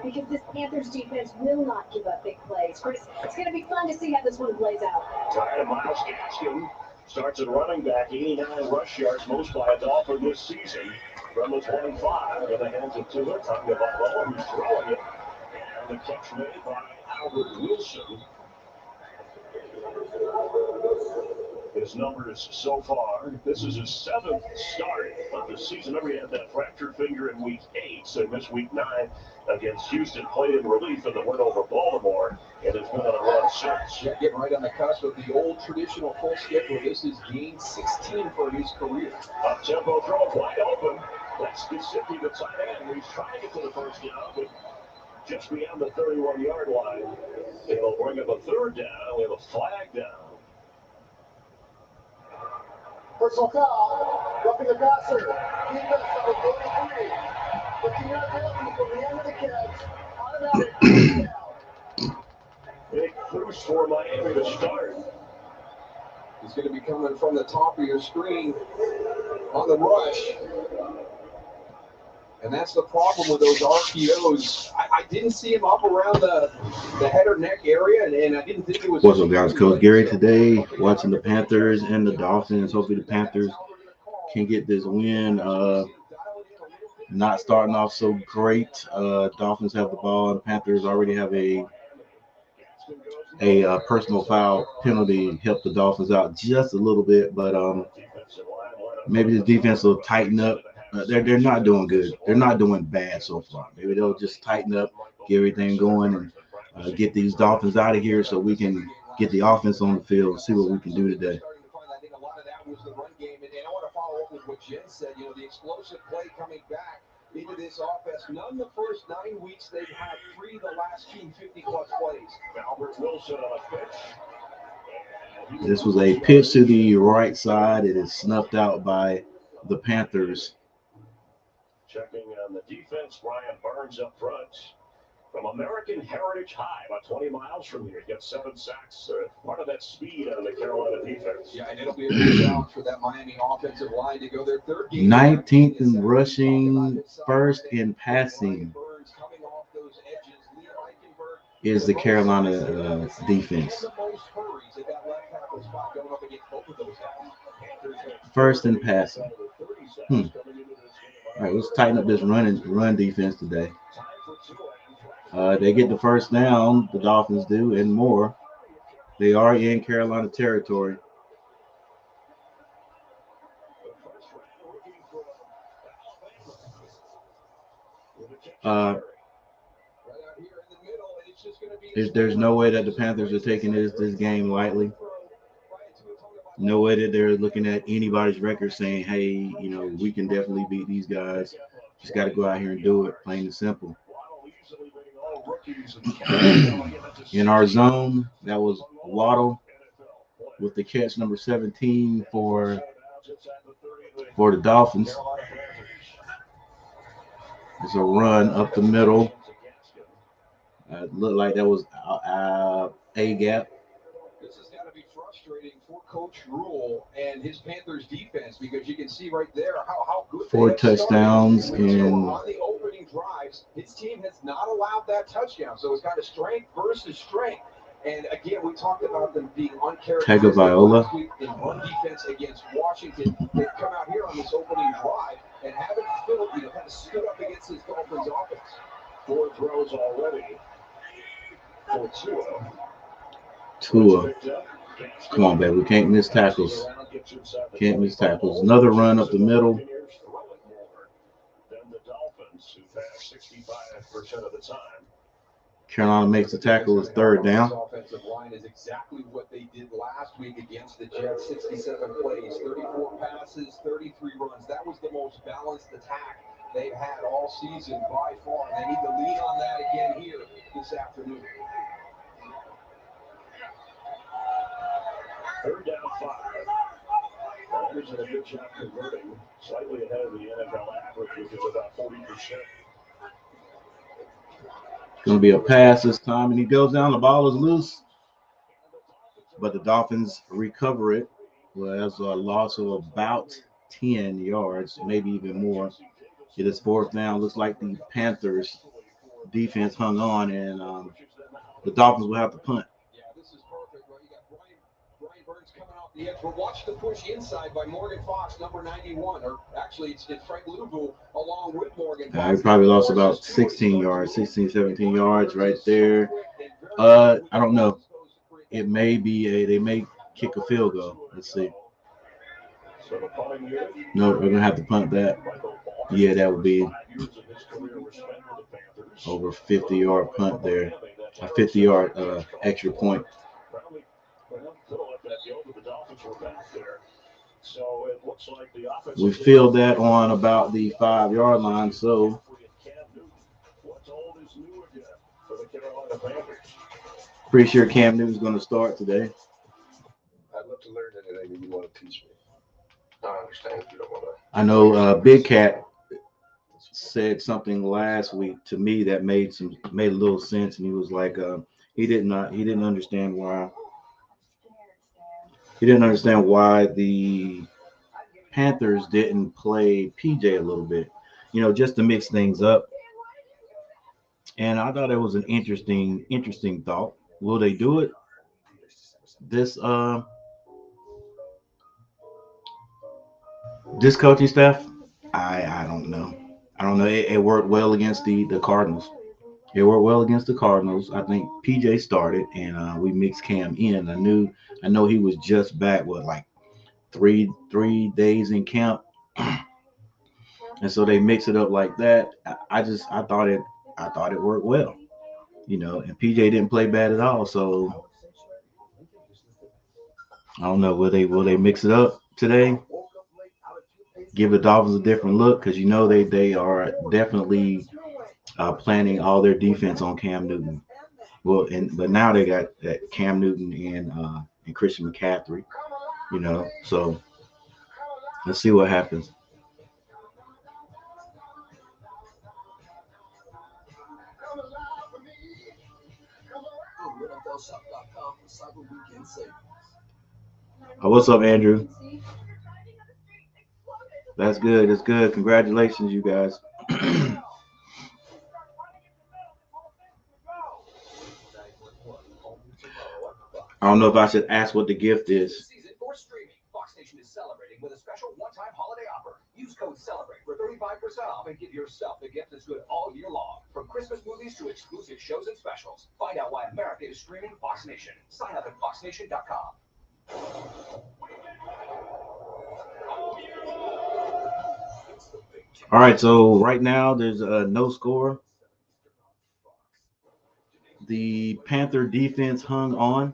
Because this Panthers defense will not give up big plays. Chris, it's going to be fun to see how this one plays out. Tired Miles Gaskin starts at running back, 89 rush yards, most by a Dolphin this season. From the 25 in the hands of Tua Tagovailoa, who's throwing it. And the catch made by Albert Wilson. His numbers so far, this is his 7th start of the season. Remember, he had that fractured finger in week 8, so he missed week 9 against Houston, played in relief in the win over Baltimore, and has been on a run since. Yeah, getting right on the cusp of the old traditional full schedule. This is game 16 for his career. Up-tempo throw, wide open. That's Gesicki, the tight end. He's trying to get to the first down, but just beyond the 31-yard line. It'll bring up a third down. We have a flag down. Personal foul, roughing the passer. Defense number 43. 15-yard penalty from the end of the catch. Automatic down. Big boost for Miami to start. He's going to be coming from the top of your screen on the rush. And that's the problem with those RPOs. I didn't see him up around the head or neck area, and I didn't think it was. What's up, guys? Coach Gary today, watching the Panthers and the Dolphins. Hopefully the Panthers can get this win. Not starting off so great. Dolphins have the ball. The Panthers already have a personal foul penalty, helped the Dolphins out just a little bit, but maybe the defense will tighten up. They're not doing good. They're not doing bad so far. Maybe they'll just tighten up, get everything going, and get these Dolphins out of here so we can get the offense on the field and see what we can do today. I think a lot of that was the run game, and I want to follow up with what Jen said. You know, the explosive play coming back into this offense. None the first 9 weeks. They've had 3 the last 2 50-plus plays. Albert Wilson on a pitch. This was a pitch to the right side. It is snuffed out by the Panthers. Checking on the defense, Brian Burns up front. From American Heritage High, about 20 miles from here. He got 7 sacks. Part of that speed out of the Carolina defense. Yeah, and it'll be a big challenge for that Miami offensive line to go their third game. 19th in rushing, first in passing is the Carolina defense. First in passing. All right, let's tighten up this run defense today. They get the first down, the Dolphins do, and more. They are in Carolina territory. There's no way that the Panthers are taking this game lightly. No way that they're looking at anybody's record saying, hey, you know, we can definitely beat these guys. Just got to go out here and do it, plain and simple. In our zone, that was Waddle with the catch number 17 for the Dolphins. It's a run up the middle. It looked like that was a gap. This has got to be frustrating for Coach Rule and his Panthers defense, because you can see right there how good 4 touchdowns in on the opening drives. His team has not allowed that touchdown, so it's kind of strength versus strength. And again, we talked about them being uncharacteristic last week in run defense against Washington. They've come out here on this opening drive and haven't kind of stood up against this Dolphins offense. 4 throws already for Tua. Come on, baby. We can't miss tackles. Can't miss tackles. Another run up the middle. Than the Dolphins, who pass 65% of the time. Carolina makes the tackle. It's third down. This offensive line is exactly what they did last week against the Jets. 67 plays, 34 passes, 33 runs. That was the most balanced attack they've had all season by far. They need to lean on that again here this afternoon. Third down 5. Packers did a good job converting, slightly ahead of the NFL average, which is about 40%. Going to be a pass this time, and he goes down. The ball is loose, but the Dolphins recover it. Well, that's a loss of about 10 yards, maybe even more. It is fourth down. Looks like the Panthers defense hung on, and the Dolphins will have to punt. Yeah, this is perfect. Well, you got Brian Burns coming off the edge, but watch the push inside by Morgan Fox, number 91. Or actually, it's Frank Louisville along with Morgan Fox. He probably lost about 16 yards, 16, 17 yards right there. I don't know. It may be they may kick a field goal. Let's see. No, we're gonna have to punt that. Yeah, that would be over 50-yard punt there. A 50-yard extra point. We filled that on about the 5-yard line, so pretty sure Cam Newton's going to start today. I'd love to learn anything that you want to teach me. I understand if you don't want to. I know Big Cat said something last week to me that made a little sense, and he was like, he didn't understand why the Panthers didn't play PJ a little bit, just to mix things up. And I thought it was an interesting thought. Will they do it? This coaching staff, I don't know. It worked well against the Cardinals. It worked well against the Cardinals. I think PJ started, and we mixed Cam in. I know he was just back with like three days in camp, and so they mix it up like that. I thought it worked well, and PJ didn't play bad at all. So I don't know. Will they mix it up today? Give the Dolphins a different look, because they are definitely planning all their defense on Cam Newton. Well, but now they got that Cam Newton and Christian McCaffrey, So let's see what happens. What's up, Andrew? That's good. That's good. Congratulations, you guys. I don't know if I should ask what the gift is. Fox Nation is celebrating with a special one-time holiday offer. Use code CELEBRATE for 35% off and give yourself the gift that's good all year long. From Christmas movies to exclusive shows and specials. Find out why America is streaming Fox Nation. Sign up at foxnation.com. All right, so right now there's no score. The Panther defense hung on,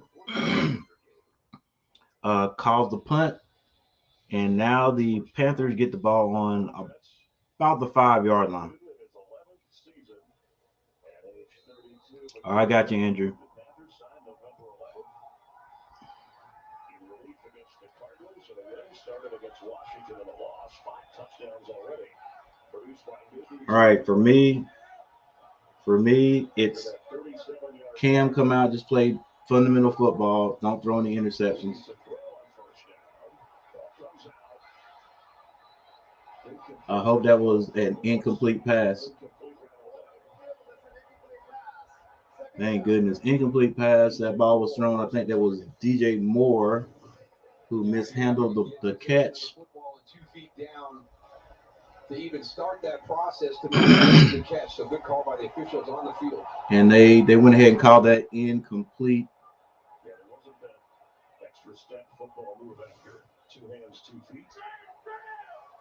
caused the punt, and now the Panthers get the ball on about the 5-yard line. I got you, Andrew. All right, for me, it's Cam come out, just play fundamental football, don't throw any interceptions. I hope that was an incomplete pass. Thank goodness. Incomplete pass. That ball was thrown. I think that was DJ Moore who mishandled the catch. To even start that process to make the catch. So good call by the officials on the field. And they went ahead and called that incomplete. Yeah, it wasn't that extra step football move after 2 hands, 2 feet.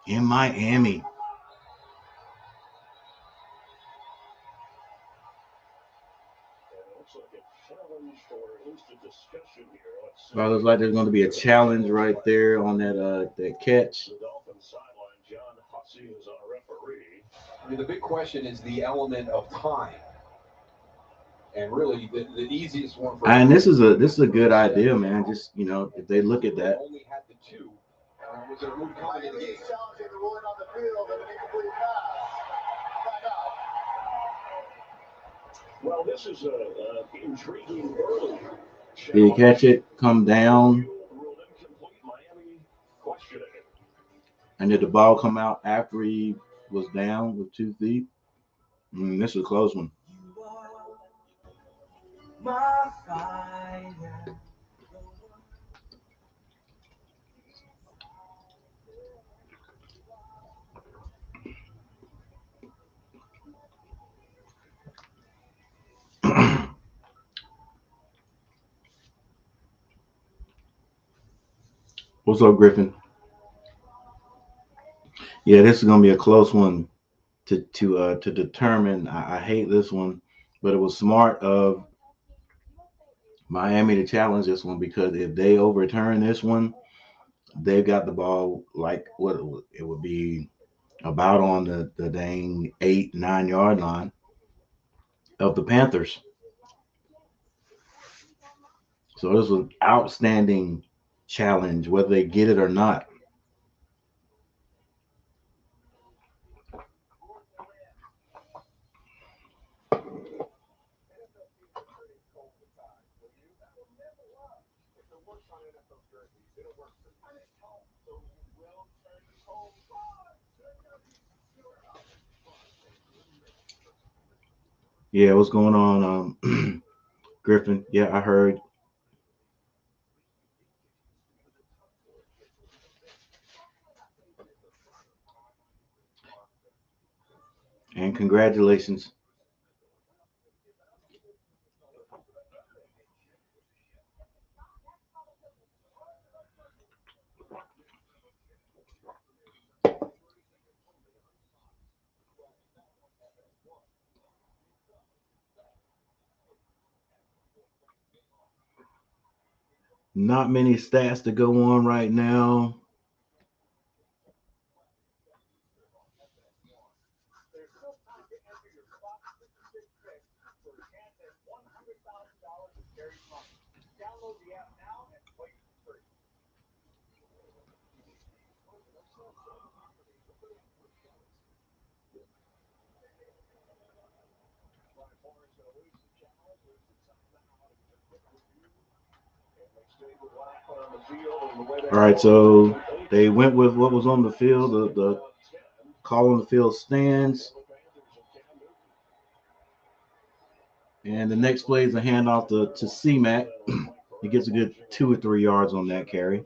In Miami. Well, it looks like there's going to be a challenge right there on that catch. The Dolphins sideline, John Hussey is our referee. I mean, the big question is the element of time, and really the easiest one for. And this is a good idea, man. Just if they look at that. Only had the 2 Was there a move coming in the game? Challenging the ruling on the field and an incomplete pass. Timeout. Well, this is intriguing early. Did you catch it? Come down. And did the ball come out after he was down with 2 feet? This is a close one. What's up, Griffin? Yeah, this is gonna be a close one to determine. I hate this one, but it was smart of Miami to challenge this one, because if they overturn this one, they've got the ball like what it would be about on the dang 8-9 yard line of the Panthers. So this was an outstanding challenge, whether they get it or not. Yeah, what's going on, Griffin? Yeah, I heard. And congratulations. Not many stats to go on right now. All right, so they went with what was on the field. The call on the field stands. And the next play is a handoff to C-Mac. He gets a good 2 or 3 yards on that carry.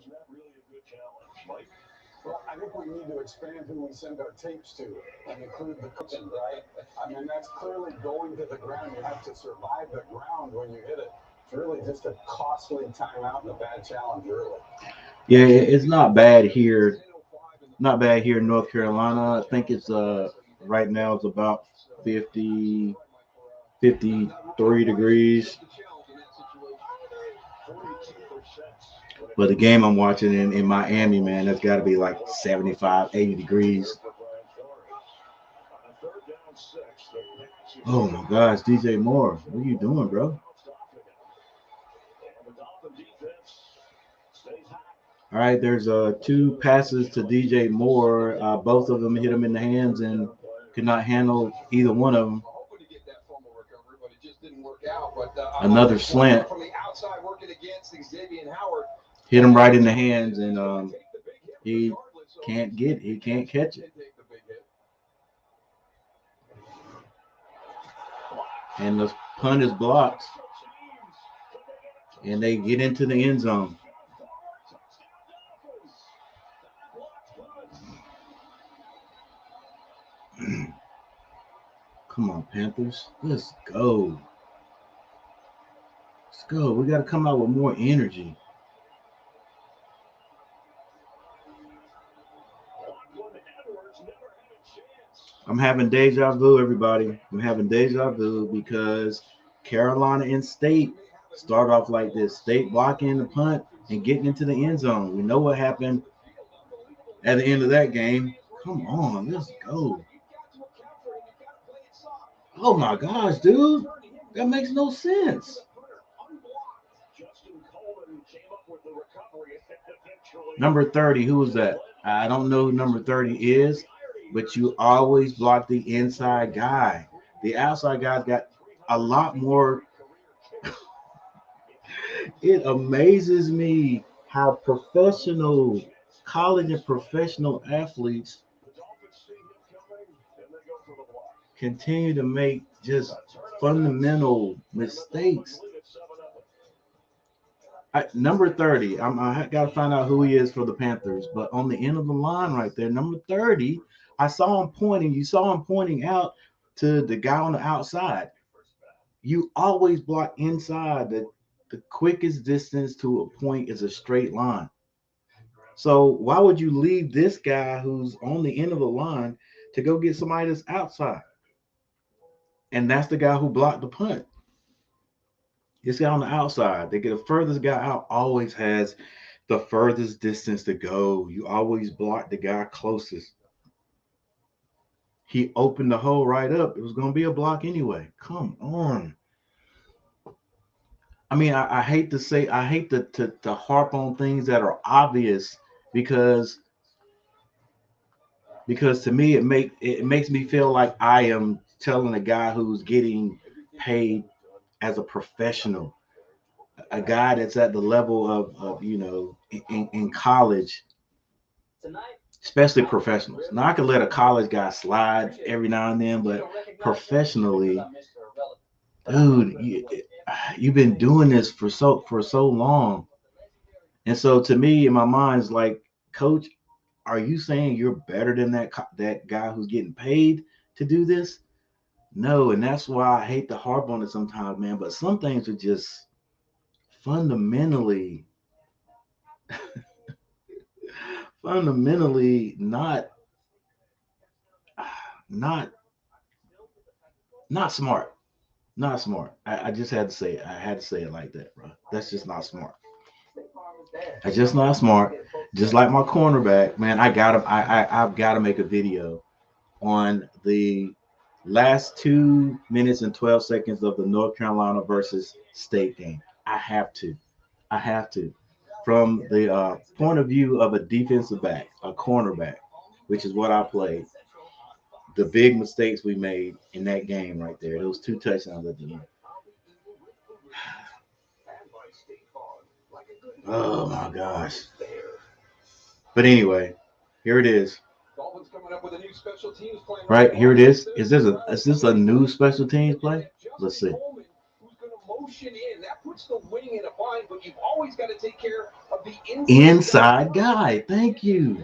Well, I think we need to expand who we send our tapes to and include the coaching, right? I mean, that's clearly going to the ground. You have to survive the ground when you hit it. It's really just a costly timeout and a bad challenge early. Yeah, it's not bad here. Not bad here in North Carolina. I think it's right now it's about 50, 53 degrees. But the game I'm watching in Miami, man, that's got to be like 75, 80 degrees. Oh, my gosh, DJ Moore. What are you doing, bro? All right, there's 2 passes to DJ Moore. Both of them hit him in the hands and could not handle either one of them. Another slant. Hit him right in the hands, and he can't catch it. And the punt is blocked, and they get into the end zone. Come on, Panthers. Let's go. Let's go. We got to come out with more energy. I'm having deja vu, everybody. I'm having deja vu because Carolina and State start off like this. State blocking the punt and getting into the end zone. We know what happened at the end of that game. Come on, let's go. Oh, my gosh, dude. That makes no sense. Number 30, who is that? I don't know who number 30 is, but you always block the inside guy. The outside guy's got a lot more. It amazes me how professional college and professional athletes continue to make just fundamental mistakes. Number 30, I got to find out who he is for the Panthers, but on the end of the line right there, number 30, I saw him pointing. You saw him pointing out to the guy on the outside. You always block inside. The quickest distance to a point is a straight line. So why would you leave this guy who's on the end of the line to go get somebody that's outside? And that's the guy who blocked the punt. This guy on the outside. They get the furthest guy out always has the furthest distance to go. You always block the guy closest. He opened the hole right up. It was going to be a block anyway. Come on. I mean, I hate to say, I hate to harp on things that are obvious because to me it makes me feel like I am telling a guy who's getting paid as a professional, a guy that's at the level of in college, especially professionals. Now I could let a college guy slide every now and then, but professionally, dude, you've been doing this for so long. And so to me, in my mind, it's like, Coach, are you saying you're better than that guy who's getting paid to do this? No, and that's why I hate to harp on it sometimes, man. But some things are just fundamentally, fundamentally not not smart. Not smart. I just had to say it. I had to say it like that, bro. That's just not smart. That's just not smart. Just like my cornerback, man. I've got to make a video on the last 2 minutes and 12 seconds of the North Carolina versus State game. I have to. I have to. From the point of view of a defensive back, a cornerback, which is what I played, the big mistakes we made in that game right there, those 2 touchdowns at the end. Oh my gosh. But anyway, here it is. Right, here it is. Is this a new special teams play? Let's see. Inside guy. Thank you.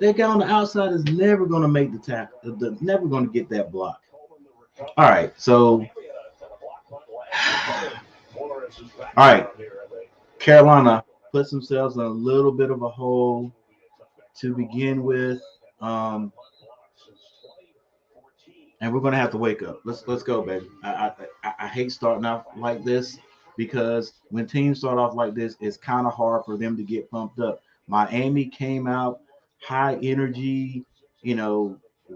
That guy on the outside is never going to make the tackle. Never going to get that block. All right. So, all right. Carolina puts themselves in a little bit of a hole to begin with. And we're gonna have to wake up. Let's go, baby. I hate starting off like this because when teams start off like this, it's kind of hard for them to get pumped up. Miami came out high energy,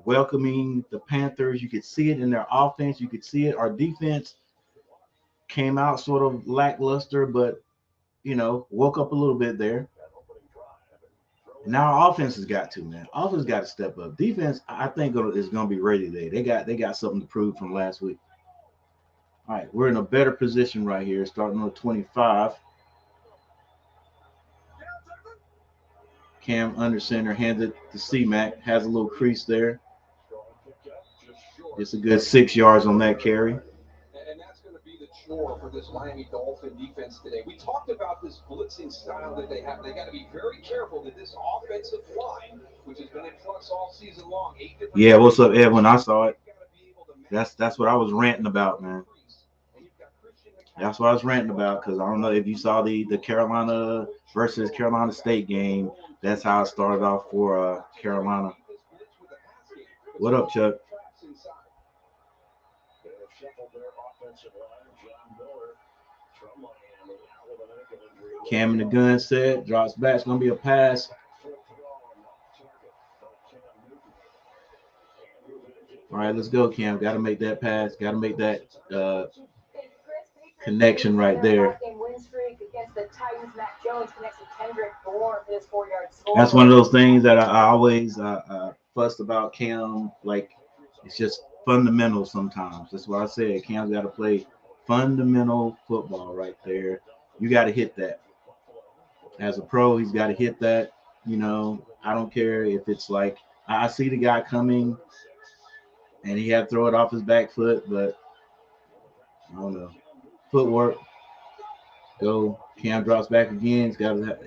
welcoming the Panthers. You could see it in their offense. You could see it. Our defense came out sort of lackluster, but woke up a little bit there. Now our offense has got to, man. Offense got to step up. Defense, I think, is going to be ready today. They got something to prove from last week. All right, we're in a better position right here, starting on 25. Cam under center, hands it to C-Mac, has a little crease there. It's a good 6 yards on that carry. For this Miami Dolphin defense today. We talked about this blitzing style that they have. They got to be very careful that this offensive line, which has been in flux all season long, yeah, what's up, Ed? When I saw it, that's what I was ranting about, man. That's what I was ranting about because I don't know if you saw the Carolina versus Carolina State game. That's how it started off for Carolina. What up, Chuck? Cam in the gun set, drops back. It's going to be a pass. All right, let's go, Cam. Got to make that pass. Got to make that connection right there. That's one of those things that I always fussed about Cam. Like, it's just fundamental sometimes. That's what I said. Cam's got to play fundamental football right there. You got to hit that. As a pro, he's got to hit that. I don't care if it's like I see the guy coming and he had to throw it off his back foot, but I don't know. Footwork. Go. Cam drops back again. He's got to.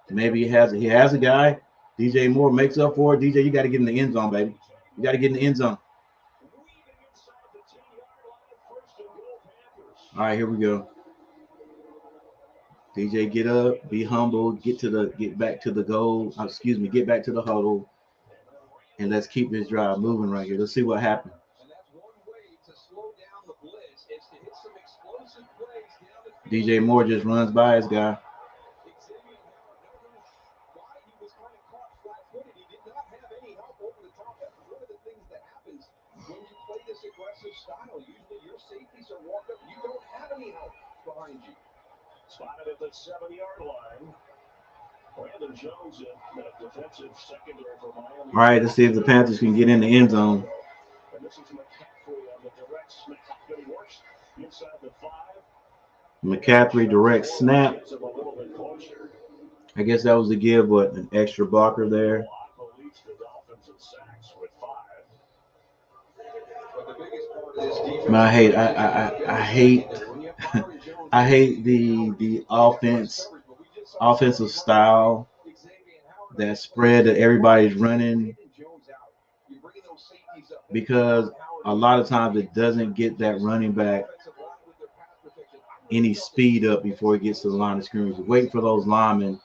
Maybe he has a guy. DJ Moore makes up for it. DJ, you got to get in the end zone, baby. You got to get in the end zone. All right, here we go. DJ, get up, be humble, get back to the goal. Get back to the huddle, and let's keep this drive moving right here. Let's see what happens. DJ Moore just runs by his guy. Style. Usually your safeties are walked up. You don't have any help behind you. Spotted at the 7-yard line. Brandon Jones in defensive secondary for Miami. All right, let's see if the Panthers can get in the end zone. And this is McCaffrey on the direct snap. He works inside the 5. McCaffrey direct snap. I guess that was to give an extra blocker there. Man, I hate I hate the offensive style, that spread that everybody's running, because a lot of times it doesn't get that running back any speed up before it gets to the line of scrimmage. Waiting for those linemen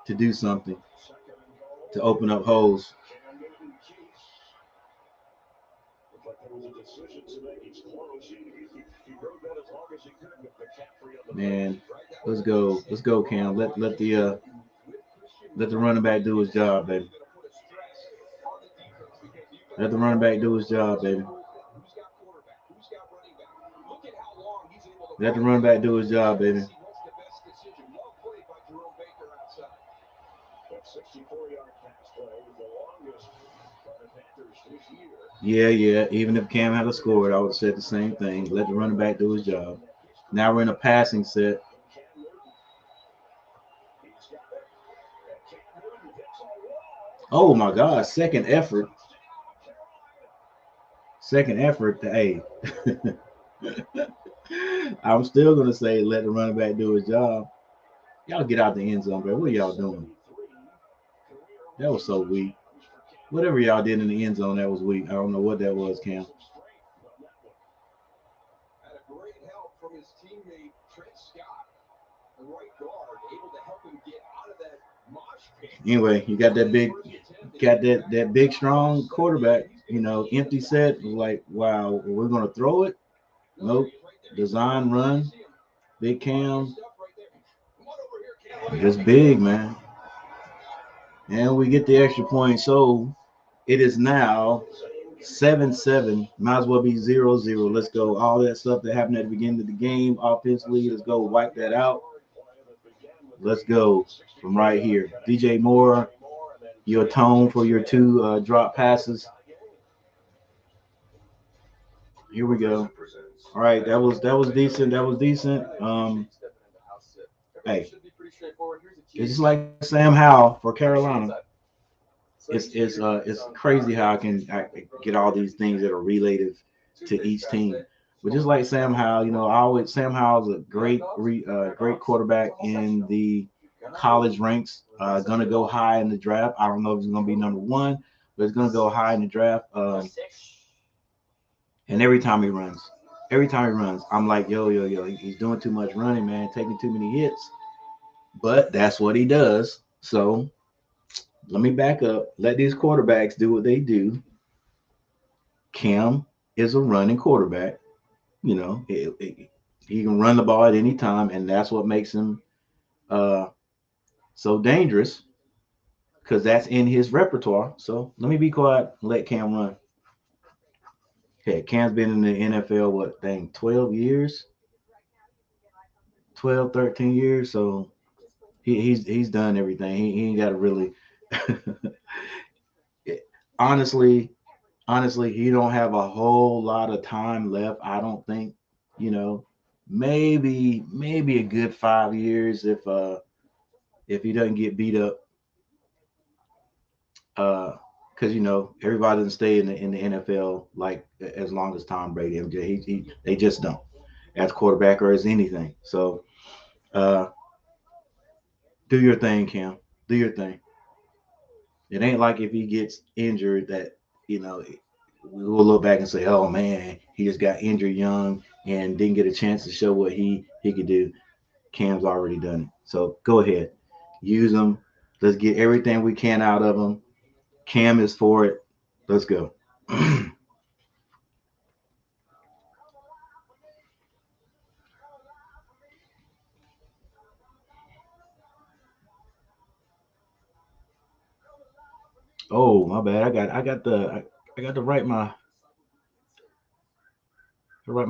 to do something to open up holes. Man, let's go, Cam. Let the running back do his job, baby. Let the running back do his job, baby. Let the running back do his job, baby. Yeah. Even if Cam had scored, I would have said the same thing. Let the running back do his job. Now we're in a passing set. Oh my God! Second effort. Hey, I'm still gonna say let the running back do his job. Y'all get out the end zone, bro. What are y'all doing? That was so weak. Whatever y'all did in the end zone, that was weak. I don't know what that was, Cam. Had a great help from his teammate Trent Scott, the right guard, able to help him get out of that mosh pit. Anyway, you got that big strong quarterback. Empty set. Like, wow, we're gonna throw it. Nope. Design run. Big Cam. Just big, man. And we get the extra point. So it is now 7-7. Might as well be 0-0. Let's go. All that stuff that happened at the beginning of the game offensively, let's go wipe that out. Let's go from right here. DJ Moore, you atone for your 2 drop passes. Here we go. All right, that was decent. Hey, it's just like Sam Howell for Carolina. It's crazy how I can get all these things that are relative to each team. But just like Sam Howell, Sam Howell's a great quarterback in the college ranks. Gonna go high in the draft. I don't know if he's gonna be number 1, but it's gonna go high in the draft. And every time he runs, I'm like, yo, he's doing too much running, man, taking too many hits. But that's what he does. So let me back up. Let these quarterbacks do what they do. Cam is a running quarterback. He can run the ball at any time, and that's what makes him so dangerous, because that's in his repertoire. So let me be quiet and let Cam run. Okay, Cam's been in the NFL, 12 years? 12, 13 years. So He's done everything. He ain't got to really. honestly, he don't have a whole lot of time left. I don't think. You know, maybe a good 5 years if he doesn't get beat up. Because everybody doesn't stay in the NFL like as long as Tom Brady, MJ. They just don't as quarterback or as anything. So do your thing, Cam. Do your thing. It ain't like if he gets injured that we'll look back and say, oh man, he just got injured young and didn't get a chance to show what he could do. Cam's already done it. So go ahead, use him. Let's get everything we can out of him. Cam is for it. Let's go. Oh, my bad. I got to write my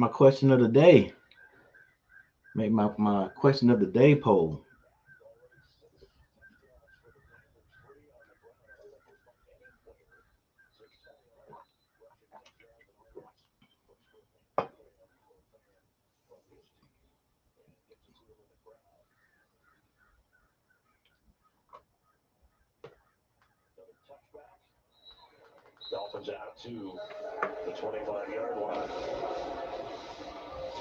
question of the day. Make my question of the day poll. Dolphins out to the 25-yard line.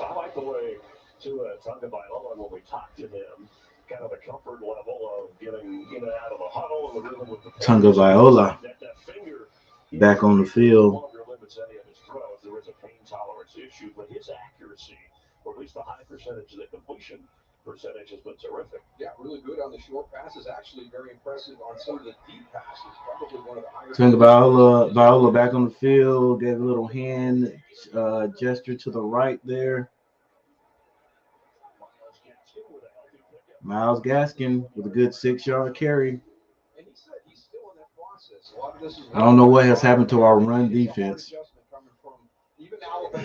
I like the way Tagovailoa when we talk to him, kind of the comfort level of getting in and out of the huddle and the rhythm with the Tagovailoa that finger back on the field. Longer limits any of his throws. There is a pain tolerance issue, but his accuracy, or at least the high percentage of the completion percentage, has been terrific. Yeah, really good on the short passes. Actually, very impressive on some of the deep passes. Probably one of the highest. Tagovailoa back on the field. Gave a little hand gesture to the right there. Myles Gaskin with a good 6-yard carry. I don't know what has happened to our run defense.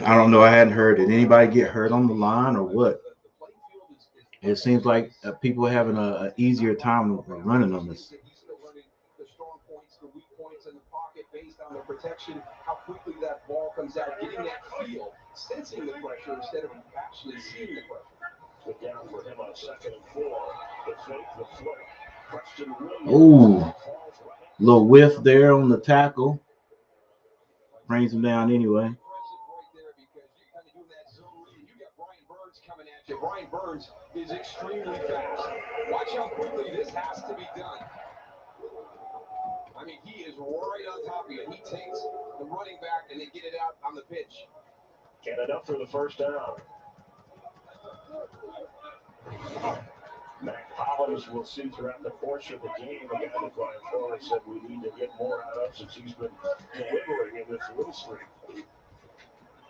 I don't know. I hadn't heard. Did anybody get hurt on the line or what? It seems like people are having an easier time running on this. The strong points, the weak points in the pocket based on the protection, how quickly that ball comes out, getting that feel, sensing the pressure instead of actually seeing the pressure. Put down for him on 2nd and 4. The fake, the flip. Preston Williams. Ooh, little whiff there on the tackle. Brings him down anyway. Coming at you. Brian Burns is extremely fast. Watch how quickly this has to be done. I mean, he is right on top of you. He takes the running back and they get it out on the pitch. And enough for the first down. Mac Hollins will see throughout the course of the game. A guy that Brian Flores said we need to get more out of since he's been delivering in this win streak.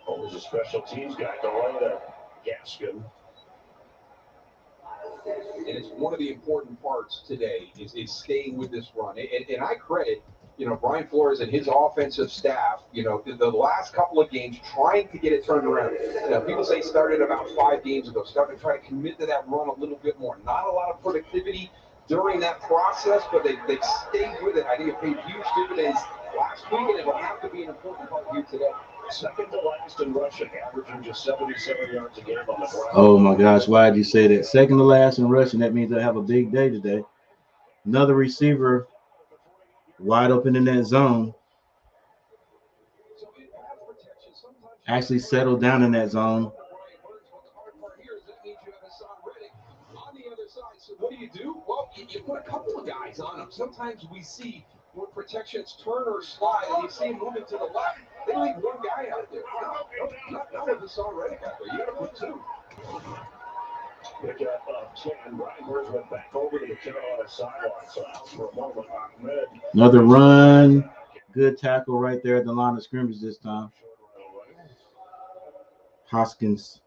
Always a special teams guy. Delay to Gaskin. And it's one of the important parts today is staying with this run. And I credit, Brian Flores and his offensive staff, the last couple of games trying to get it turned around. People say started about 5 games ago, starting to try to commit to that run a little bit more. Not a lot of productivity during that process, but they stayed with it. I think it paid huge dividends last week, and it'll have to be an important part here today. Second to last in rushing, averaging just 77 yards a game on the ground. Oh my gosh, why did you say that? Second to last in rushing, that means I have a big day today. Another receiver wide open in that zone. Actually settled down in that zone. So what do? Well, you put a couple of guys on them. Sometimes we see when protections turn or slide and you see him moving to the left, they leave one guy out there. Not with Hassan Reddick out there. You got to put 2. Pick up 10. Brian Burns went back over to the Carolina sideline. So out for a moment. Another run. Good tackle right there at the line of scrimmage this time. Hoskins.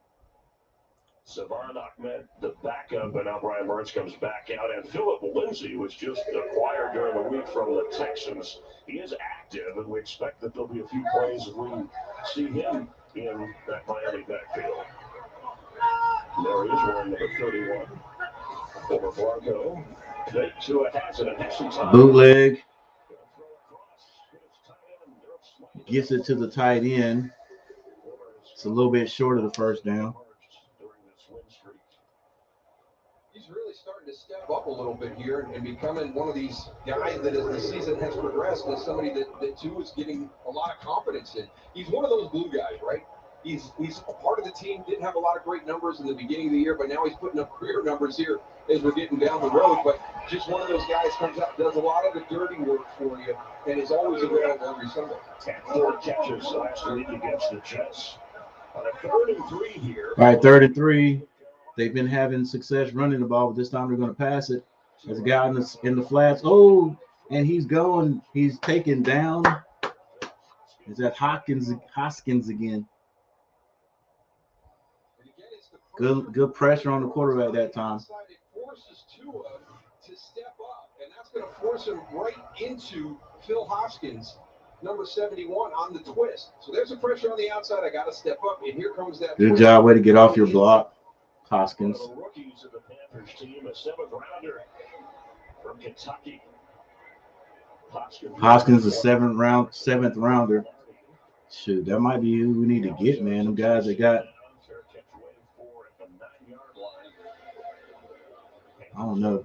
Savon Ahmed, the backup, but now Brian Burns comes back out. And Philip Lindsay was just acquired during the week from the Texans. He is active, and we expect that there'll be a few plays as we see him in that Miami backfield. There he is wearing number 31. Over Blanco. Fake to a Hassett. Bootleg. Gets it to the tight end. It's a little bit short of the first down. He's really starting to step up a little bit here and becoming one of these guys that, as the season has progressed, is somebody that too is getting a lot of confidence in. He's one of those glue guys, right? He's a part of the team, didn't have a lot of great numbers in the beginning of the year, but now he's putting up career numbers here as we're getting down the road. But just one of those guys comes out, does a lot of the dirty work for you, and is always available every Sunday. 4 catches last week against the Jets. On a 3rd and 3 here. All right, 3rd and 3. They've been having success running the ball, but this time they're going to pass it. There's a guy in the flats. Oh, and he's going. He's taken down. Is that Hoskins again? Good pressure on the quarterback that time. It forces Tua to step up, and that's going to force him right into Phil Hoskins, number 71, on the twist. So there's a pressure on the outside. I got to step up, and here comes that. Good job, way to get off your block, Hoskins. The rookies of the Panthers team, a 7th rounder from Kentucky. Hoskins, a 7th rounder. Shoot, that might be who we need to get, man. Them guys that got. I don't know.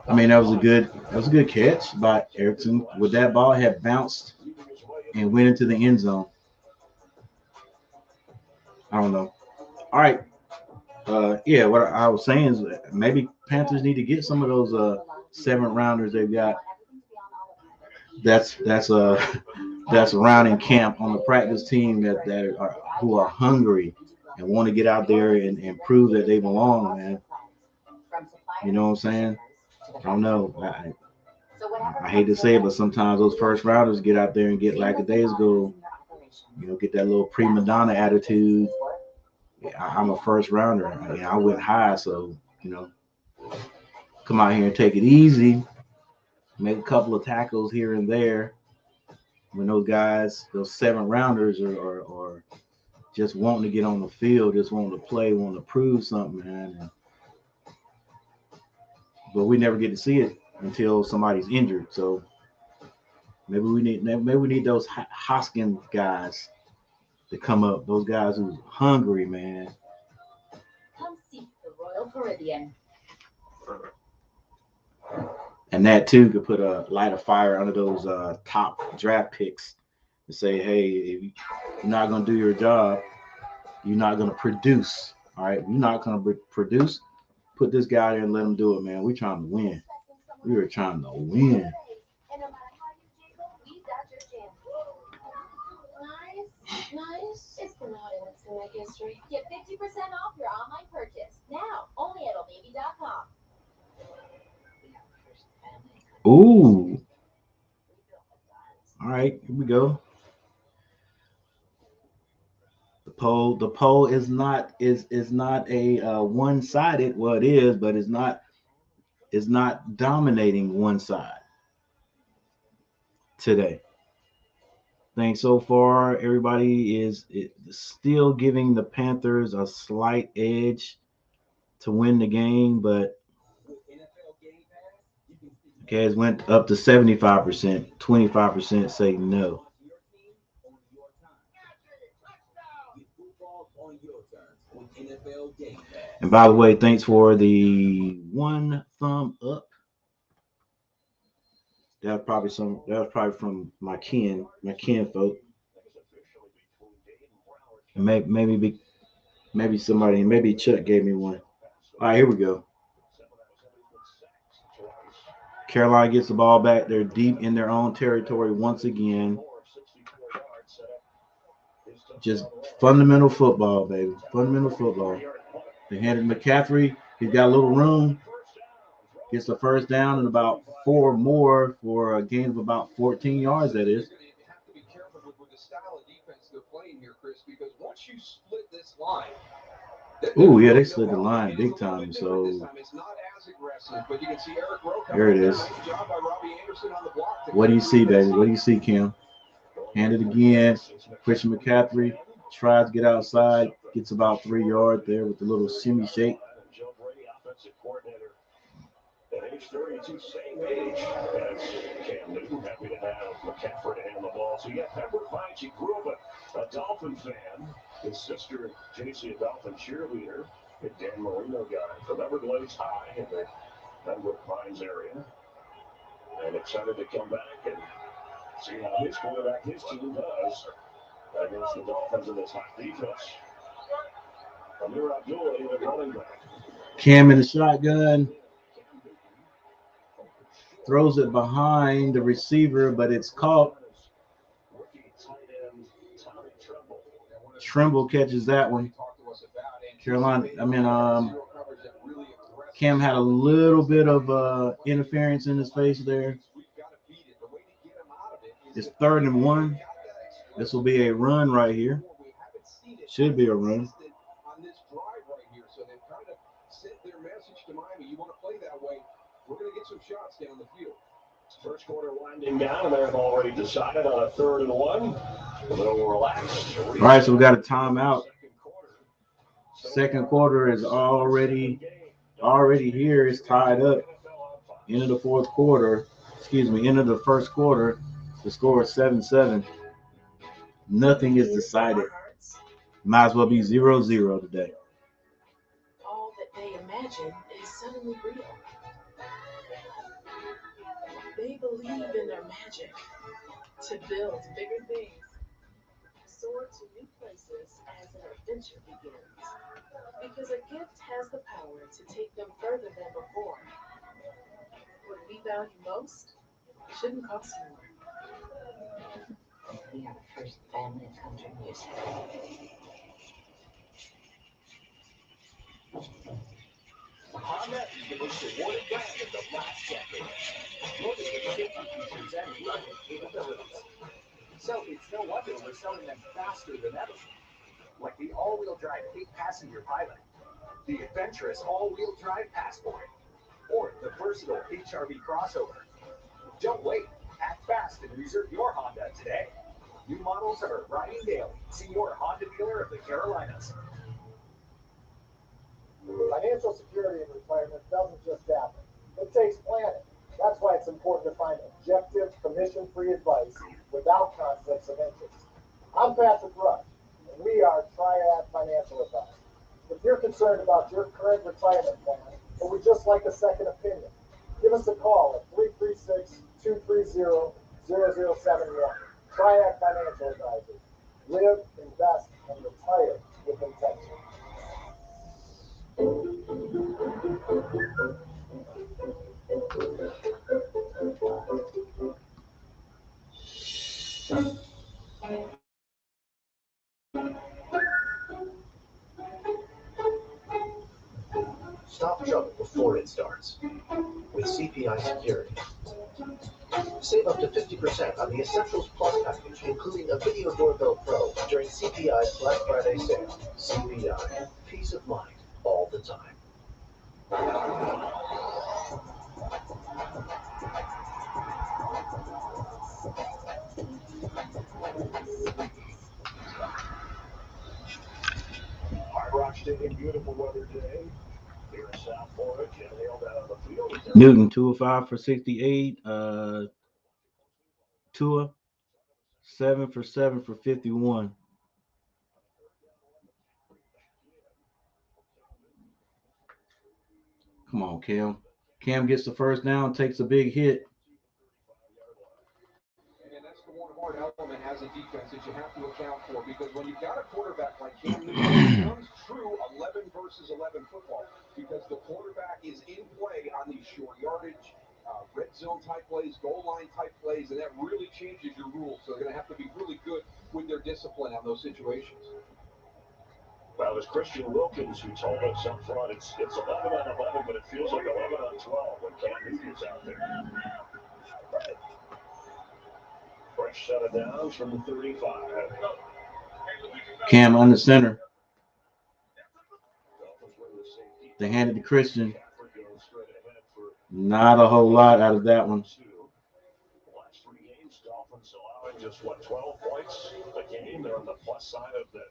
I mean, that was a good catch by Erickson. With that ball had bounced and went into the end zone. I don't know. All right. Yeah, what I was saying is maybe Panthers need to get some of those 7th rounders they've got. That's around in camp on the practice team who are hungry and want to get out there and prove that they belong, man. You know what I'm saying? I don't know. I hate to say it, but sometimes those first rounders get out there and get lackadaisical, get that little prima donna attitude. I'm a first rounder. I went high, so, come out here and take it easy, make a couple of tackles here and there. When those guys, those 7 rounders are just wanting to get on the field, just wanting to play, wanting to prove something, man. But we never get to see it until somebody's injured. So maybe we need those Hoskins guys to come up. Those guys who's hungry, man. Come seek the Royal Caribbean. And that too could put a light of fire under those top draft picks and say, hey, if you're not going to do your job, you're not going to produce. All right, if you're not going to produce, put this guy there and let him do it, man. We're trying to win. We were trying to win. Nice. It's been out and it's going to make history. Get 50% off your online purchase. Now, only at oldbaby.com. Ooh. All right, here we go. The poll is not a one-sided. Well, it is, but it's not dominating one side today. I think so far everybody is still giving the Panthers a slight edge to win the game, but okay, it went up to 75%. 25% say no. And by the way, thanks for the 1 thumb up. That was probably from my kin folk. And maybe somebody, maybe Chuck gave me one. All right, here we go. Carolina gets the ball back. They're deep in their own territory once again. Just fundamental football, baby. Fundamental football. They handed McCaffrey. He's got a little room. Gets the first down and about 4 more for a gain of about 14 yards, that is. You have to be careful with the style of defense they're playing here, Chris, because once you split this line. Ooh, yeah, they slid the line big time. So it's not as aggressive, but you can see Eric Rowe. There it is. What do you see, baby? What do you see, Kim? Hand it again. Christian McCaffrey tries to get outside, gets about 3 yards there with the little shimmy shake. 32, same age as Cam Newton. Happy to have McCaffrey to hand the ball. So, yeah, Pepper finds he grew up a Dolphin fan. His sister, JC, a Dolphin cheerleader. A Dan Marino guy from Everglades High in the Pembroke Pines area. And excited to come back and see how his quarterback, his team does against the Dolphins in this hot defense. Amir Abdullah, the running back. Cam in the shotgun. Throws it behind the receiver, but it's caught. Trimble catches that one. Cam had a little bit of interference in his face there. It's 3rd and 1. This will be a run right here. Should be a run. On this drive right here, so they've kind of sent their message to Miami. You want to play that way, we're going to get some shots down the field. First quarter winding down, and they've already decided on a 3rd and 1. A little relaxed. All right, so we got a timeout. Second quarter is already here. It's tied up. End of the fourth quarter. Excuse me, end of the first quarter. The score is 7-7. Nothing is decided. Might as well be 0-0 today. All that they imagine is suddenly real. They believe in their magic to build bigger things, soar to new places as an adventure begins. Because a gift has the power to take them further than before. What we value most shouldn't cost more. We are the first family of country music. Honda is the most awarded brand of the last decade. More than 50 features and rugged capabilities. So it's no wonder we're selling them faster than ever. Like the all-wheel drive 8-passenger Pilot, the adventurous all-wheel drive Passport, or the versatile HRV crossover. Don't wait. Act fast and reserve your Honda today. New models are arriving daily. See your Honda dealer of the Carolinas. Financial security in retirement doesn't just happen. It takes planning. That's why it's important to find objective, commission-free advice without conflicts of interest. I'm Patrick Rush, and we are Triad Financial Advisors. If you're concerned about your current retirement plan, or would just like a second opinion, give us a call at 336-230-0071. Triad Financial Advisors. Live, invest, and retire with intention. Stop trouble before it starts with CPI Security. Save up to 50% on the Essentials Plus package, including a Video Doorbell Pro during CPI's Black Friday sale. CPI, peace of mind all the time. Hard Rock Stadium, beautiful weather today. Here in South Florida, Jen Hale down on the field. Newton 205 for 68. Tua 7 for 7 for 51. Come on, Cam. Cam gets the first down, takes a big hit. And that's the one hard element as a defense that you have to account for, because when you've got a quarterback like Cam Newton, it becomes true 11 versus 11 football, because the quarterback is in play on these short yardage, red zone type plays, goal line type plays, and that really changes your rules. So they're going to have to be really good with their discipline on those situations. Well, it was Christian Wilkins who told us up front it's 11 on 11, but it feels like 11 on 12 when Cam Newton's out there. Fresh set of downs from the 35. Cam on the center. They handed to Christian. Not a whole lot out of that one. Last 3 games, Dolphins allowing just 12 points a game. They're on the plus side of the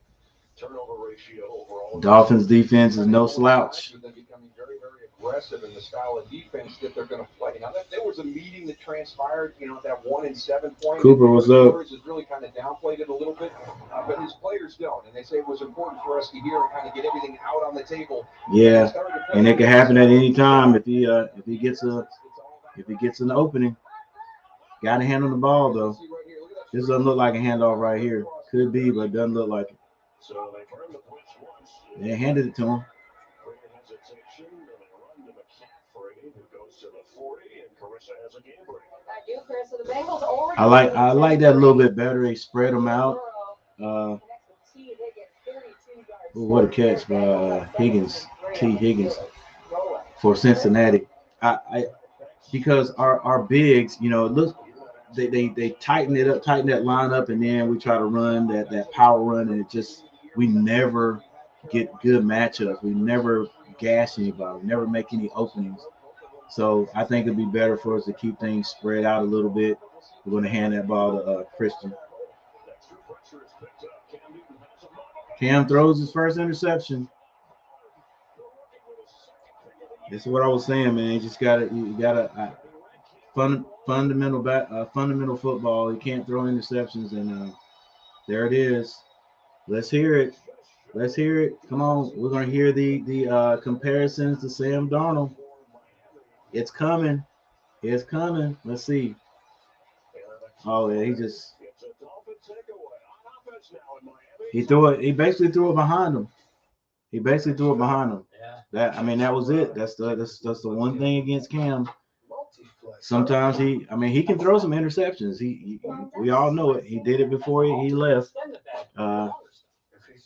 Dolphins defense is no slouch. They're becoming very, very aggressive in the style of defense that they're going to play. Now, there was a meeting that transpired, that 1-7 point. Cooper, what's up? Has really kind of downplayed it a little bit, but his players don't. And they say it was important for us to hear and kind of get everything out on the table. Yeah, and it can happen at any time if he gets an opening. Got to handle the ball though. This doesn't look like a handoff right here. Could be, but doesn't look like it. They handed it to him. I like that a little bit better. They spread them out. What a catch by Higgins, T. Higgins for Cincinnati. Because our bigs, look, they tighten it up, tighten that line up, and then we try to run that power run, and we never get good matchups. We never gash anybody. We never make any openings. So I think it'd be better for us to keep things spread out a little bit. We're going to hand that ball to Christian. Cam throws his first interception. This is what I was saying, man. You just gotta fundamental football. You can't throw interceptions, and there it is. Let's hear it. Let's hear it. Come on, we're gonna hear the comparisons to Sam Darnold. It's coming. It's coming. Let's see. Oh yeah, he threw it. He basically threw it behind him. That was it. That's the one thing against Cam. Sometimes he can throw some interceptions. We all know it. He did it before he left.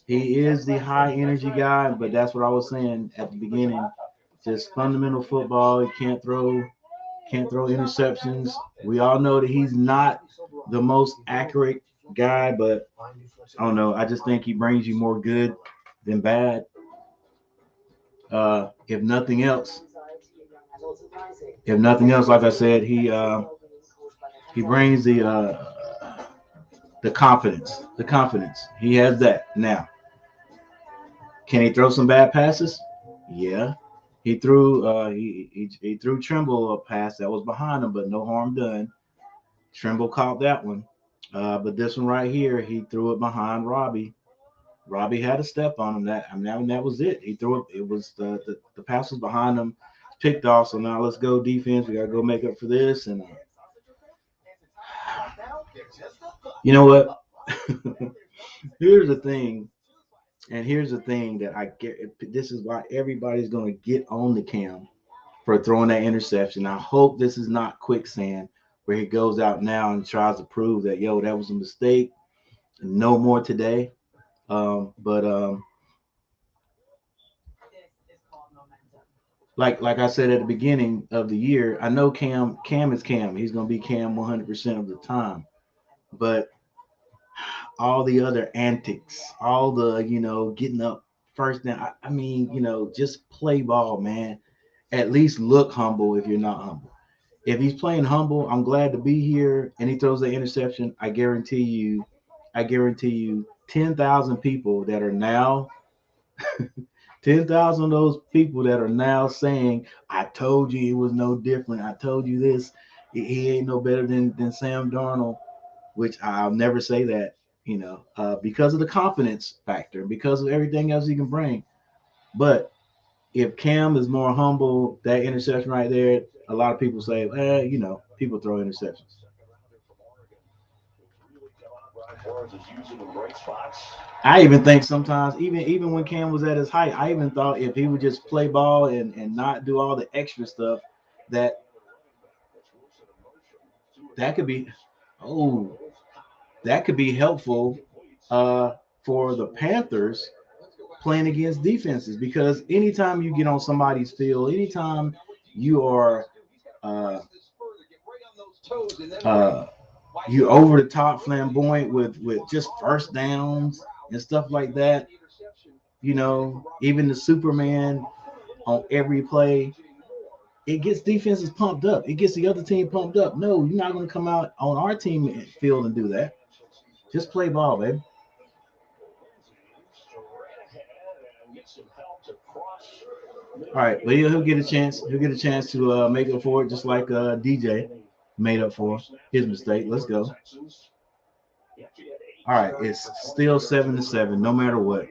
He is the high energy guy, but that's what I was saying at the beginning. Just fundamental football. He can't throw interceptions. We all know that he's not the most accurate guy, but I don't know. I just think he brings you more good than bad. If nothing else, like I said, he brings the confidence. The confidence. He has that now. Can he throw some bad passes? Yeah. He threw he threw Trimble a pass that was behind him, but no harm done. Trimble caught that one. But this one right here, he threw it behind Robbie. Robbie had a step on him. That was it. He threw it. It was the pass was behind him, picked off. So now let's go defense. We gotta go make up for this. And you know what? Here's the thing that I get. This is why everybody's gonna get on the Cam for throwing that interception. I hope this is not quicksand where he goes out now and tries to prove that that was a mistake. No more today. Like I said at the beginning of the year, I know Cam is Cam. He's gonna be Cam 100% of the time. But all the other antics, all the getting up first down. Just play ball, man. At least look humble if you're not humble. If he's playing humble, I'm glad to be here, and he throws the interception. I guarantee you, 10,000 people that are now 10,000 of those people that are now saying, I told you it was no different. I told you this. He ain't no better than Sam Darnold, which I'll never say that, because of the confidence factor, because of everything else he can bring. But if Cam is more humble, that interception right there, a lot of people say, people throw interceptions. I even think sometimes, even when Cam was at his height, I even thought if he would just play ball and not do all the extra stuff, that could be helpful for the Panthers playing against defenses, because anytime you get on somebody's field, anytime you are you over the top flamboyant with just first downs and stuff like that, even the Superman on every play, it gets defenses pumped up. It gets the other team pumped up. No, you're not going to come out on our team field and do that. Just play ball, baby. All right, but he'll get a chance. He'll get a chance to make up for it, just like DJ made up for his mistake. Let's go. All right, it's still 7-7, no matter what.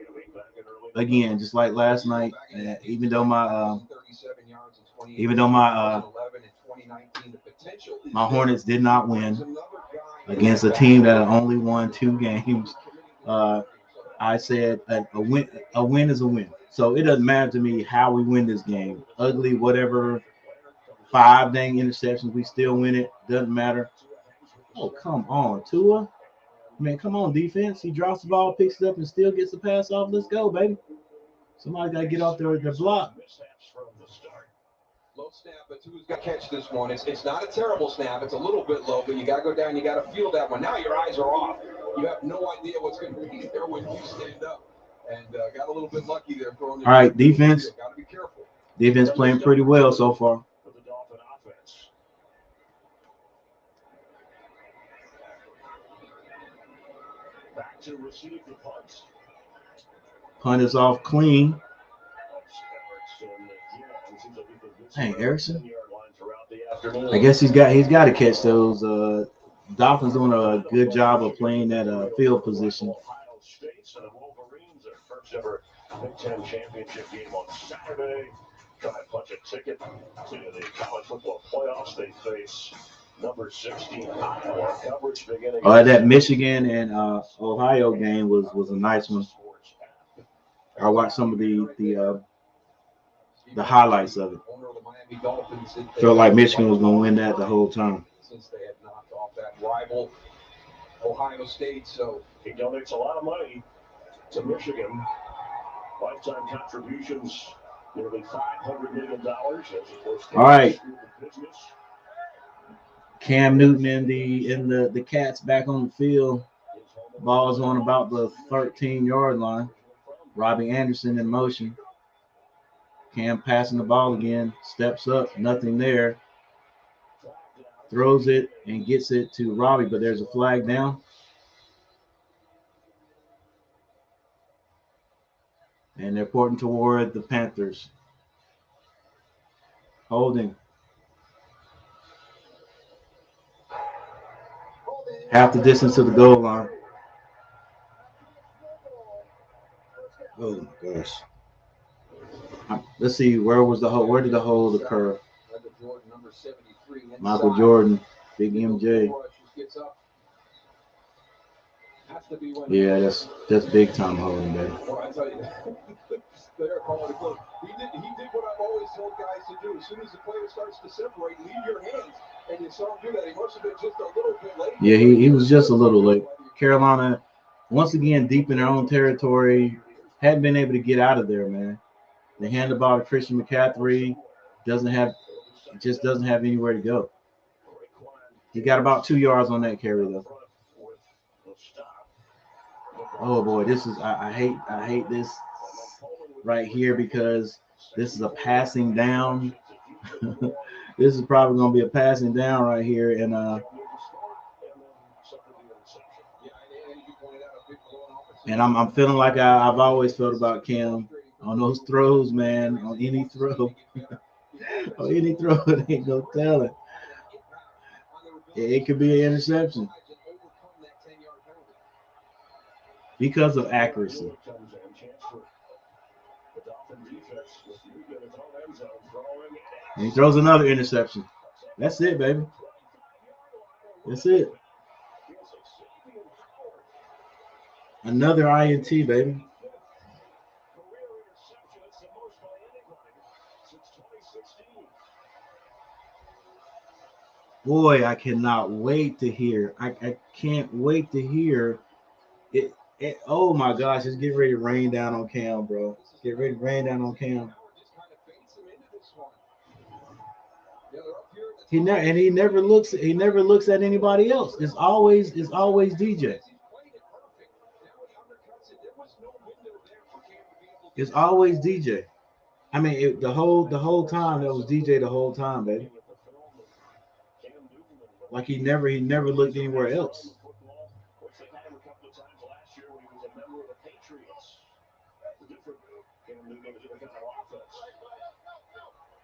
Again, just like last night, even though my Hornets did not win against a team that only won 2 games, I said a win is a win. So it doesn't matter to me how we win this game. Ugly, whatever, 5 dang interceptions, we still win it. Doesn't matter. Oh, come on, Tua. Man, come on, defense. He drops the ball, picks it up, and still gets the pass off. Let's go, baby. Somebody got to get off their block. Low snap, but Tua's got to catch this one. It's not a terrible snap. It's a little bit low, but you got to go down. You got to feel that one. Now your eyes are off. You have no idea what's going to be there when you stand up. And got a little bit lucky there. All right, defense. Got to be careful. Defense playing pretty well so far. Back to receive the punt. Punt is off clean. Hey, Erickson. I guess he's got to catch those. Dolphins doing a good job of playing that field position. Ohio State and the Wolverines, their first ever Big Ten championship game on Saturday. Try to punch a ticket to the college football playoffs. They face number 16 Iowa. Coverage beginning. That Michigan and Ohio game was a nice one. I watched some of the highlights of it. Felt like Michigan was going to win that the whole time. Since they had knocked off that rival Ohio State, so he donates a lot of money to Michigan. Lifetime contributions, nearly $500 million. All right. Cam Newton and the Cats back on the field. Ball's on about the 13-yard line. Robbie Anderson in motion. Cam passing the ball again. Steps up. Nothing there. Throws it and gets it to Robbie, but there's a flag down. And they're pointing toward the Panthers. Holding. Half the distance to the goal line. Oh my gosh. Let's see, where did the hold occur? Michael Jordan, Big MJ. Yeah, that's big time holding, baby. They're calling it close. He did what I've always told guys to do. As soon as the player starts to separate, leave your hands. And you saw him do that. He must have been just a little bit late. Yeah, he was just a little late. Carolina, once again, deep in their own territory, hadn't been able to get out of there, man. They hand the ball to Christian McCaffrey, doesn't have anywhere to go. He got about 2 yards on that carry though. Oh boy, this is I hate this right here because this is a passing down. This is probably going to be a passing down right here, and I'm feeling like I've always felt about Cam on those throws, man. On any throw, it ain't no telling. It could be an interception because of accuracy. And he throws another interception. That's it, baby. That's it. Another INT, baby. Boy, I cannot wait to hear. I can't wait to hear it. Oh my gosh, it's getting ready to rain down on Cam, bro. Get ready to rain down on Cam. He never looks at anybody else. It's always DJ. It's always DJ. I mean, the whole time that was DJ the whole time, baby. Like he never looked anywhere else.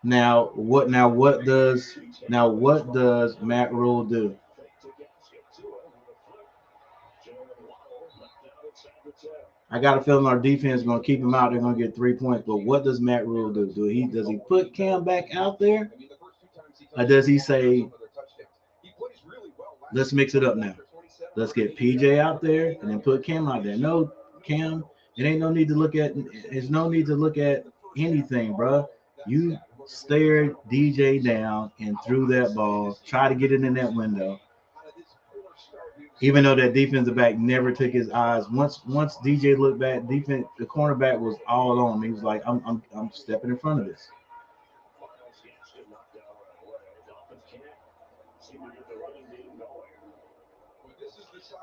What does Matt Rule do? I got a feeling our defense is going to keep him out. They're going to get 3 points. But what does Matt Rule do? Does he put Cam back out there, or does he say, let's mix it up now? Let's get PJ out there and then put Cam out there. No, Cam, it ain't no need to look at. There's no need to look at anything, bro. You stared DJ down and threw that ball. Try to get it in that window. Even though that defensive back never took his eyes. Once DJ looked back, the cornerback was all on him. He was like, I'm stepping in front of this.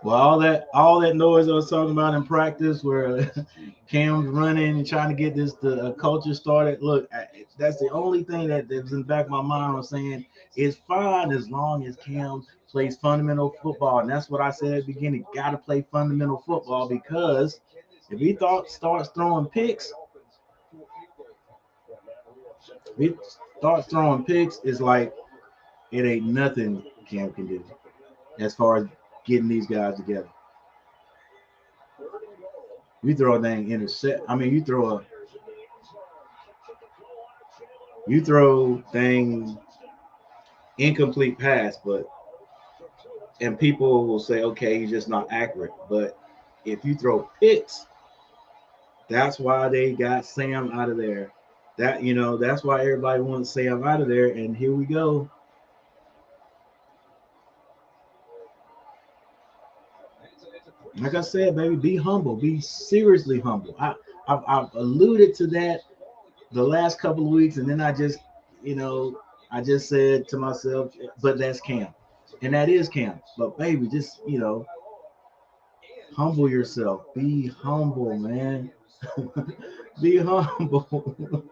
Well, all that noise I was talking about in practice, where Cam's running and trying to get the culture started. Look, that's the only thing that's in the back of my mind. Was saying it's fine as long as Cam plays fundamental football, and that's what I said at the beginning. Got to play fundamental football, because if he starts throwing picks, it's like it ain't nothing Cam can do as far as getting these guys together. You throw a dang intercept. I mean, you throw dang incomplete pass, and people will say, okay, he's just not accurate. But if you throw picks, that's why they got Sam out of there. That's why everybody wants Sam out of there. And here we go. Like I said, baby, be humble. Be seriously humble. I've alluded to that the last couple of weeks, and then I just said to myself, but that's Cam. And that is Cam. But baby, just humble yourself. Be humble, man. Be humble.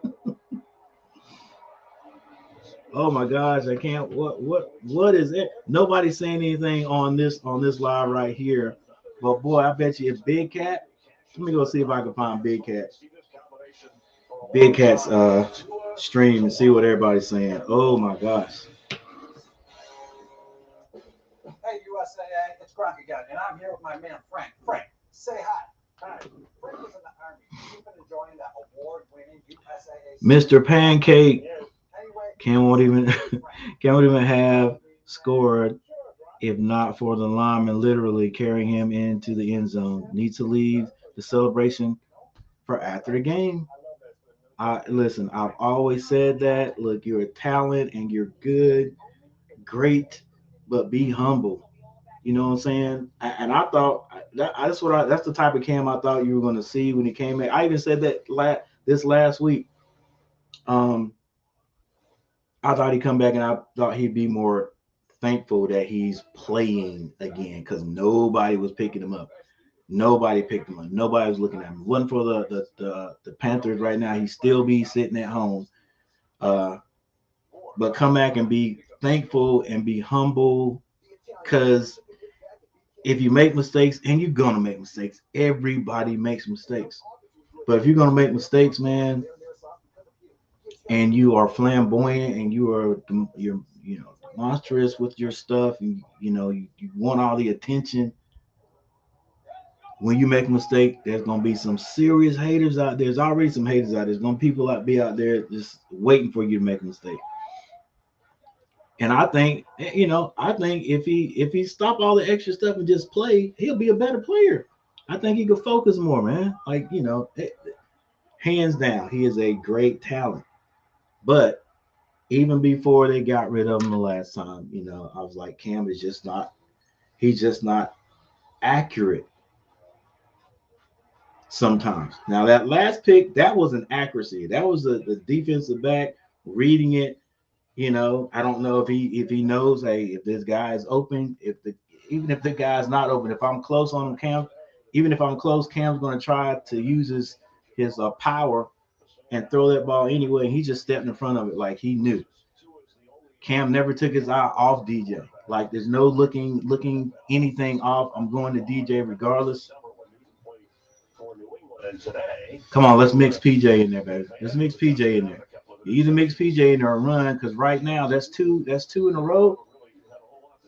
Oh my gosh, I can't. What is it? Nobody's saying anything on this live right here. But boy, I bet you if Big Cat, let me go see if I can find Big Cat's stream and see what everybody's saying. Oh my gosh. Hey USAA, it's Gronk again, and I'm here with my man Frank. Frank, say hi. Hi. Frank was in the Army. You've been enjoying that award-winning USAA. Mr. Pancake. Cam won't even have scored if not for the lineman literally carrying him into the end zone. Need to leave the celebration for after the game. Listen, I've always said that. Look, you're a talent and you're good, great, but be humble. You know what I'm saying? And I thought that's the type of Cam I thought you were going to see when he came in. I even said that this last week. I thought he'd come back, and I thought he'd be more thankful that he's playing again, because nobody was picking him up. Nobody picked him up. Nobody was looking at him. If it wasn't for the Panthers right now, he'd still be sitting at home. But come back and be thankful and be humble, because if you make mistakes, and you're going to make mistakes, everybody makes mistakes. But if you're going to make mistakes, man, and you are flamboyant and you're monstrous with your stuff, and you want all the attention, when you make a mistake, there's going to be some serious haters out there. There's already some haters out there. There's going to be out there just waiting for you to make a mistake. And I think if he stop all the extra stuff and just play, he'll be a better player. I think he could focus more, man. Hands down, he is a great talent. But even before they got rid of him the last time, I was like, Cam is just not accurate sometimes. Now, that last pick, that was an accuracy. That was the defensive back reading it. I don't know if he knows, hey, if this guy is open, even if the guy's not open, if I'm close on him, Cam, even if I'm close, Cam's going to try to use his power and throw that ball anyway. He just stepped in front of it like he knew. Cam never took his eye off DJ. Like, there's no looking anything off. I'm going to DJ regardless. Come on, let's mix PJ in there, baby. Let's mix PJ in there. You either mix PJ in or run, because right now that's two in a row.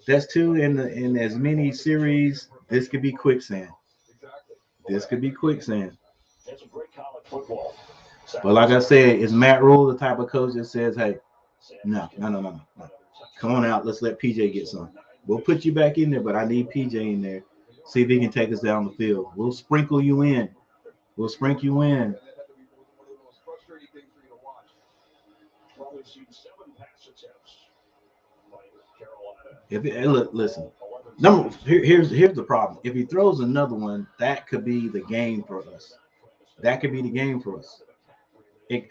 That's two in as many series. This could be quicksand. This could be quicksand. It's a great college football. But like I said, is Matt Rule the type of coach that says, hey, no. Come on out. Let's let PJ get some. We'll put you back in there, but I need PJ in there. See if he can take us down the field. We'll sprinkle you in. We'll sprinkle you in. Well, we've seen 7 pass attempts by Carolina. Listen. Here's the problem. If he throws another one, that could be the game for us. That could be the game for us. It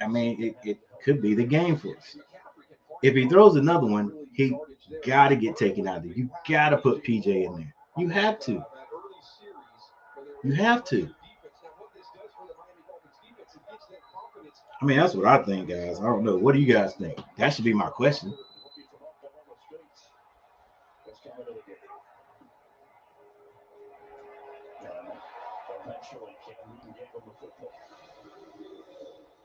could be the game for us. If he throws another one, he got to get taken out of there. You got to put PJ in there. You have to. You have to. I mean, that's what I think, guys. I don't know. What do you guys think? That should be my question. Eventually, Cam Newton gave him the football.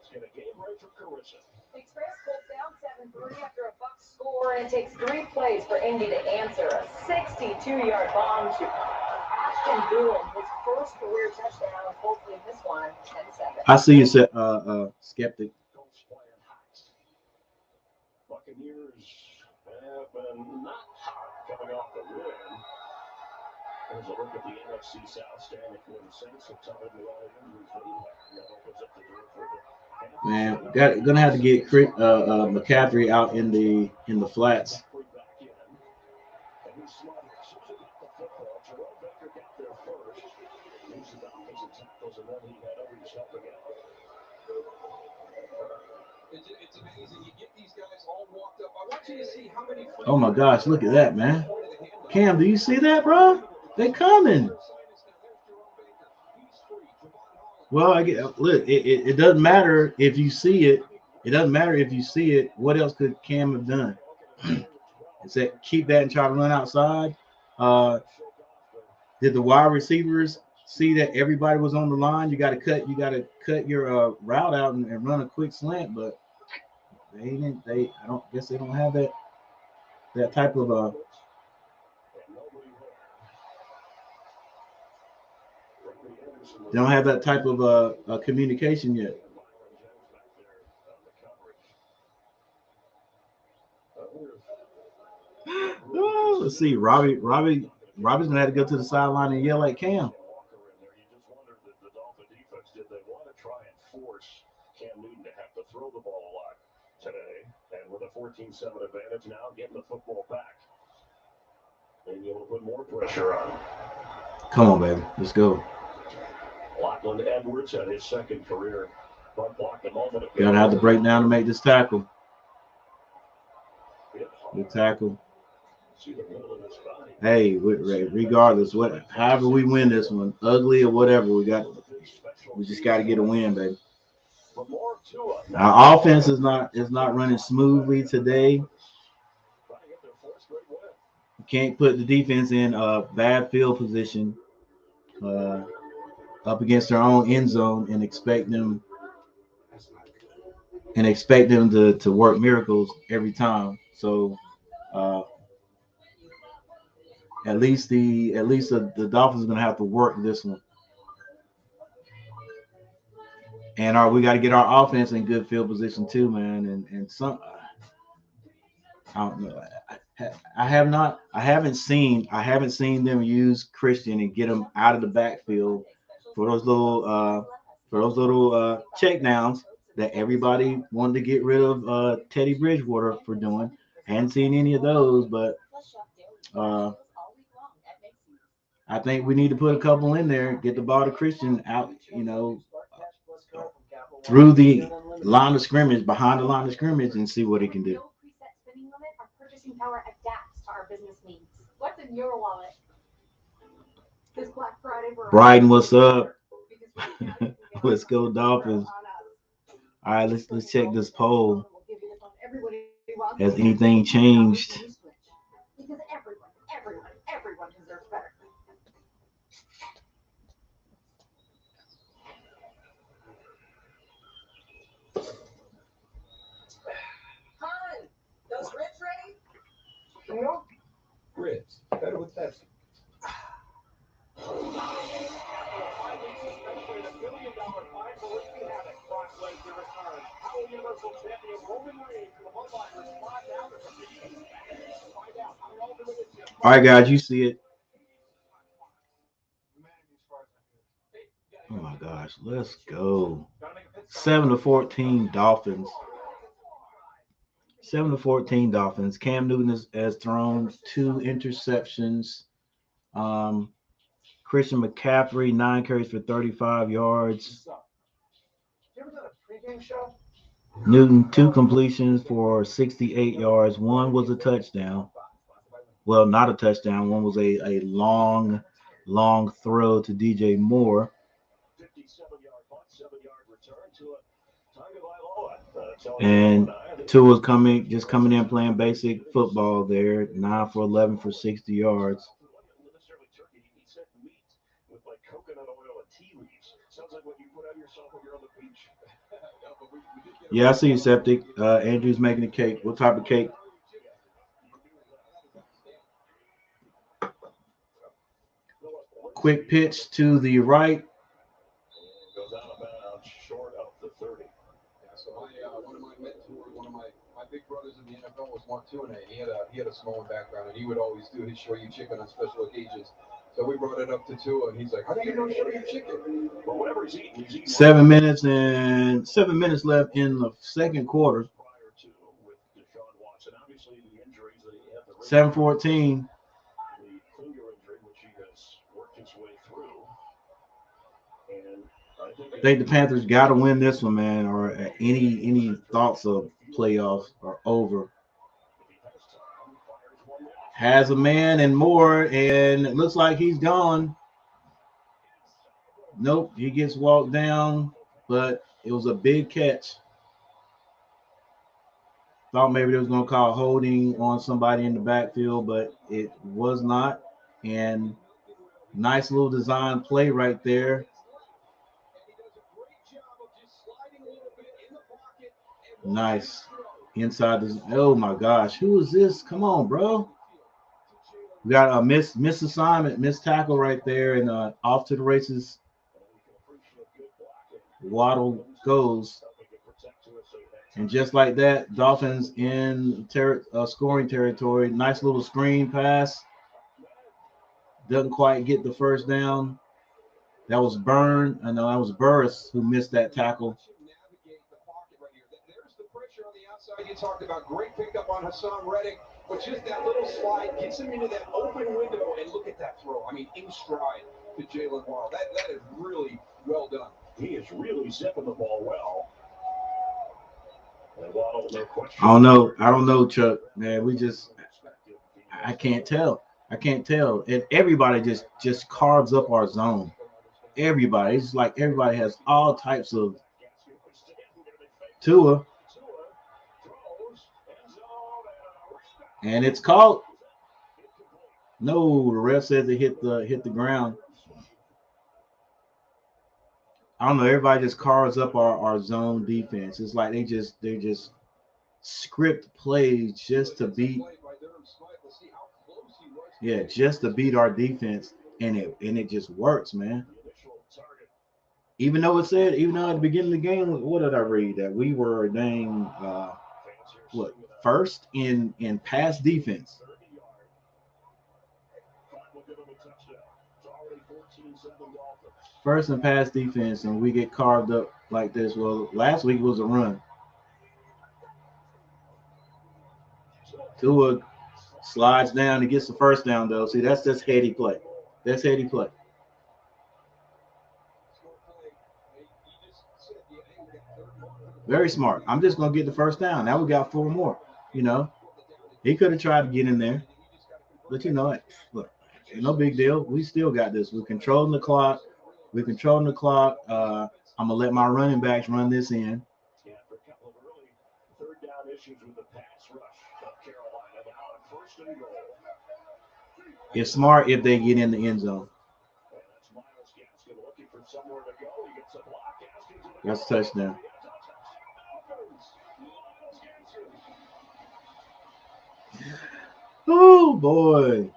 It's going to game right for Carissa. Express pulls down 7-3 after a Bucs score, and it takes 3 plays for Indy to answer a 62-yard bomb to Ashton Dillon, his first career touchdown. Hopefully this one, 10-7. I see you said, skeptic. Buccaneers have been not hot coming off the win. There's a look at the NFC South standing for the Saints. That opens up the door for the Man, gonna have to get McCaffrey out in the flats. It's amazing. You get these guys all walked up. I want you to see how many. Oh my gosh, look at that, man. Cam, do you see that, bro? They coming. Well, it doesn't matter if you see it. It doesn't matter if you see it. What else could Cam have done? Is that keep that and try to run outside? Did the wide receivers see that everybody was on the line? You got to cut your route out and run a quick slant, but they didn't. I don't guess they don't have that type of they don't have that type of communication yet. Oh, let's see. Robbie's gonna have to go to the sideline and yell at Cam. You just wondered that the Dolphin defense, did they want to try and force Cam Newton to have to throw the ball a lot today? And with a 14-7 advantage now, getting the football back. And you'll put more pressure on. Come on, baby. Let's go. Lachlan Edwards had his second career bunt block a moment ago. Gonna have to break down to make this tackle. Good tackle. Hey, regardless, however we win this one, ugly or whatever, we just got to get a win, baby. Our offense is not running smoothly today. You can't put the defense in a bad field position up against their own end zone and expect them to work miracles every time. So at least the Dolphins are gonna have to work this one. And we got to get our offense in good field position too, man. And some I don't know. I haven't seen them use Christian and get him out of the backfield for those little check downs that everybody wanted to get rid of Teddy Bridgewater for doing. I hadn't seen any of those, but I think we need to put a couple in there, get the ball to Christian out, through the line of scrimmage, behind the line of scrimmage, and see what he can do. Our purchasing power adapts to our business needs. What's in your wallet? This Black Friday, Bryden, what's up? Let's go Dolphins. All right, let's check this poll. Has anything changed? Because everyone deserves better. this. All right, guys, you see it. Oh my gosh, let's go. 7-14 Dolphins. 7-14 Dolphins. Cam Newton has thrown 2 interceptions. Christian McCaffrey, 9 carries for 35 yards. You ever done a pregame show? Newton, 2 completions for 68 yards. 1 was a touchdown. Well, not a touchdown. 1 was a long throw to DJ Moore. 57-yard punt, 7-yard return to a And Tua's coming in playing basic football there. 9 for 11 for 60 yards. With like coconut oil and tea leaves. Sounds like what you put on yourself when you're on the beach. Yeah, I see you, Septic. Andrew's making a cake. What type of cake? Quick pitch to the right. Goes out of bounds, short of the 30. Yeah, so one of my mentors, one of my big brothers in the NFL was Mark Tuna. He had a Samoan background, and he would always do his show you chicken on special occasions. So we brought it up to Tua, and he's like, "How do you know show you chicken?" But whatever he's eating, 7 minutes left in the second quarter. 7-14. The finger injury, which he has worked his way through. And I think the Panthers got to win this one, man. Or any thoughts of playoffs are over. Has a man and more, and it looks like he's gone. Nope, he gets walked down, but it was a big catch. Thought maybe they was going to call holding on somebody in the backfield, but it was not. And nice little design play right there. Nice. Inside the, oh my gosh, who is this? Come on, bro. We got a miss assignment, miss tackle right there, and off to the races. Waddle goes. And just like that, Dolphins in scoring territory. Nice little screen pass. Doesn't quite get the first down. That was Byrne. I know that was Burris who missed that tackle. There's the pressure on the outside. You talked about great pickup on Hassan Reddick, but just that little slide gets him into that open window, and look at that throw. I mean, in stride to Jalen Waddle. That is really well done. he is really zipping the ball well. And Waddle, no question. I don't know, Chuck. Man, I can't tell. And everybody just carves up our zone. Everybody. It's like everybody has all types of Tua. And it's caught. No, the ref says it hit the ground. I don't know. Everybody just carves up our zone defense. It's like they just script plays just to beat. Yeah, just to beat our defense, and it just works, man. Even though at the beginning of the game, what did I read? That we were named first in pass defense. First in pass defense, and we get carved up like this. Well, last week was a run. Tua slides down and gets the first down, though. See, that's just heady play. That's heady play. Very smart. I'm just going to get the first down. Now we got 4 more. You know, he could have tried to get in there. But, you know, look, no big deal. We still got this. We're controlling the clock. I'm going to let my running backs run this in. Yeah, for a couple of early third down issues with the pass rush of Carolina. Now on first and goal. It's smart if they get in the end zone. And that's Myles Gaskin looking for somewhere to go. He gets a block. That's a touchdown. Oh, boy.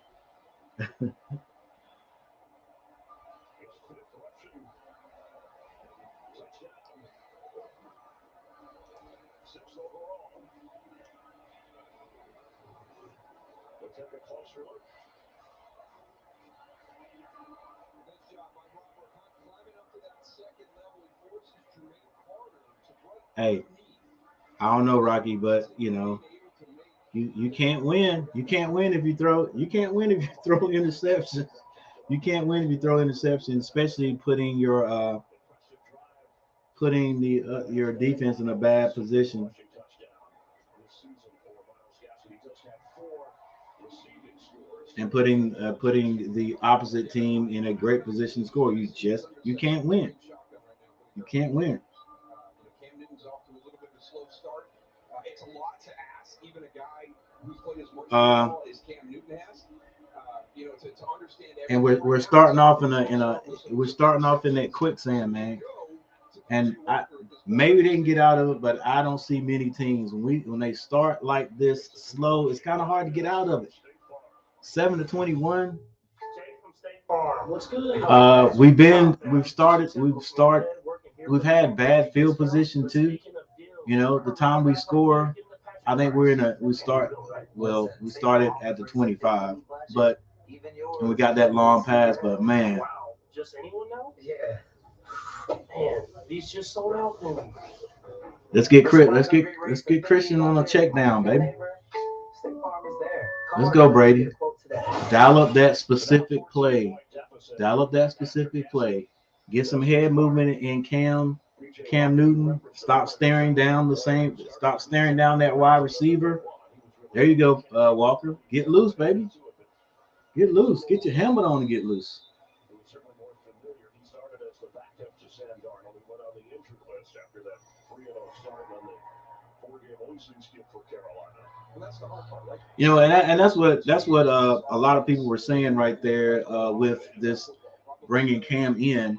Hey, I don't know, Rocky, but you can't win. You can't win if you throw. You can't win if you throw interceptions. You can't win if you throw interceptions, especially putting your defense in a bad position and putting the opposite team in a great position to score. You can't win. You can't win. Cam Newton's off to a little bit of a slow start. It's a lot to ask, even a guy who's played as much football as Cam Newton has. To understand. And we're starting off we're starting off in that quicksand, man. And maybe they can get out of it, but I don't see many teams when they start like this slow. It's kind of hard to get out of it. 7-21. What's good? We've had bad field position too. The time we score, I think we started at the 25, and we got that long pass, but man. Wow, just anyone now? Yeah. Man, these just sold out for me. Let's get Christian on a check down, baby. Let's go, Brady. Dial up that specific play. Get some head movement in Cam Newton. Stop staring down that wide receiver. There you go, Walker. Get loose, baby. Get loose. Get your helmet on and get loose. And that's what a lot of people were saying right there with this bringing Cam in.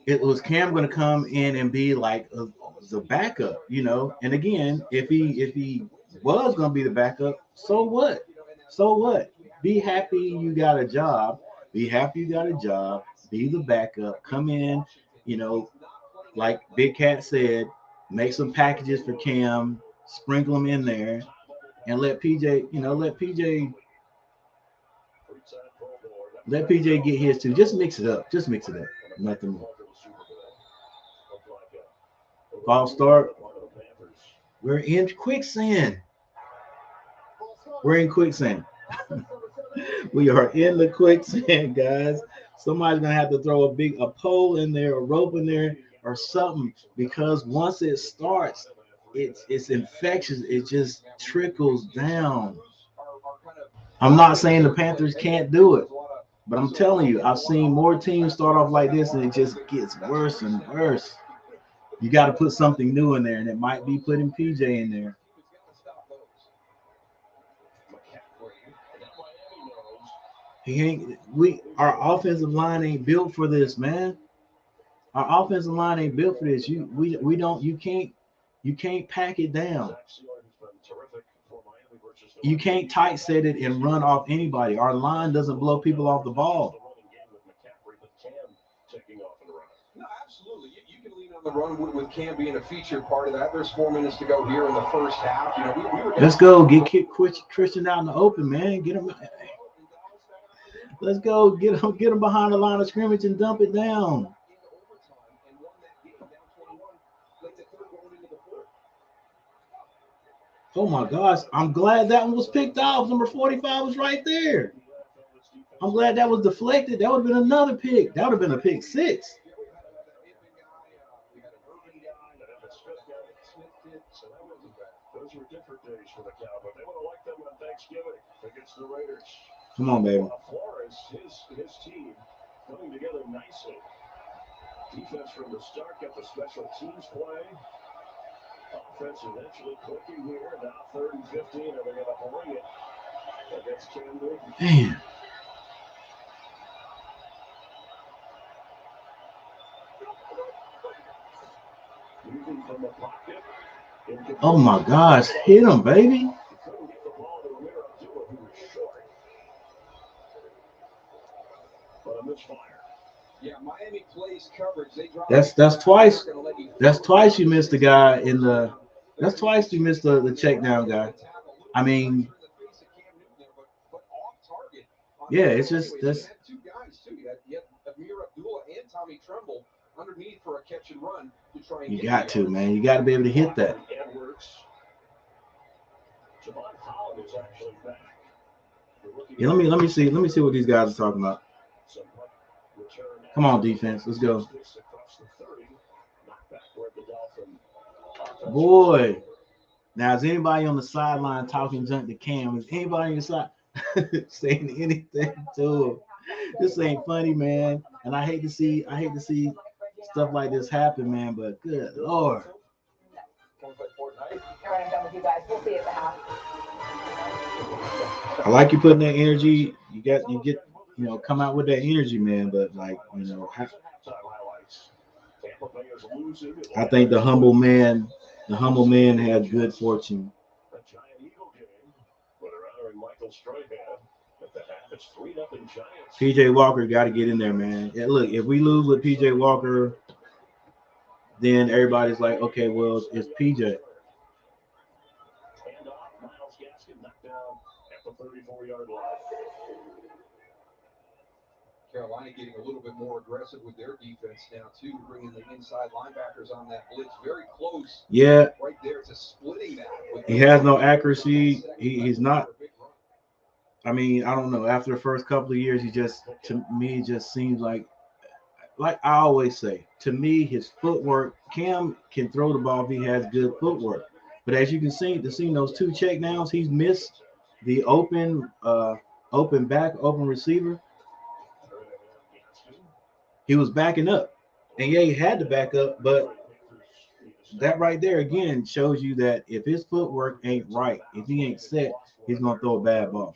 It was Cam going to come in and be like the backup, And again, if he was going to be the backup, so what? Be happy you got a job. Be the backup. Come in, like Big Cat said, make some packages for Cam, sprinkle them in there, and let PJ get his too. Just mix it up. Nothing more. False start. We're in quicksand. We are in the quicksand, guys. Somebody's gonna have to throw a pole in there, a rope in there, or something, because once it starts, it's infectious. It just trickles down. I'm not saying the Panthers can't do it, but I'm telling you, I've seen more teams start off like this, and it just gets worse and worse. You got to put something new in there, and it might be putting PJ in there. Our offensive line ain't built for this, man. Our offensive line ain't built for this. You can't pack it down. You can't tight set it and run off anybody. Our line doesn't blow people off the ball. No, absolutely. You can lean on the run with Cam being a featured part of that. There's 4 minutes to go here in the first half. Let's go. Get Christian out in the open, man. Get him. Let's go. Get him behind the line of scrimmage and dump it down. Oh my gosh, I'm glad that one was picked off. Number 45 was right there. I'm glad that was deflected. That would have been another pick. That would have been a pick 6. Those were different days for the Cowboys. They would have liked them on Thanksgiving against the Raiders. Come on, baby. Flores, his team coming together nicely. Defense from the start, got the special teams play. Offense eventually clicking here. Now 3rd and 15, and they're going to bring it against Cam Newton. Man. Moving from the pocket. Oh my gosh, hit him, baby. misfire. Yeah, Miami plays coverage. They drop That's twice. That's twice you missed the guy in the. That's twice you missed the check down guy. I mean, yeah, it's just that's. Two guys too. You had Amir Abdullah and Tommy Tremble underneath for a catch and run to try and You got to, man. You got to be able to hit that. Yeah, let me see what these guys are talking about. Come on, defense, let's go. Boy, now is anybody on the sideline talking junk to Cam? Is anybody on your side saying anything to him? This ain't funny, man. And I hate to see stuff like this happen, man. But good Lord. All right, I'm done with you guys. We'll see you at the half. I like you putting that energy. You get, come out with that energy, man. But like, I think the humble man had good fortune. PJ Walker got to get in there, man. Yeah, look, if we lose with PJ Walker, then everybody's like, okay, well, it's PJ. Carolina getting a little bit more aggressive with their defense now too, bringing the inside linebackers on that blitz very close. Yeah, right there to splitting that. He has no accuracy. He's not. I mean, I don't know. After the first couple of years, to me just seems like I always say, to me, his footwork. Cam can throw the ball if he has good footwork, but as you can see, those two checkdowns, he's missed the open receiver. He was backing up, and yeah, he had to back up, but that right there again shows you that if his footwork ain't right, if he ain't set, he's gonna throw a bad ball.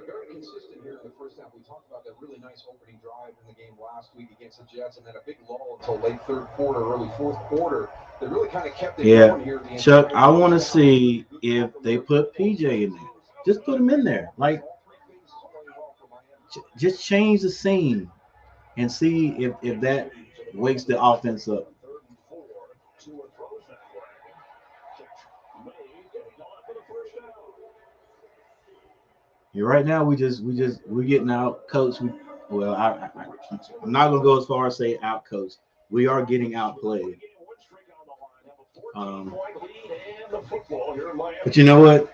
Very consistent here in the first half. We talked about that really nice opening drive in the game last week against the Jets, and then a big lull until late third quarter, early fourth quarter. They really kind of kept it going here. Chuck, I want to see if they put PJ in there. Just put him in there. Like, just change the scene and see if that wakes the offense up. Yeah, right now we're getting out coached. I'm not gonna go as far as say out coached. We are getting outplayed. But you know what?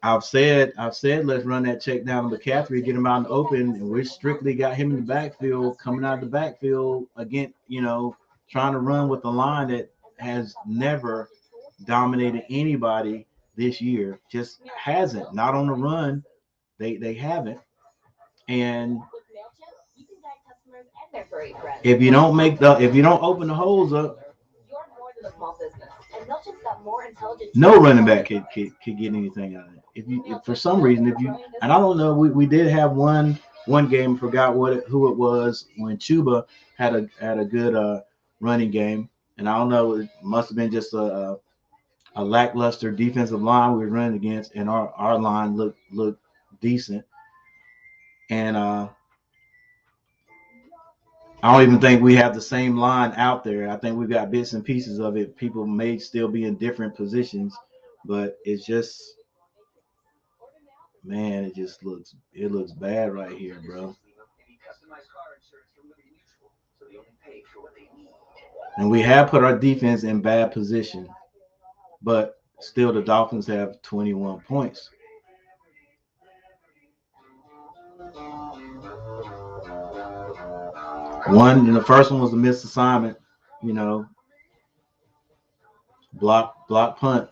I've said let's run that check down to McCaffrey, get him out in the open, and we strictly got him in the backfield, coming out of the backfield again, trying to run with the line that has never dominated anybody this year. Just hasn't. Not on the run. They haven't. And if you don't open the holes up, no running back could get anything out of it. If for some reason, and I don't know, we did have one game, forgot who it was, when Chuba had a good running game, and I don't know, it must have been just a lackluster defensive line we were running against, and our line looked decent. And I don't even think we have the same line out there. I think we've got bits and pieces of it. People may still be in different positions, but it's just, man, it looks bad right here, bro. And we have put our defense in bad position, but still the Dolphins have 21 points. The first one was a missed assignment, block punt.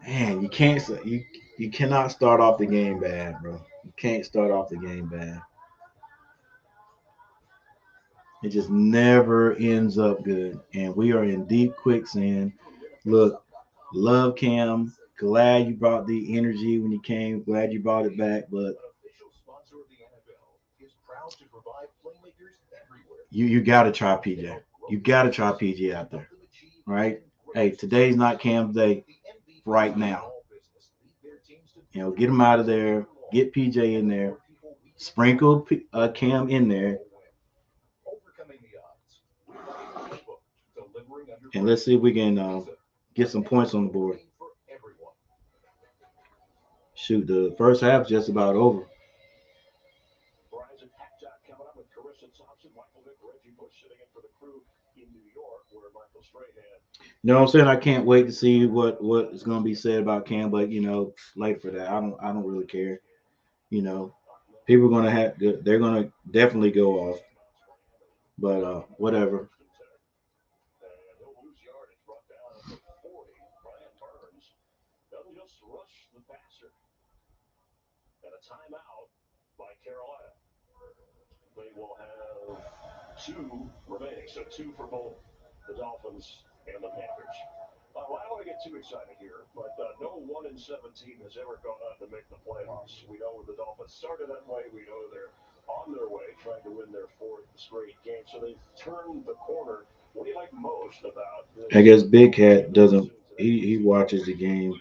Man, you cannot start off the game bad, bro. You can't start off the game bad. It just never ends up good, and we are in deep quicksand. Look, love Cam. Glad you brought the energy when you came. Glad you brought it back, but you got to try PJ. You got to try PJ out there, right? Hey, today's not Cam's day right now. You know, get him out of there. Get PJ in there. Sprinkle Cam in there. And let's see if we can get some points on the board. Shoot, the first half just about over. You know what I'm saying? I can't wait to see what is going to be said about Cam, but you know, late for that. I don't really care. You know, people are going to they're going to definitely go off. But whatever. And a timeout by Carolina. They will have 2 remaining, so 2 for both the Dolphins and the Panthers. Well, I don't want to get too excited here, but no 1-17 has ever gone on to make the playoffs. We know the Dolphins started that way. We know they're on their way, trying to win their 4th straight game. So they've turned the corner. What do you like most about this? I guess Big Cat doesn't. He watches the game.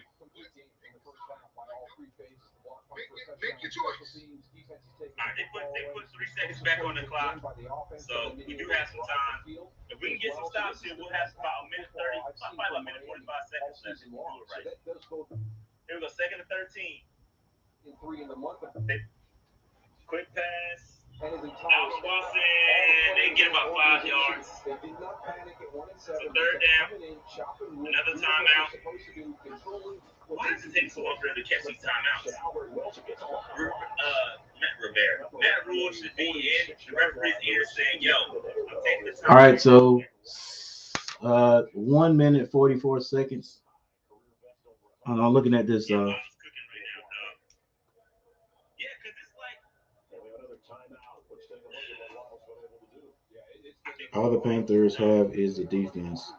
They put 3 seconds back on the clock, so we do have some time. If we can get some stops here, we'll have about a minute 30, probably a minute 45 seconds left. We'll do it right. Here we go, 2nd and 13. Quick pass. Albert Wilson, they get about 5 yards. So 3rd down. Another timeout. Why does it take so long for them to catch these timeouts? Matt Rivera. Matt Rule should be in the referee's ear saying, yo, I'm taking the time. All right, so 1 minute 44 seconds. I'm looking at this. All the Panthers have is the defense.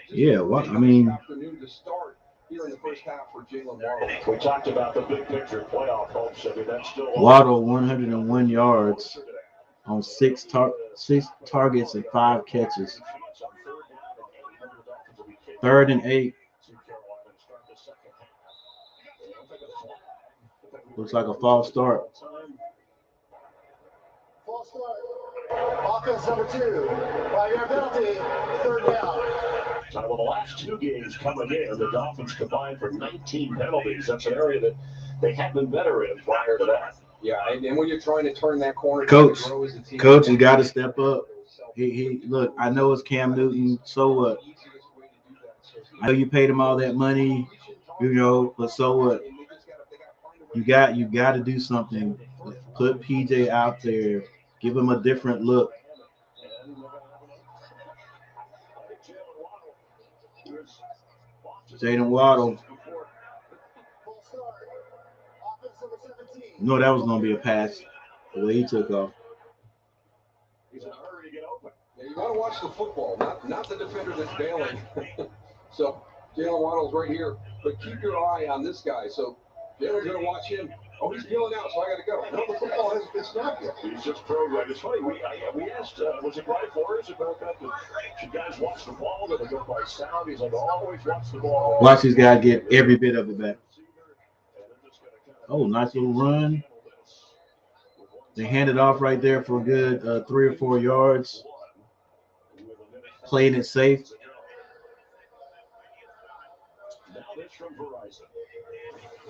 Yeah, what I mean. We talked about the big picture playoff hopes. I mean, that's still Waddle 101 yards on 6 targets and 5 catches. 3rd and 8. Looks like a false start. False start. Offense number 2. 5-yard penalty. 3rd down. Well, the last 2 games coming in, the Dolphins combined for 19 penalties. That's an area that they have been better in prior to that. Yeah, and when you're trying to turn that corner, Coach has got to step up. He look. I know it's Cam Newton. So what? I know you paid him all that money, you know. But so what? You got to do something. Put PJ out there. Give him a different look. Jaden Waddle. No, that was going to be a pass. The way he took off. He's in a hurry to get open. Yeah, you want to watch the football, not the defender that's bailing. So Jalen Waddle's right here, but keep your eye on this guy. So Jalen's going to watch him. Oh, he's peeling out, so I got to go. No, the football hasn't been snapped yet. He's just programmed. It's funny. We asked, was it Brian Flores about that? Should guys watch the ball? Did they go by sound? He's like, always watch the ball. Watch these guys get every bit of it back. Oh, nice little run. They hand it off right there for a good 3 or 4 yards. Playing it safe.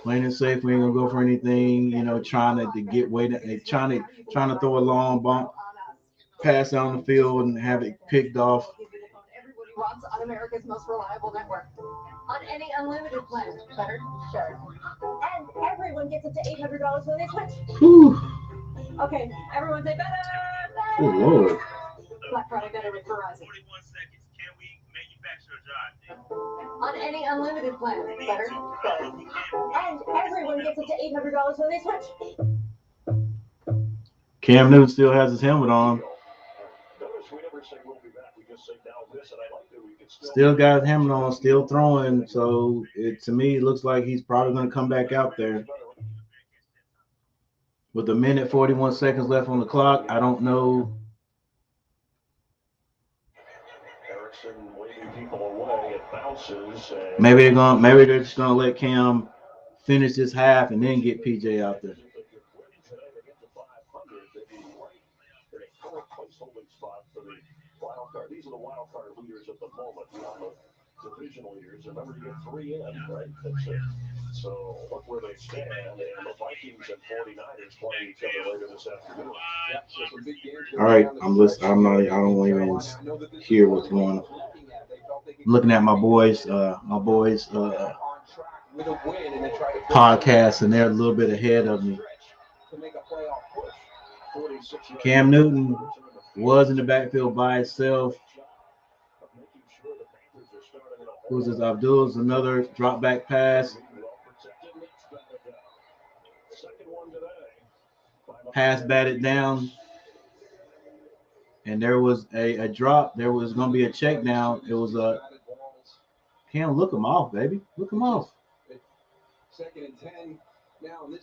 Playing it safe. We ain't gonna go for anything. You know, trying to get weighted. Trying to throw a long bump, pass down the field, and have it picked off. Everybody wants on America's most reliable network. On any unlimited plan. Better? Sure. And everyone gets up to $800 when they switch. Whew. Okay, everyone say better. Oh, Lord. Black Friday better with Verizon. 41 seconds. Can we manufacture a drive? On any unlimited plan. Better? Sure. And everyone gets up to $800 when they switch. Cam Newton still has his helmet on. Still got his helmet on, still throwing. So to me, it looks like he's probably going to come back out there. With a minute 41 seconds left on the clock, I don't know. Maybe they're just gonna let Cam finish this half and then get PJ out there. These are the wild card leaders at the moment, not the division leaders. Remember, you get 3 in, right? That's it. So look where they stand, and the Vikings and 49ers playing each other later this afternoon. All right, I'm listening. I don't even hear what's going on. I'm looking at my boys' podcast, and they're a little bit ahead of me. Cam Newton was in the backfield by himself. Who's this? Abdul's another drop back pass. Pass batted down. And there was a drop. There was going to be a check down. It was a Cam, look him off, baby. Look him off.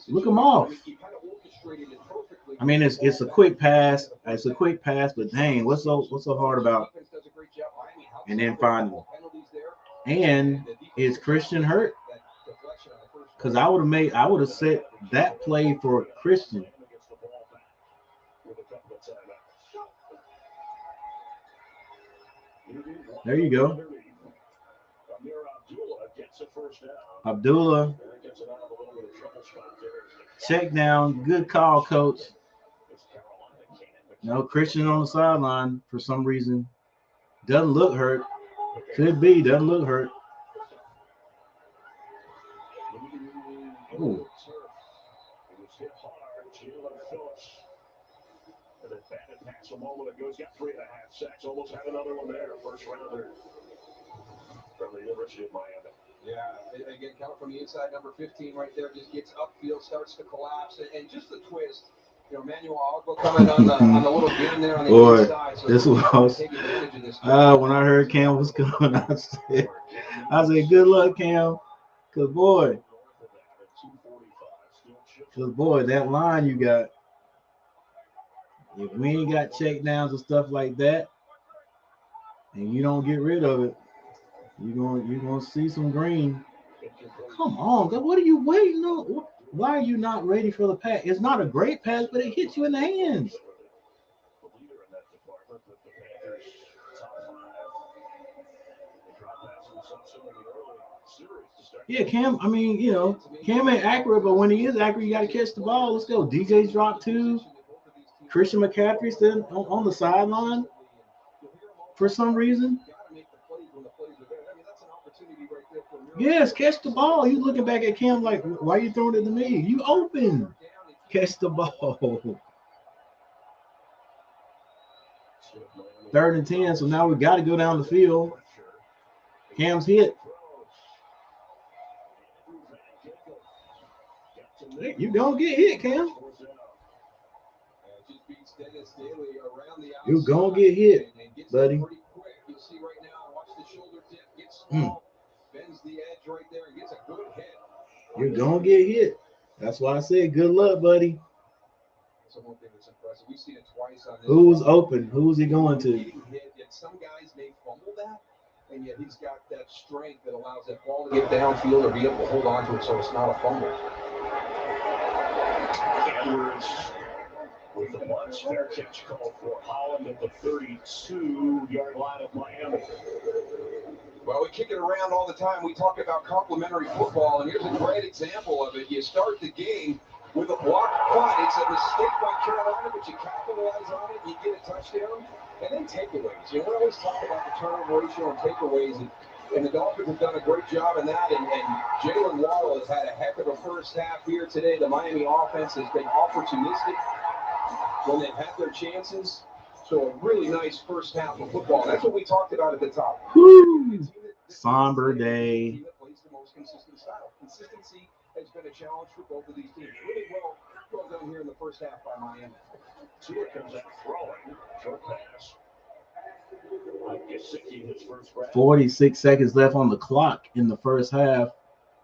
Look him off. I mean, it's a quick pass. It's a quick pass, but dang, what's so hard about? And then finding. And is Christian hurt? Because I would have set that play for Christian. There you go. Abdullah. Check down. Good call, coach. No, Christian on the sideline for some reason. Doesn't look hurt. Could be. Doesn't look hurt. Ooh. And it batted past a moment ago. He's got 3.5 sacks. Almost had another one there. First rounder from the University of Miami. Yeah, again, coming from the inside, number 15 right there, just gets upfield, starts to collapse, and just the twist. You know, Manuel Ogba coming on the little game there on the inside. So this was when I heard Cam was coming, I said, good luck, Cam. Cause boy, that line you got. If we ain't got check downs and stuff like that, and you don't get rid of it, you're gonna see some green. Come on, God, what are you waiting on? Why are you not ready for the pass? It's not a great pass, but it hits you in the hands. Yeah, Cam. I mean, Cam ain't accurate, but when he is accurate, you got to catch the ball. Let's go. DJ's dropped 2. Christian McCaffrey's still on the sideline for some reason. Yes, catch the ball. You looking back at Cam like, why are you throwing it to me? You open. Catch the ball. 3rd and 10, so now we got to go down the field. Cam's hit. You don't get hit, Cam. You gonna get hit, buddy. You see right now, watch the shoulder tip, gets small, bends the edge right there, and gets a good hit. You're gonna get hit. That's why I said good luck, buddy. That's one thing that's impressive. We've seen it twice on this. Who's open? Who's he going to? Some guys may fumble that, and yet he's got that strength that allows that ball to get downfield or be able to hold on to it so it's not a fumble. Edwards with the one fair catch call for Holland at the 32-yard line of Miami. Well, we kick it around all the time. We talk about complementary football, and here's a great example of it. You start the game with a block punt. It's a mistake by Carolina, but you capitalize on it, and you get a touchdown. And then takeaways. We always talk about the turnover ratio and takeaways, and the Dolphins have done a great job in that. And Jalen Waddle has had a heck of a first half here today. The Miami offense has been opportunistic when they've had their chances. So a really nice first half of football. That's what we talked about at the top. Woo! Somber day. Team that plays the most consistent style. Consistency has been a challenge for both of these teams. Really well done here in the first half by Miami. Tua comes out throwing. Short pass. Gesicki, his first grab. 46 seconds left on the clock in the first half.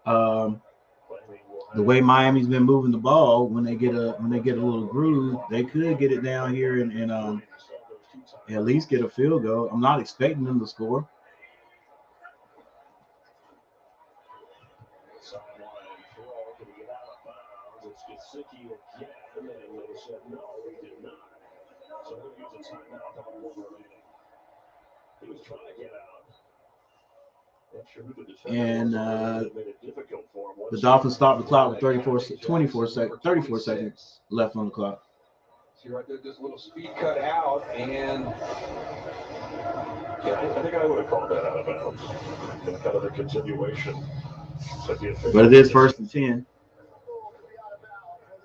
The way Miami's been moving the ball, when they get a little groove, they could get it down here and at least get a field goal. I'm not expecting them to score. Sideline throw. Can he get out of bounds? It's Gesicki again, and they said no, he did not. So he'll use a timeout. How about one remaining? He was trying to get out. Not sure who the defender And was. It made it difficult for him. the Dolphins stopped the clock with 34 seconds left on the clock. See right there, just a little speed cut out, and yeah, I think I would have called that out of bounds. And kind of a continuation. But it is 1st and 10. The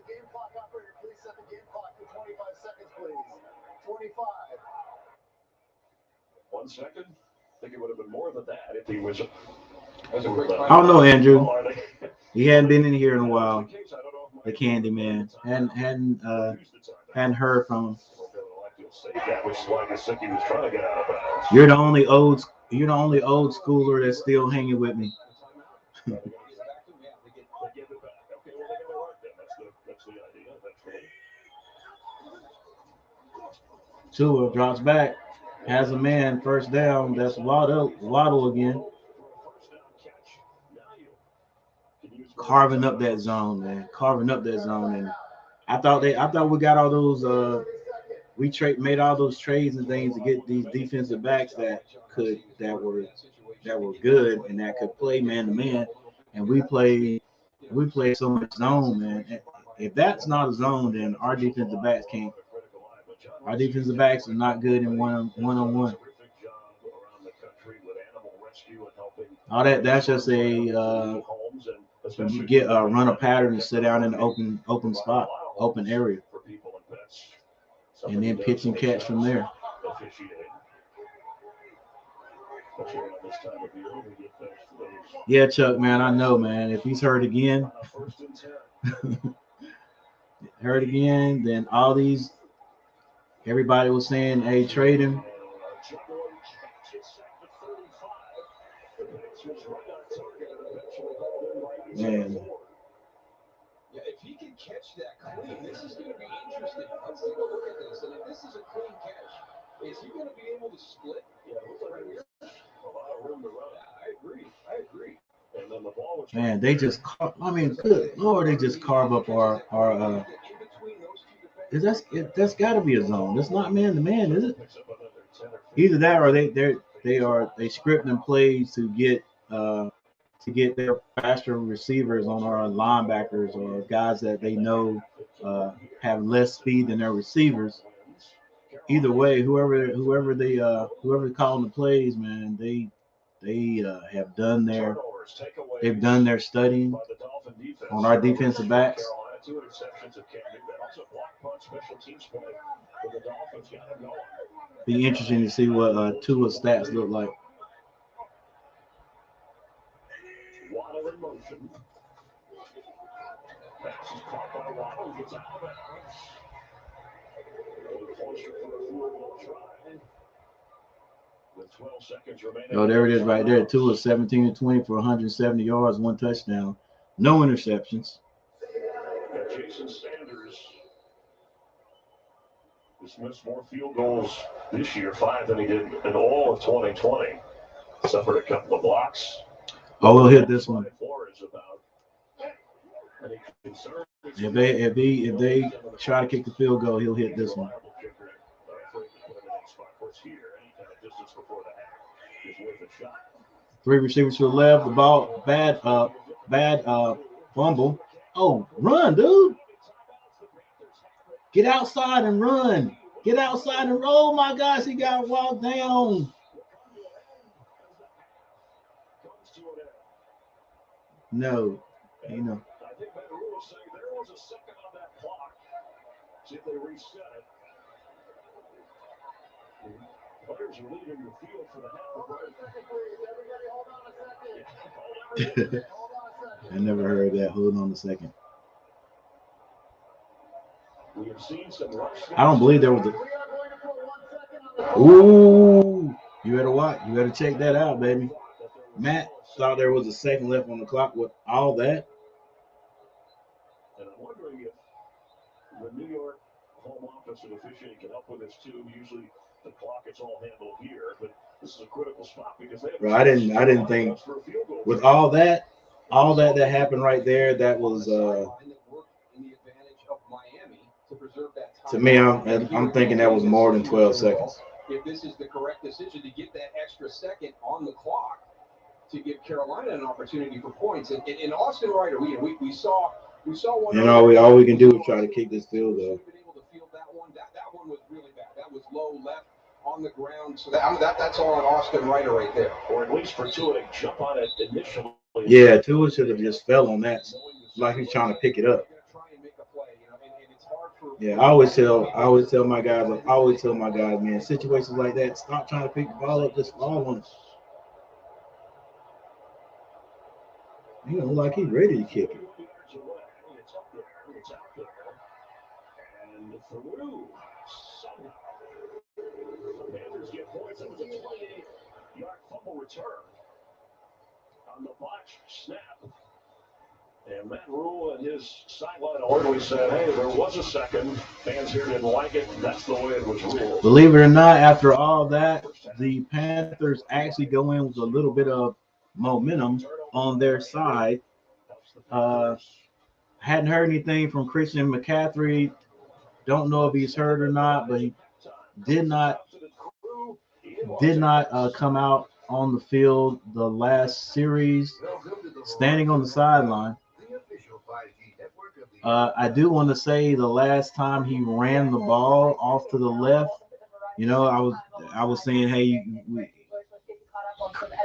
game clock operator, please set the game clock for 25 seconds, please. 25. 1 second? I think it would have been more than that if he was. I don't know, Andrew. He hadn't been in here in a while. The Candy Man hadn't heard from him. You're the only old schooler that's still hanging with me. Tua drops back, has a man, first down. That's Waddle again. Carving up that zone, man. Carving up that zone. And I thought we got all those we made all those trades and things to get these defensive backs that were good and that could play man to man. And we play so much zone, man. If that's not a zone, then our defensive backs can't. Our defensive backs are not good in one-on-one. All that's just a run a pattern and sit down in the open spot, open area, and then pitch and catch from there. Yeah, Chuck, man, I know, man. If he's hurt again, then everybody was saying, hey, trade him. Man. Yeah, if he can catch that clean, this is going to be interesting. Let's take a look at this. And if this is a clean catch, is he going to be able to split? Yeah, right here. A lot of room to run. Yeah, I agree. And then the ball was man, they just good Lord, they just carve up our that's got to be a zone. That's not man to man, is it? Either that or they scripting plays to get their faster receivers on our linebackers or guys that they know have less speed than their receivers. Either way, whoever calling the plays, man, they have done their studying on our defensive backs. Be interesting to see what Tua's stats look like. Waddle in motion. Pass is caught by Waddle. Gets out of bounds. Closer for a field goal try. With 12 seconds remaining. Oh, there it is right there. Tua 17-20 for 170 yards, 1 touchdown. No interceptions. And Jason Sanders has missed more field goals this year, 5 than he did in all of 2020. Suffered a couple of blocks. Oh, we'll hit this one. If they try to kick the field goal, he'll hit this one. 3 receivers to the left. The ball bad fumble. Oh, run, dude! Get outside and run. Get outside and roll. Oh my gosh, he got walked down. No, you know. I think Matt Rule was saying there was a second on that clock. See if they reset it. Players are leaving the field for the half break. I never heard that. Hold on a second. We have seen some rush. I don't believe there was a. Ooh. You better watch. You better check that out, baby. Matt thought there was a second left on the clock with all that. And I'm wondering if the New York home office and officiating can help with this too. Usually the clock is all handled here, but this is a critical spot because they have. Bro, I didn't think with all that happened right there. That was to me. I'm thinking that was more than 12 seconds. If this is the correct decision to get that extra second on the clock to give Carolina an opportunity for points, and Austin Ryder, we saw one. And all we can do is try to kick this field goal. That one was really bad. That was low left on the ground. So that's all on Austin Ryder right there. Or at least for Tua to jump on it initially. Yeah, Tua should have just fell on that, like he's trying to pick it up. Yeah, I always tell my guys, man, situations like that, stop trying to pick the ball up, just fall on it. He don't look like he's ready to kick it. It's up there. It's out there. And through. Somehow. The Panthers get points. It was a 28-yard fumble return on the botch snap. And Matt Rule and his sideline orderly said, hey, there was a second. Fans here didn't like it. That's the way it was ruled. Believe it or not, after all that, the Panthers actually go in with a little bit of momentum on their side. Hadn't heard anything from Christian McCaffrey. Don't know if he's hurt or not, but he did not come out on the field the last series, standing on the sideline. I do want to say the last time he ran the ball off to the left, I was saying, hey,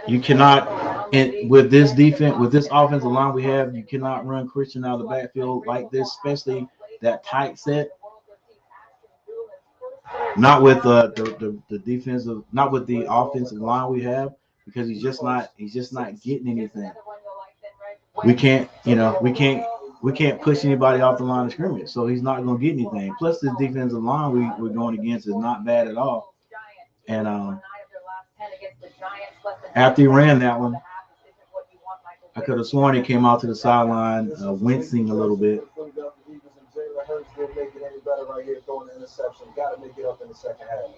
you cannot, and with this defense, with this offensive line we have, you cannot run Christian out of the backfield like this, especially that tight set. Not with the defensive, not with the offensive line we have, because he's just not getting anything. We can't push anybody off the line of scrimmage, so he's not going to get anything. Plus, this defensive line we're going against is not bad at all. And after he ran that one, I could have sworn he came out to the sideline wincing a little bit.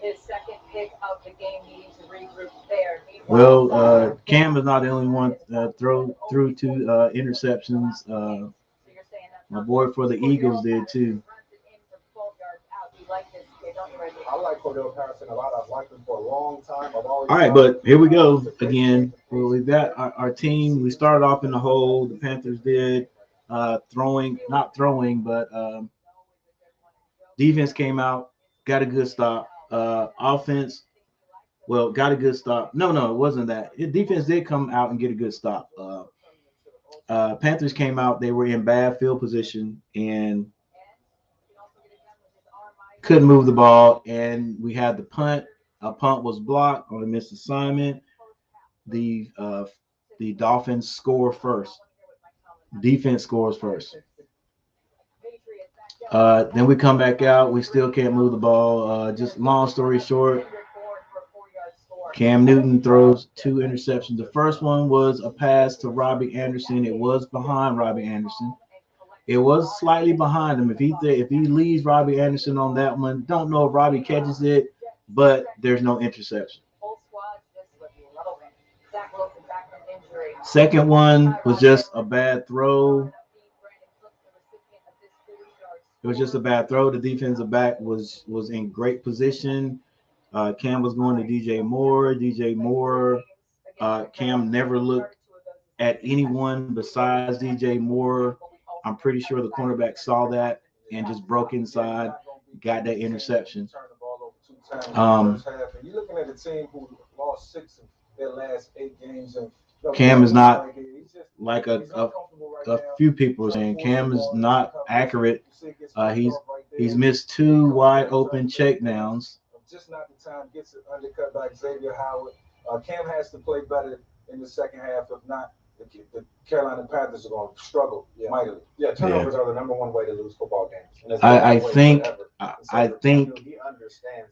His second pick of the game, needing to regroup there. Well, Cam is not the only one threw two interceptions. My boy for the Eagles did too. I like Cordell Patterson a lot. I've liked him for a long time. All right, but here we go again. Well, we've got our team. We started off in the hole. The Panthers did not throwing, but defense came out, got a good stop. Offense, well, got a good stop. No, it wasn't that. Defense did come out and get a good stop. Panthers came out. They were in bad field position and couldn't move the ball. And we had the punt. A punt was blocked on a missed assignment. The Dolphins score first. Defense scores first. Then we come back out. We still can't move the ball. Just long story short, Cam Newton throws two interceptions. The first one was a pass to Robbie Anderson. It was behind Robbie Anderson. It was slightly behind him. If he leaves Robbie Anderson on that one, don't know if Robbie catches it, but there's no interception. Second one was just a bad throw. It was just a bad throw. The defensive back was in great position. Cam was going to DJ Moore. Cam never looked at anyone besides DJ Moore. I'm pretty sure the cornerback saw that and just broke inside, got that interception. You're looking at a team who lost 6 of their last 8 games. And Cam is not like a few people are saying. Cam is not accurate. He's missed 2 wide open checkdowns. Just not the time. Gets undercut by Xavier Howard. Cam has to play better in the second half. If not, the Carolina Panthers are going to struggle mightily. Yeah, turnovers are the number one way to lose football games. And I think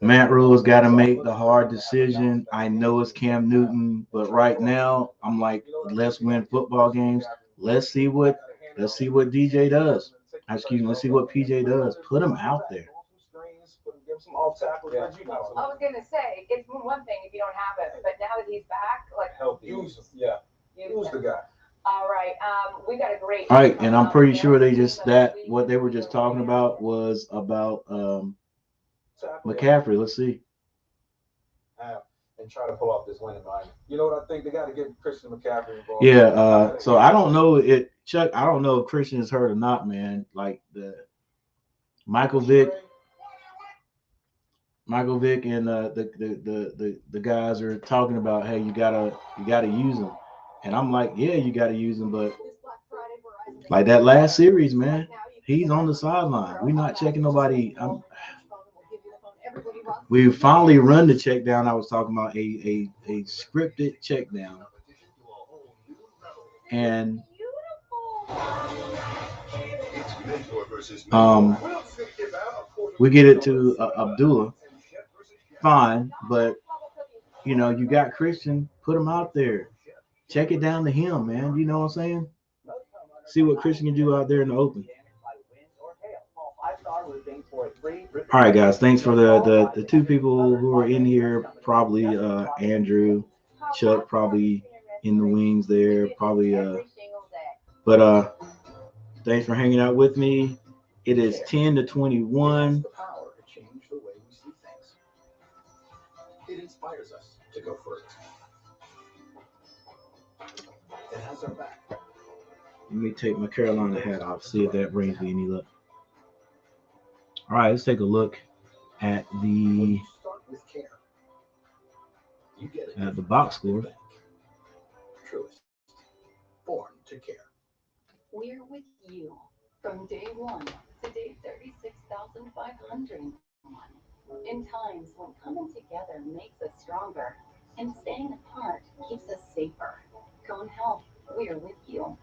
Matt Rule's got to make the hard decision. I know it's Cam Newton, but right now I'm like, let's win football games. Let's see what DJ does. Excuse me. Let's see what PJ does. Put him out there. Some off tackle. I was gonna say it's one thing if you don't have it, but now that he's back, like help use him. Yeah, use the guy. All right, we got a great. All right, and I'm pretty sure what they were just talking about was about McCaffrey. Let's see. And try to pull off this win in Miami. You know what I think? They got to get Christian McCaffrey involved. Yeah. So I don't know Chuck. I don't know if Christian is hurt or not, man. Like the Michael Vick and the guys are talking about, hey, you gotta use him, and I'm like, yeah, you gotta use him, but like that last series, man, he's on the sideline. We're not checking nobody. We finally run the check down. I was talking about a scripted check down, and we get it to Abdullah. Fine, but you know, you got Christian, put him out there. Check it down to him, man. You know what I'm saying? See what Christian can do out there in the open. All right, guys. Thanks for the two people who are in here. Probably Andrew, Chuck, probably in the wings there. Probably but thanks for hanging out with me. It is 10-21. It inspires us to go further. It has our back. Let me take my Carolina hat off, see if that brings me any luck. All right, let's take a look at the box score. Truest, born to care. We're with you from day one to day 36,501. In times when coming together makes us stronger and staying apart keeps us safer. Cone Health, we're with you.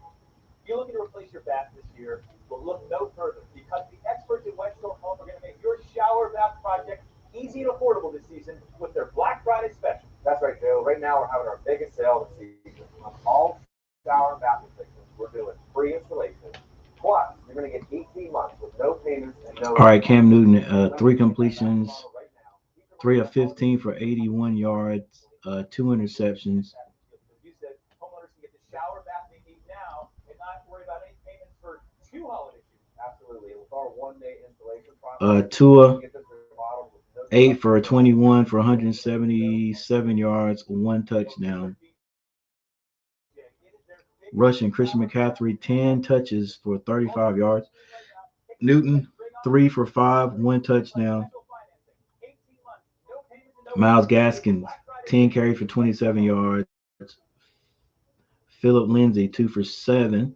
You're looking to replace your bath this year? Well, look no further, because the experts at Weststone Home are going to make your shower bath project easy and affordable this season with their Black Friday special. That's right, Joe. Right now, we're having our biggest sale of the season. On all shower and bath replacements, we're doing free installation. Plus, you're going to get 18 months with no payments and no... All right, Cam Newton, 3 completions, 3 of 15 for 81 yards, 2 interceptions. You said homeowners can get the shower bath they need now and not worry about any payments for 2 holiday seasons. Absolutely. With our one-day installation process, Tua, 8 for 21 for 177 yards, 1 touchdown. Rushing, Christian McCaffrey, 10 touches for 35 yards. Newton, 3 for 5, 1 touchdown. Myles Gaskins, 10 carries for 27 yards. Phillip Lindsay, 2 for 7.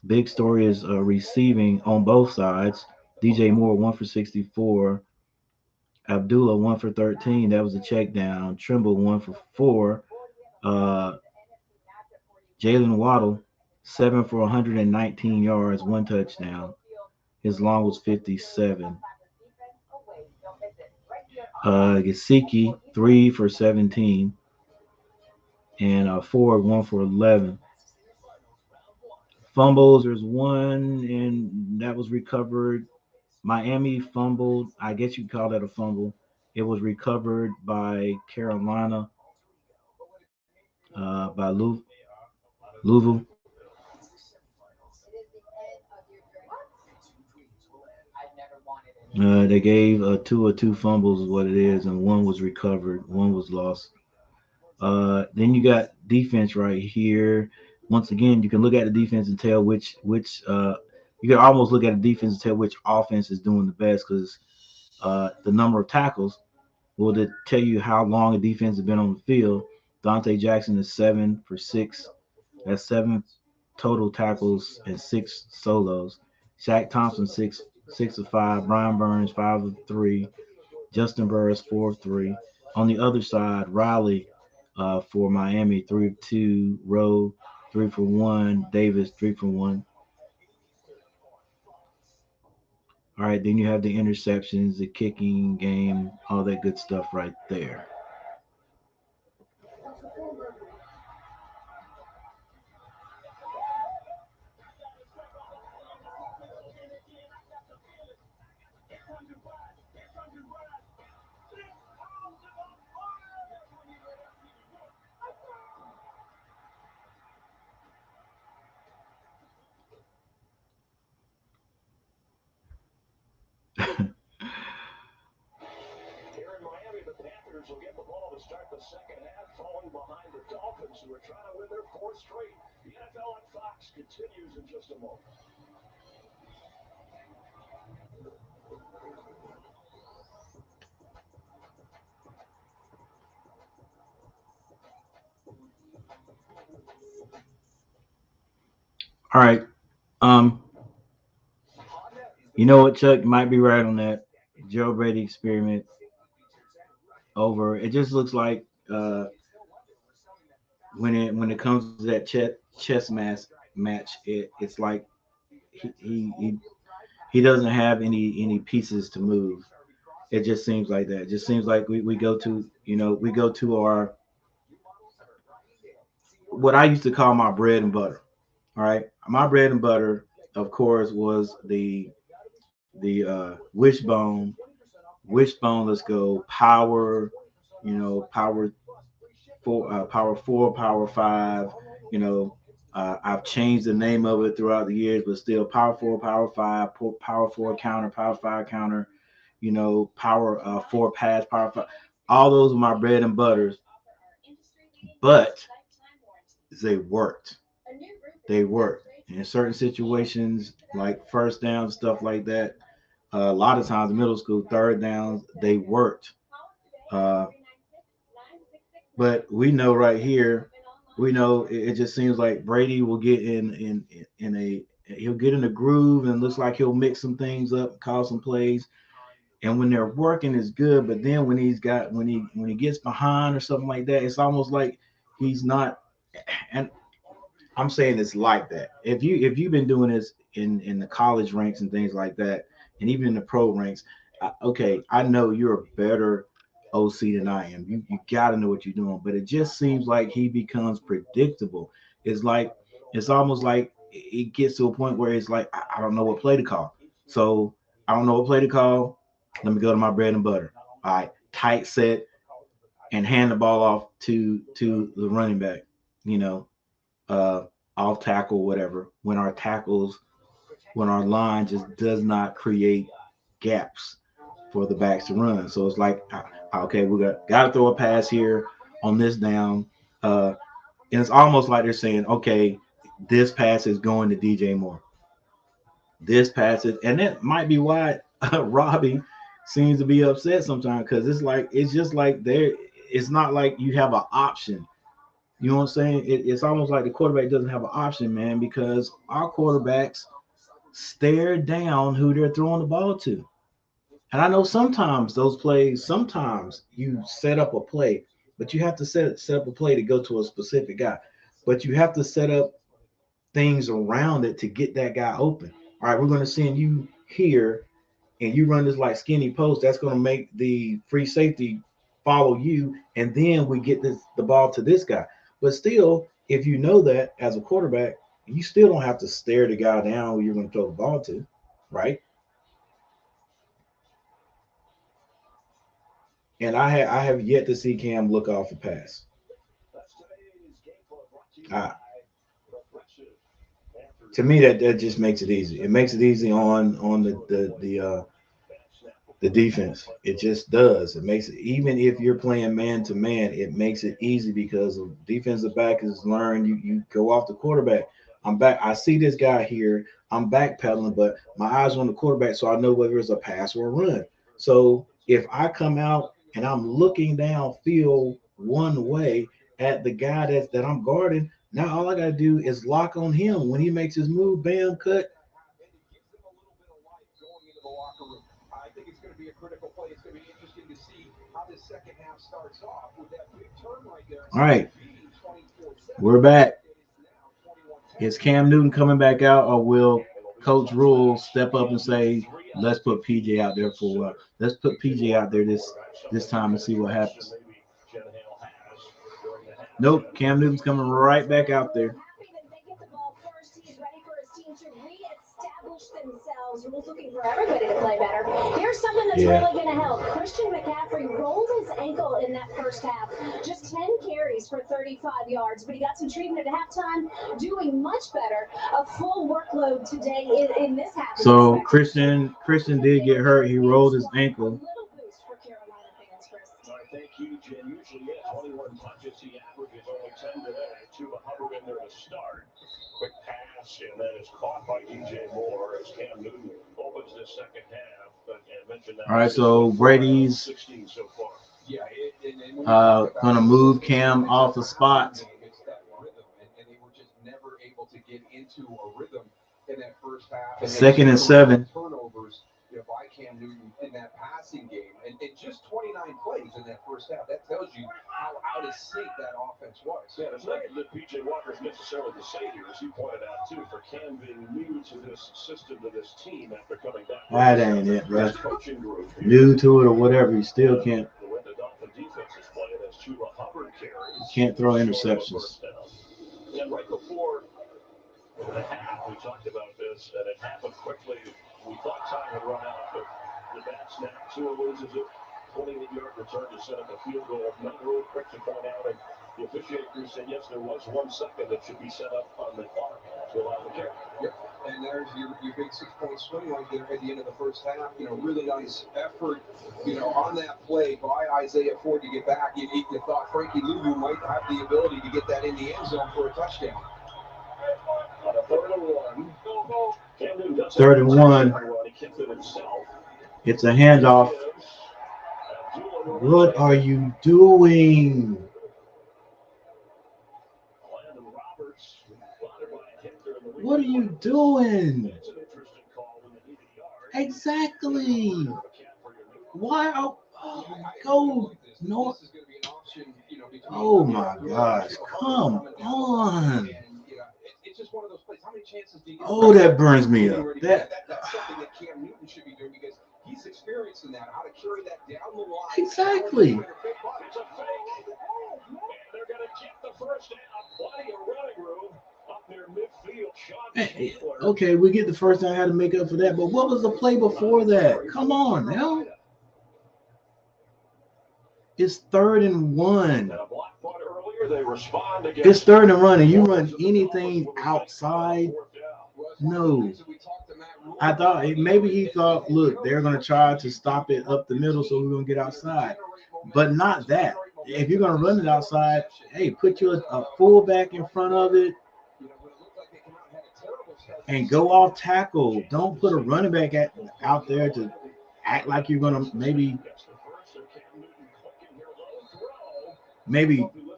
Big story is receiving on both sides. DJ Moore, 1 for 64. Abdullah, 1 for 13. That was a check down. Trimble, 1 for 4. Jalen Waddle, 7 for 119 yards, 1 touchdown. His long was 57. Gesicki, 3 for 17. And Ford, 1 for 11. Fumbles, there's 1, and that was recovered. Miami fumbled. I guess you'd call that a fumble. It was recovered by Carolina, by Louisville. They gave 2 fumbles is what it is, and 1 was recovered, 1 was lost. Then you got defense right here. Once again, you can look at the defense and tell which you can almost look at the defense and tell which offense is doing the best, because the number of tackles will tell you how long a defense has been on the field. Dante Jackson is 7 for 6. That's 7 total tackles and 6 solos. Shaq Thompson, 6 of 5. Brian Burns, 5 of 3. Justin Burris, 4 of 3. On the other side, Riley for Miami, 3 of 2. Rowe, 3 for 1. Davis, 3 for 1. All right, then you have the interceptions, the kicking game, all that good stuff right there. Here in Miami, the Panthers will get the ball to start the second half, falling behind the Dolphins, who are trying to win their fourth straight. The NFL on Fox continues in just a moment. All right. You know what, Chuck? You might be right on that. Joe Brady experiment over. It just looks like when it comes to that match, it's like he, he he he doesn't have any pieces to move. It just seems like that. It just seems like we go to our what I used to call my bread and butter. All right, my bread and butter, of course, was the wishbone. Let's go power. Power power four, power five. You know, I've changed the name of it throughout the years, but still power four, power five, power four counter, power five counter. Power four pass, power five. All those are my bread and butters, but they worked. They worked in certain situations, like first down stuff like that. A lot of times, middle school third downs, they worked. Uh, But we know right here, we know it just seems like Brady will get in a he'll get in a groove and looks like he'll mix some things up, call some plays. And when they're working is good, but then when he gets behind or something like that, it's almost like he's not. And I'm saying it's like that. If you've been doing this in the college ranks and things like that, and even in the pro ranks, okay, I know you're a better OC than I am. You got to know what you're doing, but it just seems like he becomes predictable. It's like it's almost like it gets to a point where it's like I don't know what play to call. So I don't know what play to call. Let me go to my bread and butter. All right, tight set and hand the ball off to the running back. You know, uh, off tackle, whatever, when our line just does not create gaps for the backs to run. So it's like, okay, we got to throw a pass here on this down. And it's almost like they're saying, okay, this pass is going to DJ Moore. This pass is, and that might be why Robbie seems to be upset sometimes because it's just like there. It's not like you have an option. You know what I'm saying? It's almost like the quarterback doesn't have an option, man, because our quarterbacks stare down who they're throwing the ball to. And I know sometimes you set up a play, but you have to set up a play to go to a specific guy. But you have to set up things around it to get that guy open. All right, we're going to send you here and you run this like skinny post, that's going to make the free safety follow you, and then we get the ball to this guy. But still, if you know that as a quarterback, you still don't have to stare the guy down who you're going to throw the ball to, right? And I have yet to see Cam look off a pass. Uh, to me, that just makes it easy. It makes it easy on the defense. It just does. It makes it, even if you're playing man to man, it makes it easy because the defensive back is learned. You go off the quarterback. I'm back. I see this guy here. I'm backpedaling, but my eyes are on the quarterback, so I know whether it's a pass or a run. So if I come out and I'm looking downfield one way at the guy that I'm guarding, now all I gotta do is lock on him. When he makes his move, bam, cut. I think it's going to be a critical play. It's going to be interesting to see how this second half starts off with that big turn right there. All right, we're back. Is Cam Newton coming back out, or will Coach Rule step up and say, let's put PJ out there for a while? Let's put PJ out there this time and see what happens. Nope, Cam Newton's coming right back out there. Themselves. Rules looking for everybody to play better. Here's something that's really going to help. Christian McCaffrey rolled his ankle in that first half. Just 10 carries for 35 yards, but he got some treatment at halftime, doing much better. A full workload today in this half. So Christian did get hurt. He rolled his ankle. I think Jen usually has 21 touches. He averages only 10 today. 2 Hubbard in there to start. Quick pass, and then it's caught by DJ Moore as Cam Newton opens the second half. But mentioned that. All right, so Brady's 16 so far. gonna move Cam off the spot. It's that rhythm, and they were just never able to get into a rhythm in that first half. And 2nd and 7. Turnovers, by Cam Newton in that passing game, and just 29 plays in that first half. That tells you how out of sync that offense was. Yeah, it's not that P.J. Walker's necessarily the savior, as you pointed out too, for Cam being new to this system, to this team after coming back. That ain't it, bro. New to it or whatever, you still can't. The way the Dolphin defense is playing, as Chuba Hubbard carries. Can't throw interceptions. And right before the half, we talked about this, and it happened quickly. We thought time had run out, but the bad snap, Tua loses it. 28-yard return to set up a field goal. Not real quick to point out, and the officiator said, yes, there was 1 second that should be set up on the clock to allow the kick. Yep, and there's your big 6-point swing right there at the end of the first half. Really nice effort, on that play by Isaiah Ford to get back. You thought Frankie Louvu might have the ability to get that in the end zone for a touchdown. On a 3rd and 1. 3rd and 1. It's a handoff. What are you doing? What are you doing? Exactly. Why? Go north. Oh my gosh! Come on. Oh, that burns me up. That's something that Cam Newton should be doing because he's experienced in that, how to carry that down the line. Exactly. It's a fake. They're going to keep the first down. Plenty of running room up near midfield. Hey, okay, we get the first down. I had to make up for that. But what was the play before that? Come on now. It's 3rd and 1. It's 3rd and 1, and you run anything outside. No. I thought maybe he thought, look, they're going to try to stop it up the middle, so we're going to get outside. But not that. If you're going to run it outside, hey, put you a fullback in front of it and go off tackle. Don't put a running back out there to act like you're going to maybe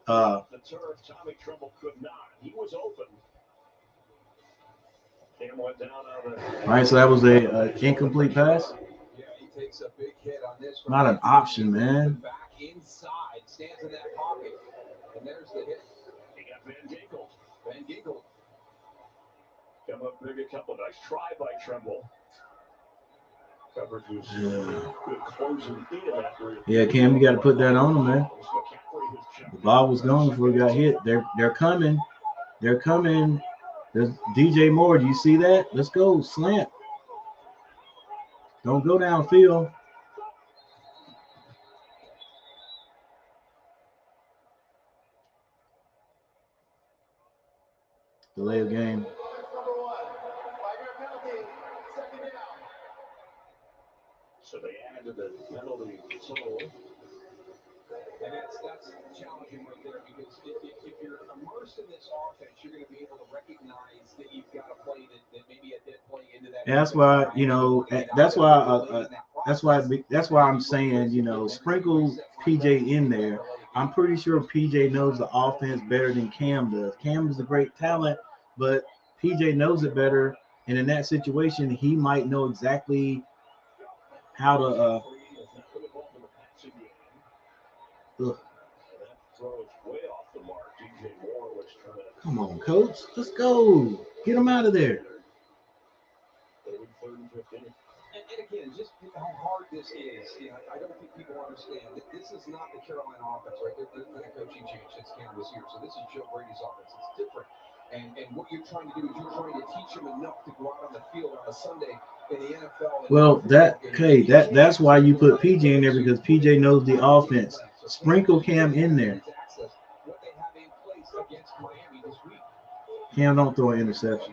Tommy Tremble could not. He was open. Cam went down on all right, so that was a incomplete pass. Yeah, he takes a big hit on this. Not an option, man. Back inside, stands in that pocket, and there's the hit. He got Van Ginkel. Van Ginkel. Come up big, a couple. Nice try by Tremble. Coverage was good closing in after. Yeah, Cam, you got to put that on him, man. The ball was gone before he got hit. They're coming. They're coming. There's DJ Moore. Do you see that? Let's go. Slant. Don't go downfield. Delay of game. So they added the penalty total. And that's challenging right there because if you're immersed in this offense, you're going to be able to recognize that you've got a play that maybe a dead play into that. And that's why, that's why I'm saying, sprinkle PJ in there. I'm pretty sure PJ knows the offense better than Cam does. Cam is a great talent, but PJ knows it better. And in that situation, he might know exactly how to Come on, coach. Let's go. Get him out of there. And again, just how hard this is. I don't think people understand that this is not the Carolina offense, right? There's been a coaching change since Cam was here. So this is Joe Brady's offense. It's different. And what you're trying to do is you're trying to teach them enough to go out on the field on a Sunday in the NFL. Well, that's why you put PJ in there, because PJ knows the offense. Sprinkle Cam in there. What they have in place against Miami this week. Cam don't throw an interception.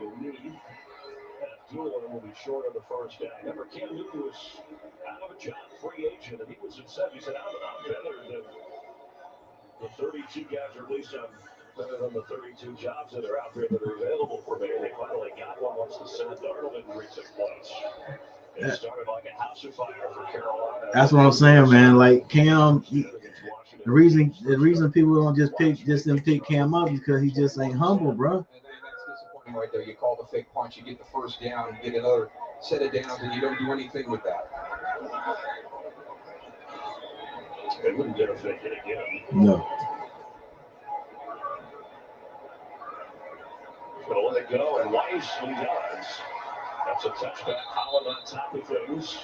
Will be short of the first down. Remember, Cam Newton was out of a job, free agent, and he was upset. He said, I'm better than the 32 guys, or at least I'm better than the 32 jobs that are out there that are available for me. And they finally got one once the Sam Darnold injury took place. It started like a house of fire for Carolina. That's what I'm saying, man. Like Cam, the reason people don't just pick Cam up is because he just ain't humble, bro. Right there, you call the fake punch, you get the first down, you get another set of downs, and you don't do anything with that. They wouldn't get a fake it again. No. Gonna let it go, and wisely does. That's a touchback. Holland on top of things.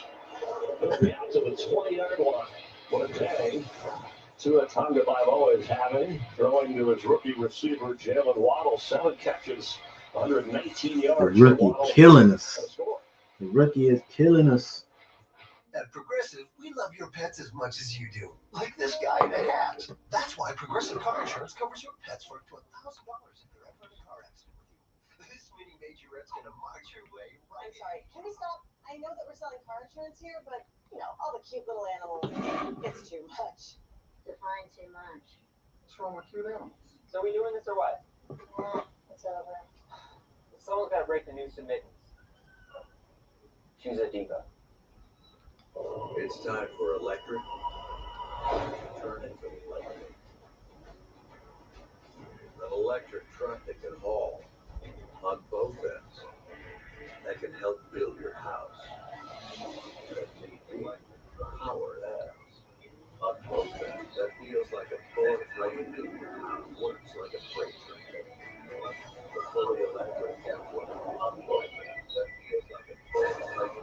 It'll be out to the 20-yard line. What a day. Tua Tagovailoa is having, throwing to his rookie receiver, Jalen Waddle, 7 catches. 119 yards. The rookie killing us. The rookie is killing us. At Progressive, we love your pets as much as you do. Like this guy in a hat. That's why Progressive Car Insurance covers your pets for up to $1,000 if they're ever in a car accident with you. This mini majorette's gonna march your way right. I'm sorry. Can we stop? I know that we're selling car insurance here, but all the cute little animals, it's too much. Define too much. What's wrong with cute animals? So are we doing this or what? It's over. Someone's got to break the news to Mittens. She's a diva. It's time for electric. Turn into electric. An electric truck that can haul on both ends. That can help build your house. That need power ends on both ends. That feels like a full flame. Works like a freight train. The fully electric F1 on both ends. That feels like a full flame.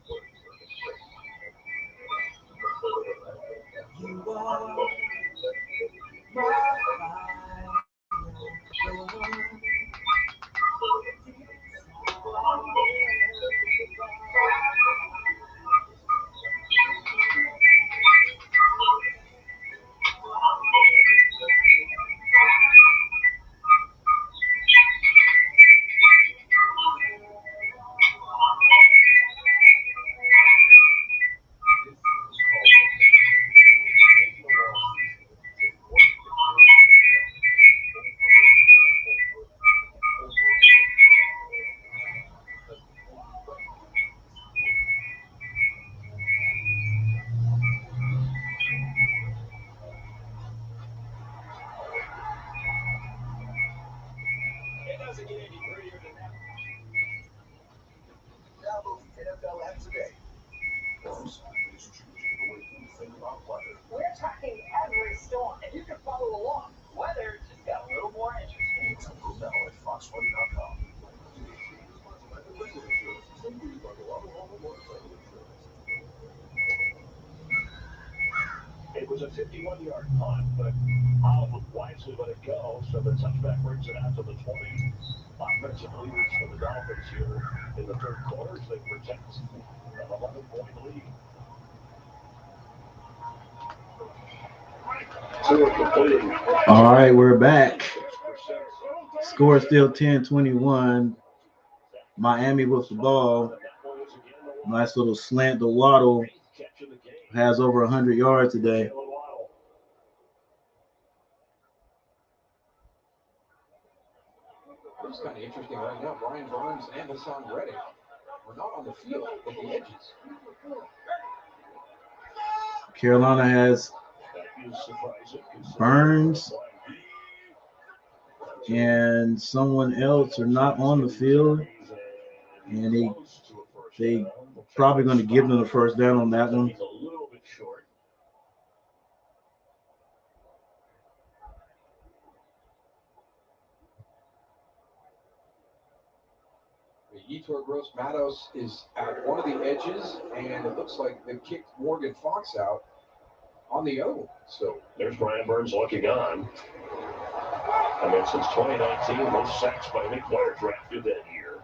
Works like a freight train. The fully electric F1 on both ends. That feels like We're tracking every storm, and you can follow along. Weather just got a little more interesting. now at fox1.com. It was a 51-yard punt, but Holland would wisely let it go, so the touchback brings it out to the 20. Offensive leaders for the Dolphins here in the third quarter as they protect an 11-point lead. All right, we're back. Score is still 10-21. Miami with the ball. Nice little slant to Waddle. Has over 100 yards today. It's kind of interesting right now. Brian Burns and Hassan Reddick were not on the field at the edges. Carolina has Burns and someone else are not on the field, and they probably going to give them the first down on that one. Yetur Gross-Matos is at one of the edges, and it looks like they kicked Morgan Fox out on the other one. So there's Brian Burns looking on. I mean, since 2019, most sacks by any player drafted that year.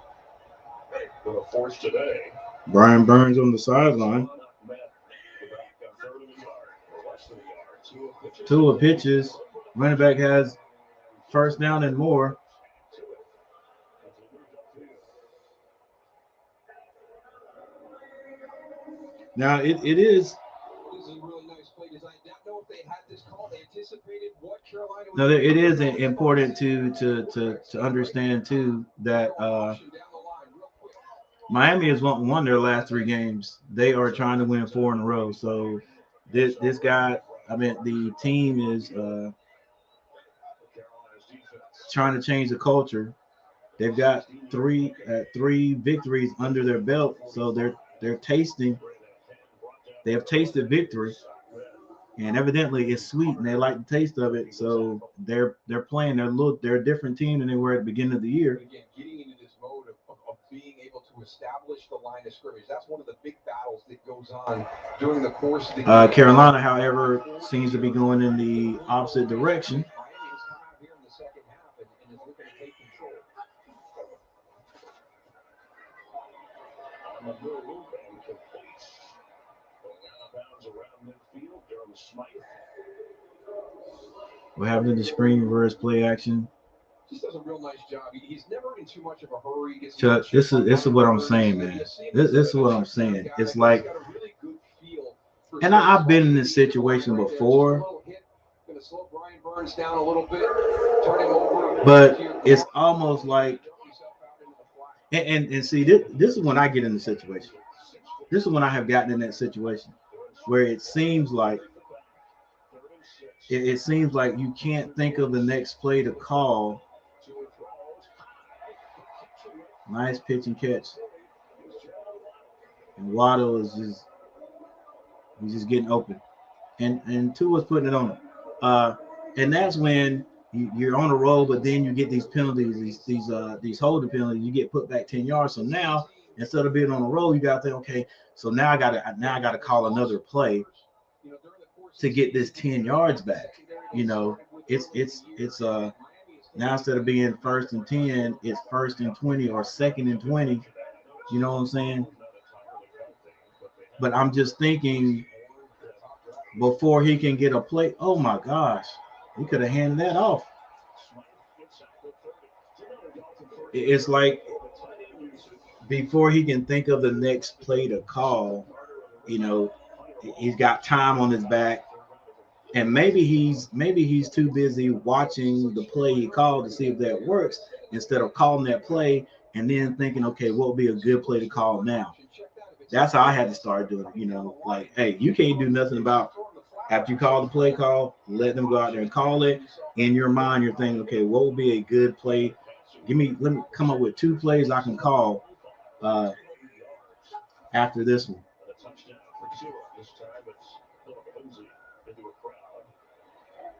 Going to force today. Brian Burns on the sideline. Tua pitches. Running back has first down and more. Now it is. This is a really nice play because I don't know if they had this call. They anticipated what Carolina was. No, it is important to understand too that Miami has won their last 3 games. They are trying to win 4 in a row. So this guy, I mean, the team is trying to change the culture. They've got three victories under their belt, so they're tasting. They have tasted victory, and evidently it's sweet, and they like the taste of it. So they're playing. They're a different team than they were at the beginning of the year. Again, getting into this mode of being able to establish the line of scrimmage. That's one of the big battles that goes on during the course of the game. Carolina, however, seems to be going in the opposite direction. Miami has come out here in the second half and is looking to take control. On the move and complete. Going out of bounds around midfield, Durham Smythe. We're having the screen reverse play action. Just does a real nice job. He's never in too much of a hurry. Chuck, this is what I'm saying, man. This is what I'm saying. It's like, and I've been in this situation before, but it's almost like, and see, this is when I get in the situation. This is when I have gotten in that situation where it seems like you can't think of the next play to call. Nice pitch and catch. And Waddle is just getting open. And Tua's putting it on him. And that's when you're on a roll, but then you get these penalties, these holding penalties. You get put back 10 yards. So now instead of being on a roll, you gotta think, okay, so now I gotta call another play to get this 10 yards back. You know, it's now instead of being 1st and 10, it's 1st and 20 or 2nd and 20. You know what I'm saying? But I'm just thinking before he can get a play, oh my gosh, he could have handed that off. It's like before he can think of the next play to call, you know, he's got time on his back. And maybe he's too busy watching the play he called to see if that works instead of calling that play and then thinking, okay, what would be a good play to call now? That's how I had to start doing it. You know, like, hey, you can't do nothing about after you call the play call, let them go out there and call it. In your mind, you're thinking, okay, what would be a good play? Let me come up with 2 plays I can call after this one.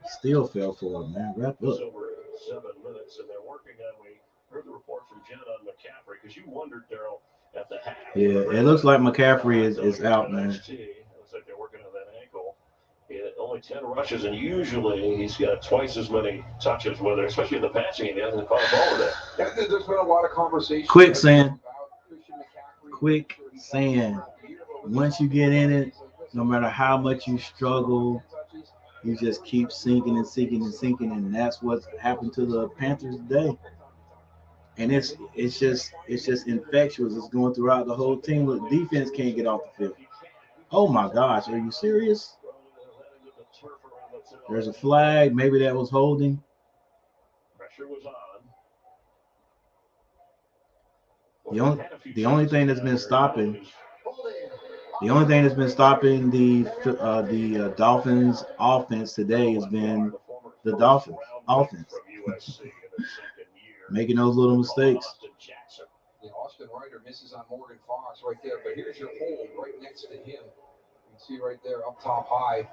Still fell for it, man. Wrap up. Over 7 minutes, and they're working on. We heard the report from Jen on McCaffrey because you wondered, Daryl, at the half. Yeah, it looks like McCaffrey is out, man. It looks like they're working on that ankle. Only 10 rushes, and usually he's got twice as many touches, whether especially in the passing game. He hasn't caught a ball with that. There's been a lot of conversation. Quicksand. Once you get in it, no matter how much you struggle, you just keep sinking and sinking and sinking, and that's what's happened to the Panthers today. And it's just infectious. It's going throughout the whole team. Look, defense can't get off the field. Oh my gosh, are you serious? There's a flag. Maybe that was holding. Pressure was on. The only thing that's been stopping the Dolphins offense today has been the Dolphins offense. Making those little mistakes. Austin Ryder misses on Morgan Fox right there, but here's your hole right next to him. You can see right there up top high.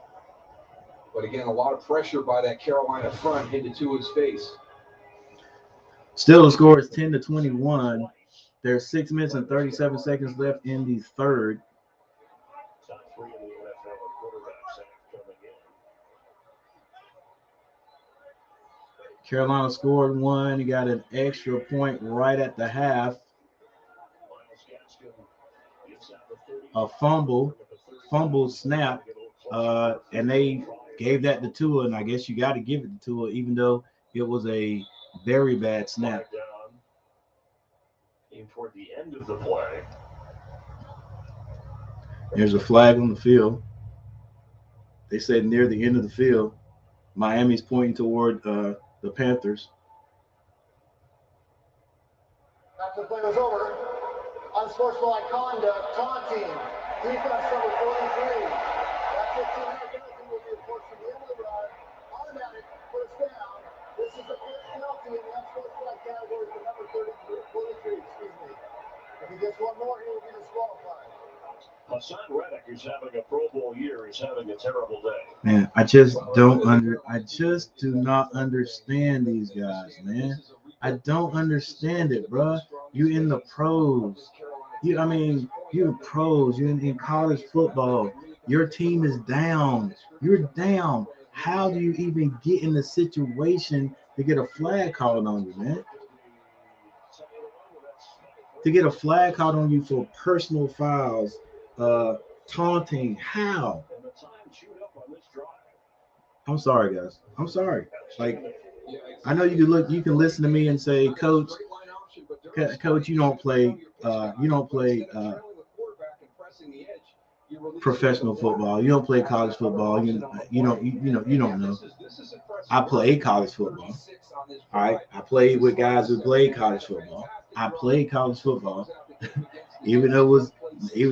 But again, a lot of pressure by that Carolina front into Tua's face. Still, the score is 10-21. There's 6 minutes and 37 seconds left in the third. Top 3 in the NFL of quarterbacks coming in. Carolina scored one. He got an extra point right at the half. A fumble snap, and they gave that to Tua, and I guess you got to give it to Tua, even though it was a very bad snap. Toward the end of the play. There's a flag on the field. They said near the end of the field. Miami's pointing toward the Panthers. After the play was over, unsportsmanlike conduct, taunting, defense number 43. That 15-yard penalty will be enforced from the end of the run. Automatic first down. This is the first penalty in the unsportsmanlike category for number 43. If he gets one more, he will be disqualified. Hassan Reddick, who's having a Pro Bowl year, is having a terrible day. Man, I just do not understand these guys, man. I don't understand it, bro. You in the pros. You're pros. You're in college football. Your team is down. You're down. How do you even get in the situation to get a flag called on you, man? To get a flag called on you for personal fouls, taunting. How? I'm sorry, guys. I'm sorry. Like, I know you can listen to me and say, Coach, you don't play professional football. You don't play college football. You don't know. I played college football. All right. I played with guys who played college football. I played college football. even though it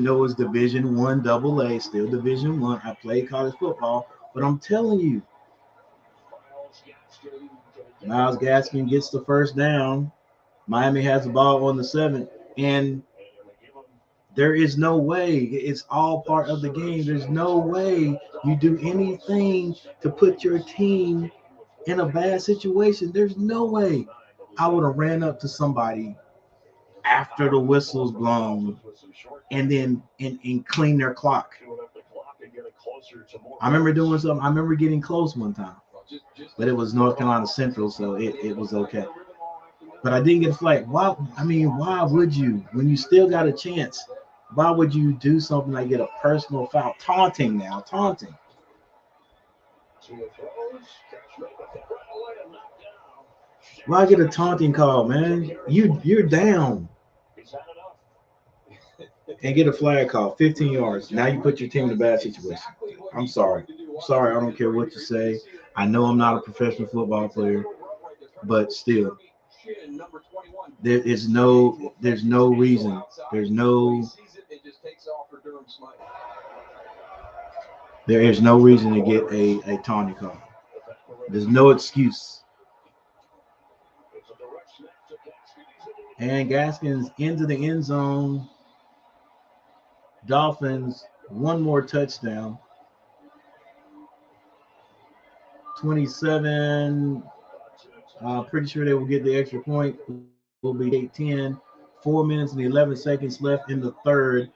was Division I AA, still Division I. I played college football, but I'm telling you, Myles Gaskin gets the first down. Miami has the ball on the 7th, and there is no way. It's all part of the game. There's no way you do anything to put your team in a bad situation. There's no way. I would have ran up to somebody after the whistle's blown and then and clean their clock. I remember doing something. I remember getting close one time, but it was North Carolina Central, so it was okay. But I didn't get a flag. Why would you, when you still got a chance, why would you do something like get a personal foul? Taunting. Why get a taunting call, man? You're down. And get a flag call, 15 yards. Now you put your team in a bad situation. I'm sorry. I don't care what you say. I know I'm not a professional football player, but still, there's no reason. There is no reason to get a taunting call. There's no excuse. And Gaskins into the end zone. Dolphins, one more touchdown. 27. Pretty sure they will get the extra point. Will be 8-10. 4 minutes and 11 seconds left in the third.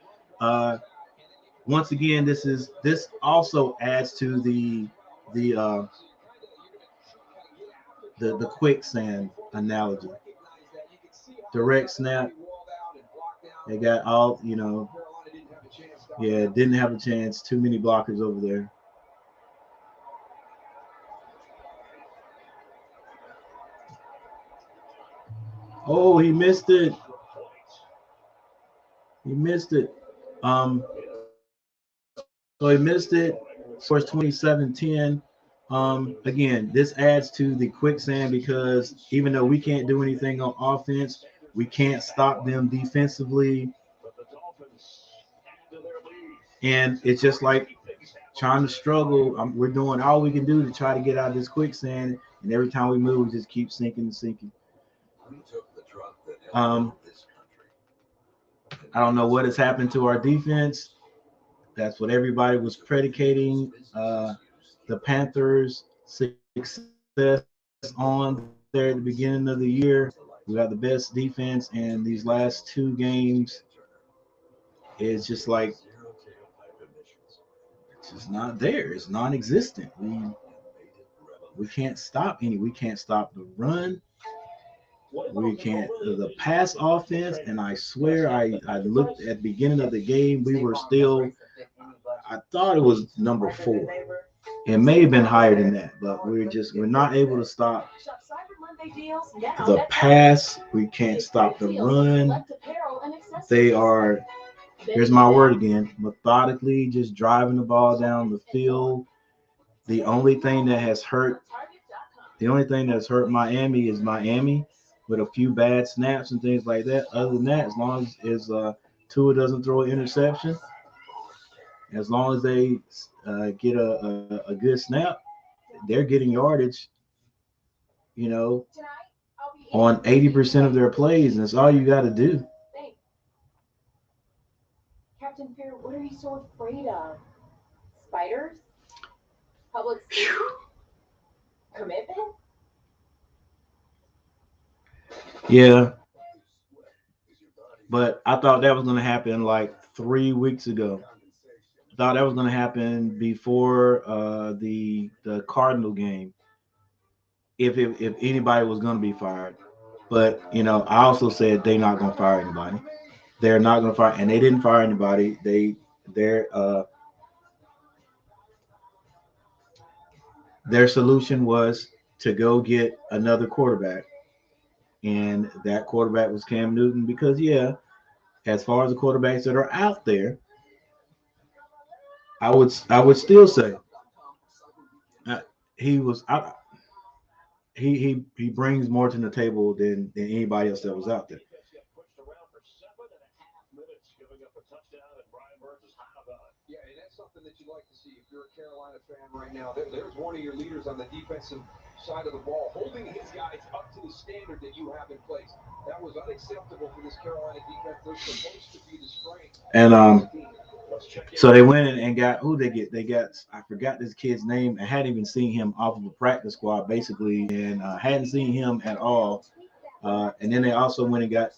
Once again, this also adds to the quicksand analogy. Direct snap. They got all, didn't have a chance. Too many blockers over there. Oh, he missed it. So he missed it. Scores 27-10. Again, this adds to the quicksand because even though we can't do anything on offense, we can't stop them defensively. And it's just like trying to struggle. We're doing all we can do to try to get out of this quicksand. And every time we move, we just keep sinking. I don't know what has happened to our defense. That's what everybody was predicating the Panthers' success on there at the beginning of the year. We got the best defense, and these last two games, it's just like it's just not there. It's non-existent. We can't stop any. We can't stop the run. We can't the pass offense. And I swear, I looked at the beginning of the game. We were still. I thought it was number 4. It may have been higher than that, but we're not able to stop the pass. We can't stop the run. They are, here's my word again, methodically just driving the ball down the field. The only thing that's hurt Miami is Miami with a few bad snaps and things like that. Other than that, as long as Tua doesn't throw an interception, as long as they get a good snap, they're getting yardage, on 80% of their plays, and that's all you got to do. Captain Fear, what are you so afraid of? Spiders? Public safety? Commitment? Yeah, but I thought that was going to happen like 3 weeks ago. I thought that was going to happen before the Cardinal game, if anybody was going to be fired. But I also said they're not going to fire anybody. They're not going to fire, and they didn't fire anybody. Their solution was to go get another quarterback, and that quarterback was Cam Newton. Because as far as the quarterbacks that are out there, I would still say he was out. He brings more to the table than anybody else that was out there. Yeah, and that's something that you like to see if you're a Carolina fan right now. There's one of your leaders on the defensive side of the ball holding his guys up to the standard that you have in place. That was unacceptable for this Carolina defense. They're supposed to be the strength. And so they went and got who they get. They got, I forgot this kid's name. I hadn't even seen him off of the practice squad basically, and hadn't seen him at all. And then they also went and got.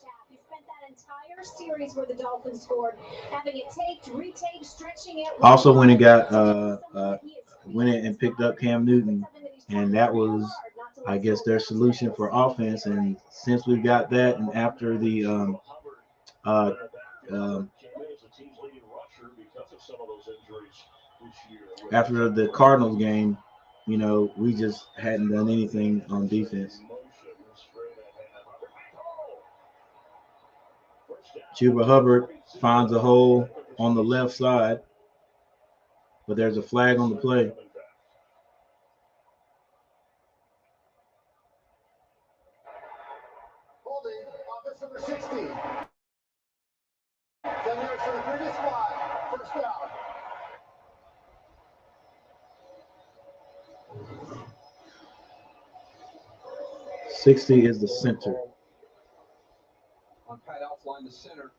Series where the Dolphins scored, having it taped, retaped, stretching it. Also went and got went and picked up Cam Newton, and that was, I guess, their solution for offense. And since we got that, and after the after the Cardinals game, we just hadn't done anything on defense. Chuba Hubbard finds a hole on the left side, but there's a flag on the play. Holding offense number 60. 7 yards for the previous 5. First down. $60 is the center. On Pat Elfline, the center.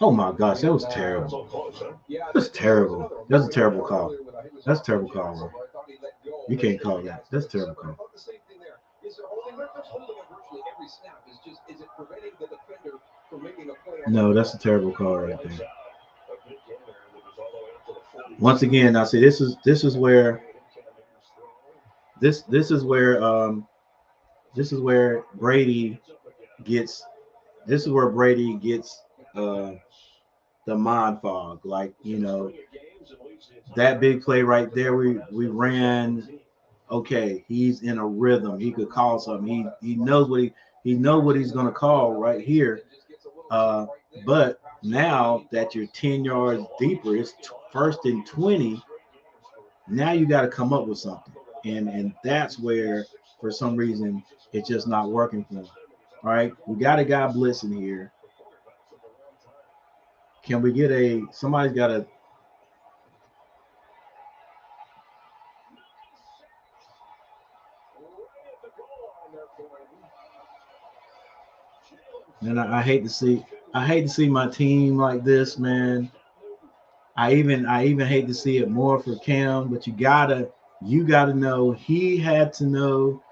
Oh my gosh, that was terrible. That's terrible. That's a terrible call. That's a terrible call, bro. You can't call that. That's a terrible call. No, that's a terrible call right there. Once again, I say this is where Brady gets. This is where Brady gets the mind fog. Like, that big play right there, we ran. Okay, he's in a rhythm. He could call something. He knows what he's gonna call right here. But now that you're 10 yards deeper, it's first and 20. Now you got to come up with something, and that's where, for some reason, it's just not working for him. All right, we got a guy blitzing here. Can we get somebody's got to. And I hate to see my team like this, man. I even hate to see it more for Cam, but you gotta know, he had to know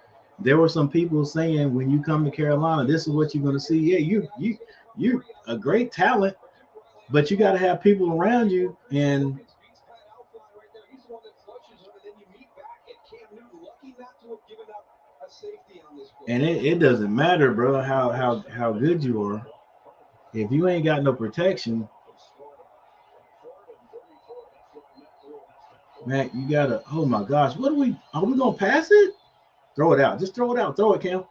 there were some people saying when you come to Carolina, this is what you're going to see. Yeah, you a great talent, but you got to have people around you, and it doesn't matter, bro, how good you are. If you ain't got no protection, man, you gotta. Oh my gosh, what are we gonna pass it? Throw it out. Just throw it out. Throw it, Cam.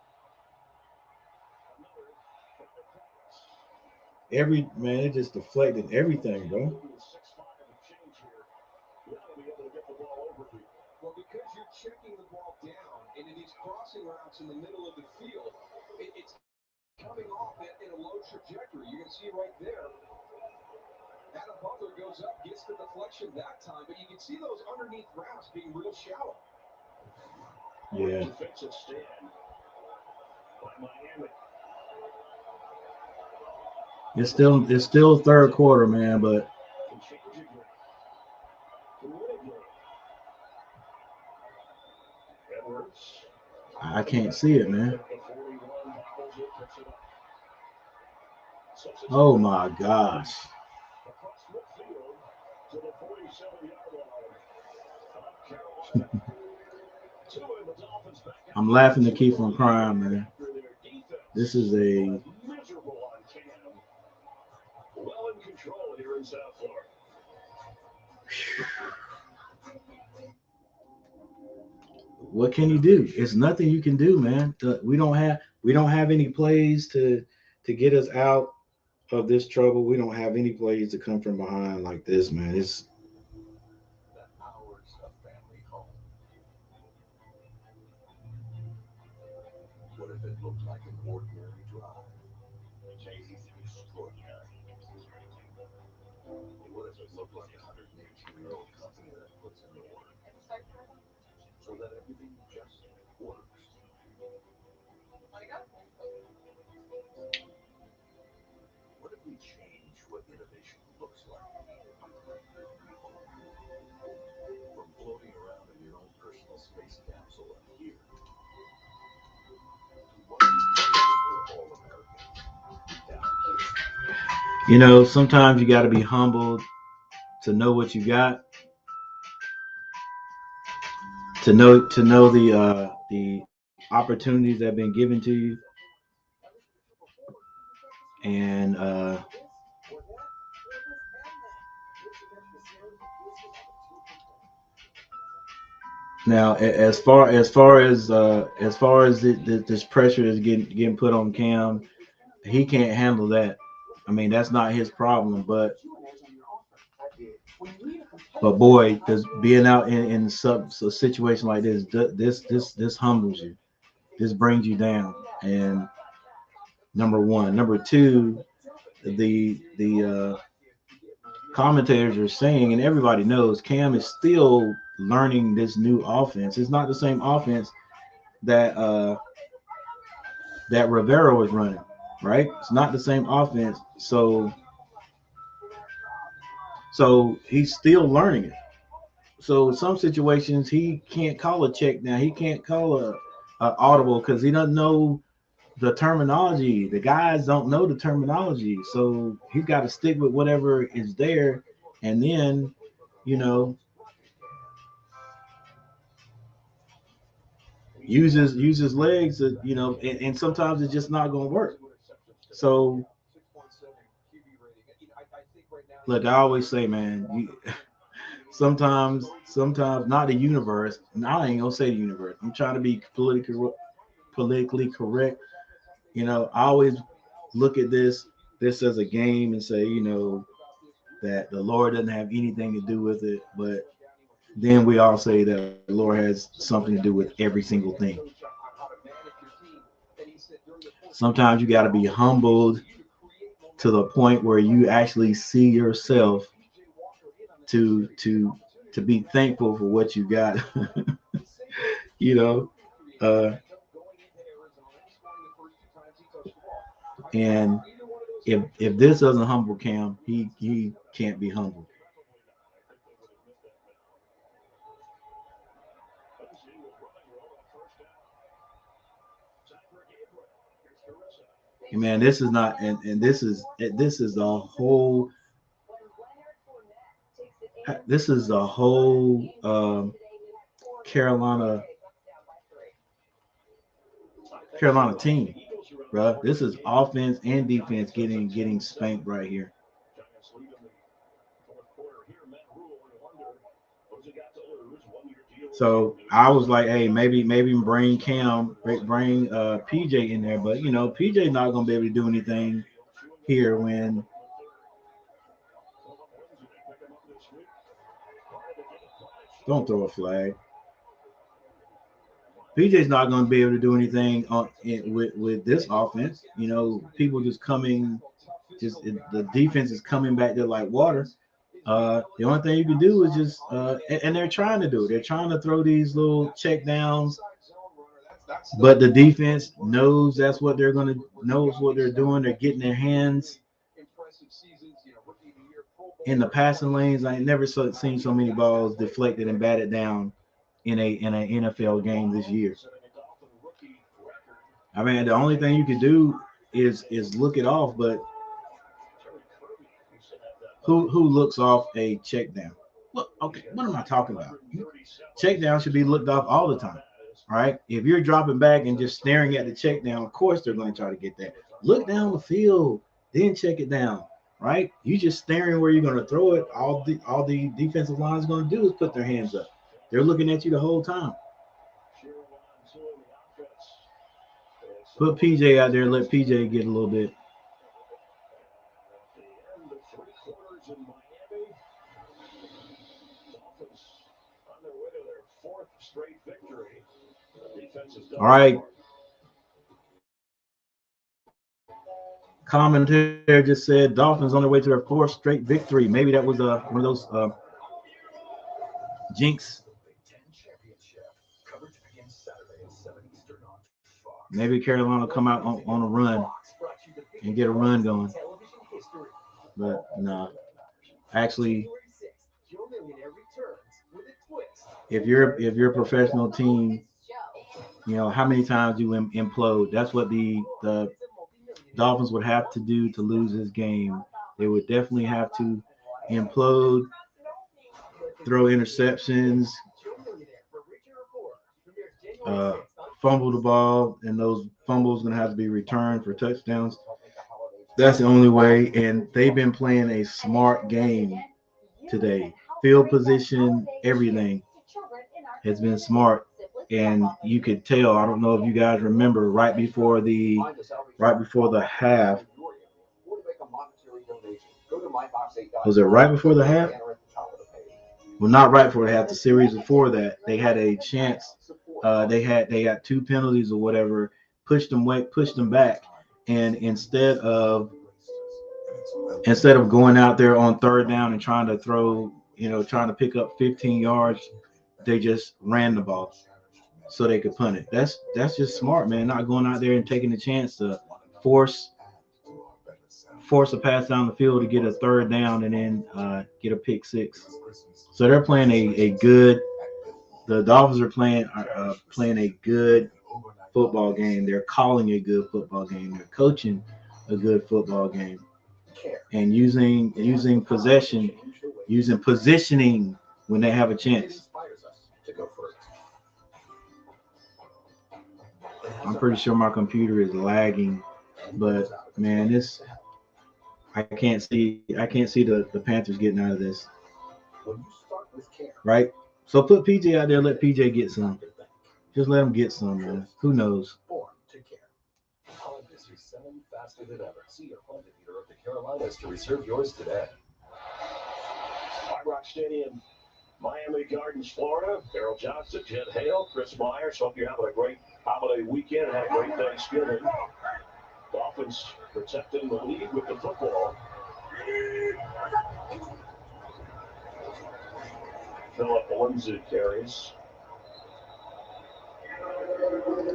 Every man, it just deflected everything, bro. Well, because you're checking the ball down and in these crossing routes in the middle of the field, it's coming off in a low trajectory. You can see right there. Adam Butler goes up, gets the deflection that time, but you can see those underneath routes being real shallow. Yeah. Defensive stand by Miami. It's still third quarter, man, but I can't see it, man. Oh my gosh. I'm laughing to keep from crying, man. This is a well in control here in South Florida. What can you do? It's nothing you can do, man. We don't have any plays to get us out of this trouble. We don't have any plays to come from behind like this, man. It's the hours of family home. What if it looked like an ordinary drive? Made extraordinary. What if it looked like a 118-year-old company that puts in the work so that everything just works? What if we change what innovation looks like? From floating around in your own personal space capsule up here to what we created for all Americans down here. you know, sometimes you got to be humbled to know what you got, to know the opportunities that have been given to you, and now as far as this pressure is getting put on Cam, he can't handle that. I mean, that's not his problem, but boy, does being out in a situation like this humbles you. This brings you down. And number one, number two, the commentators are saying, and everybody knows, Cam is still learning this new offense. It's not the same offense that that Rivera was running, right? It's not the same offense. So he's still learning it. So in some situations he can't call a check now. He can't call a audible because he doesn't know the terminology. The guys don't know the terminology. So he's got to stick with whatever is there, and then you know use his legs. And sometimes it's just not going to work. So look, I always say, man, sometimes not the universe. I ain't gonna say the universe. I'm trying to be politically correct. I always look at this as a game and say, that the Lord doesn't have anything to do with it, but then we all say that the Lord has something to do with every single thing. Sometimes you got to be humbled to the point where you actually see yourself to be thankful for what you got. you know, uh, and if this doesn't humble Cam, he can't be humbled. And man, this is not, and this is a whole. This is a whole Carolina team, bro. This is offense and defense getting spanked right here. So I was like, hey, maybe bring PJ in there, but you know, PJ not gonna be able to do anything here when. Don't throw a flag. PJ's not going to be able to do anything with this offense. You know, people just coming, the defense is coming back there like water. The only thing you can do is just, and they're trying to do it. They're trying to throw these little check downs, but the defense knows that's what they're going to, knows what they're doing. They're getting their hands in the passing lanes. I ain't never seen so many balls deflected and batted down in an NFL game this year. I mean, the only thing you can do is look it off, but who looks off a check down? Look, okay, what am I talking about? Check down should be looked off all the time, right? If you're dropping back and just staring at the check down, of course they're going to try to get that. Look down the field, then check it down, right? You just staring where you're going to throw it. All the defensive line is going to do is put their hands up. They're looking at you the whole time. Put PJ out there, let PJ get a little bit. All right. Commentator just said Dolphins on their way to their 4th straight victory. Maybe that was one of those jinx. Maybe Carolina will come out on a run and get a run going. But no, actually, if you're a professional team, you know how many times you implode. That's what the Dolphins would have to do to lose this game. They would definitely have to implode, throw interceptions, fumble the ball, and those fumbles going to have to be returned for touchdowns. That's the only way, and they've been playing a smart game today. Field position, everything has been smart, and you could tell. I don't know if you guys remember right before the half. Was it right before the half? Well, not right before the half. The series before that, they had a chance. They got 2 penalties or whatever, pushed them back, and instead of going out there on 3rd down and trying to throw, trying to pick up 15 yards, they just ran the ball so they could punt it. That's just smart, man. Not going out there and taking the chance to force a pass down the field to get a 3rd down and then get a pick 6. So they're playing a good. The Dolphins are playing a good football game. They're calling a good football game. They're coaching a good football game, and using possession, using positioning when they have a chance. I'm pretty sure my computer is lagging, but man, I can't see the Panthers getting out of this. Right? So put PJ out there, let PJ get some. Just let him get some, man. Who knows? Faster than ever. See your Honda dealer of the Carolinas to reserve yours today. Hard Rock Stadium, Miami Gardens, Florida. Darryl Johnson, Jed Hale, Chris Myers. Hope you're having a great holiday weekend and have a great Thanksgiving. Dolphins protecting the lead with the football. Philip Lindsay carries.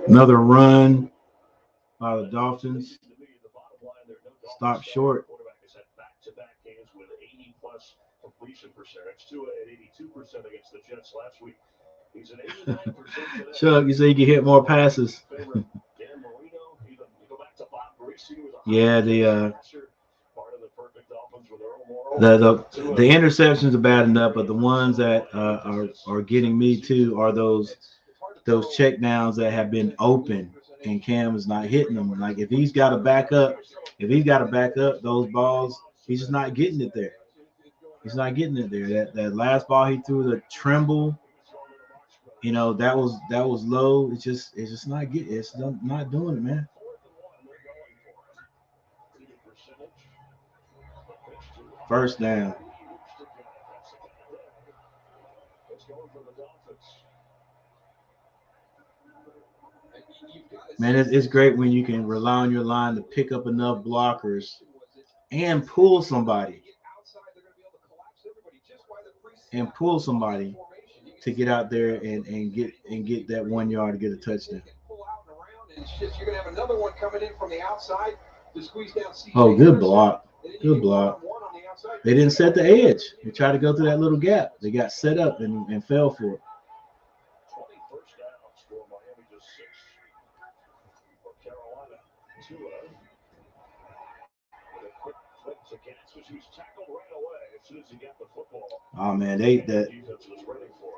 Another run by the Dolphins. Stop short. Quarterback has had back-to-back games with 80-plus completion percentage. Tua at 82% against the Jets last week. He's at 89%. Chuck, you say you can hit more passes. Dan Yeah, the interceptions are bad enough, but the ones that are getting me too are those check downs that have been open and Cam is not hitting them. Like if he's got to back up those balls, he's just not getting it there. He's not getting it there. That last ball he threw, the tremble, that was low. It's just not getting. It's not doing it, man. First down. Man, it's great when you can rely on your line to pick up enough blockers and pull somebody to get out there and get that 1 yard to get a touchdown. You're gonna have another one coming in from the outside to squeeze down. Oh, good block. Good block. They didn't set the edge. They tried to go through that little gap. They got set up and fell for it. 21st downs for Miami, just 6 for Carolina. Tua with a quick flick to Gaskins, who's tackled right away as soon as he got the football. Oh man, The defense was ready for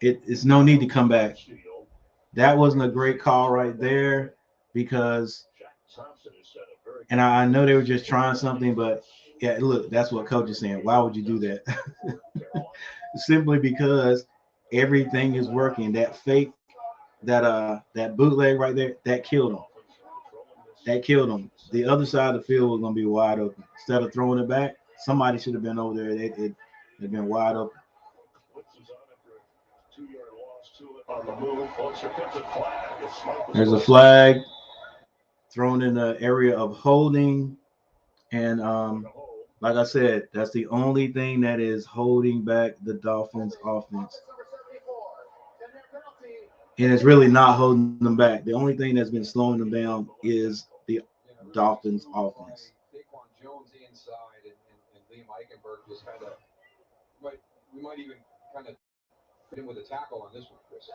him. It's no need to come back. That wasn't a great call right there because, and I know they were just trying something, but yeah, look, that's what coach is saying. Why would you do that? Simply because everything is working. That fake, that bootleg right there, that killed him. That killed him. The other side of the field was gonna be wide open. Instead of throwing it back, somebody should have been over there. They'd been wide open. There's a flag thrown in the area of holding, and like I said, that's the only thing that is holding back the Dolphins offense. And it's really not holding them back. The only thing that's been slowing them down is the Dolphins offense. Jones inside and Liam Eichenberg was kind of, we might even kind of fit him with a tackle on this one, Chris.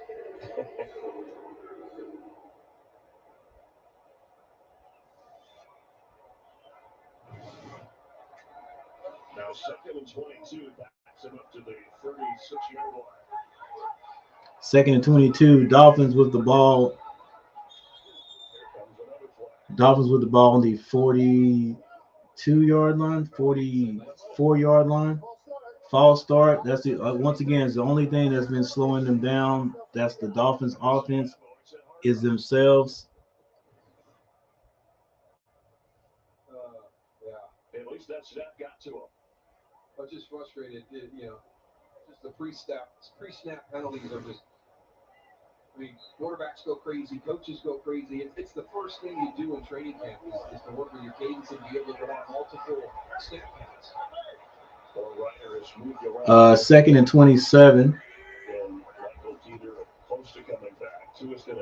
Now 2nd and 22, backs him up to the 36-yard line. 2nd and 22, Dolphins with the ball. Dolphins with the ball on the 42-yard line, 44-yard line. False start. That's the once again, it's the only thing that's been slowing them down. That's the Dolphins offense is themselves. Yeah. At least that snap got to him. I was just frustrated. Just the pre-snap penalties are just. I mean, quarterbacks go crazy, coaches go crazy. It's the first thing you do in training camp is to work with your cadence and be able to go on multiple snap counts. 2nd and 27.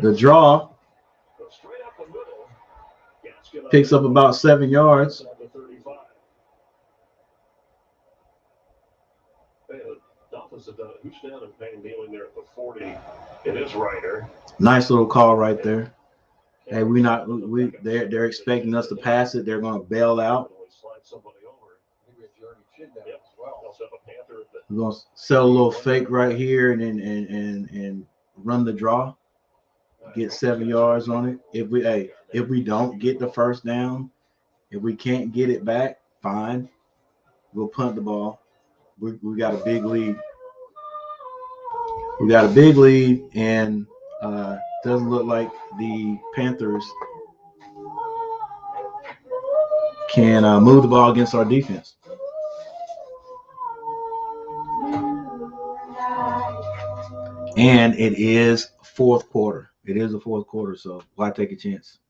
The draw picks up about 7 yards. Dolphins have done it. Who's down and Payne kneeling there at the 40 in his rider. Nice little call right there. Hey, they're expecting us to pass it. They're going to bail out. We're going to sell a little fake right here and run the draw. Get 7 yards on it. If we don't get the first down, if we can't get it back, fine. We'll punt the ball. We got a big lead. We got a big lead, and doesn't look like the Panthers can move the ball against our defense. And it is fourth quarter. It is the fourth quarter, so why take a chance?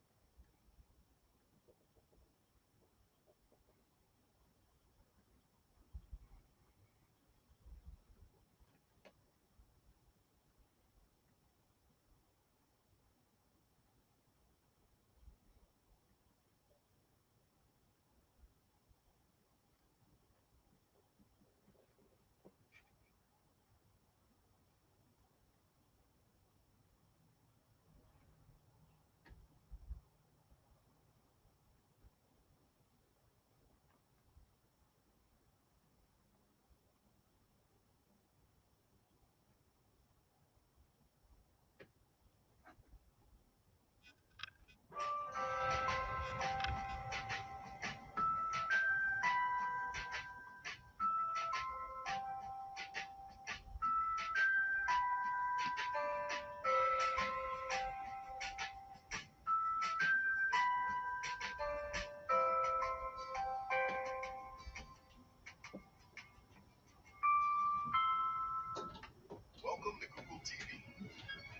Welcome to Google TV.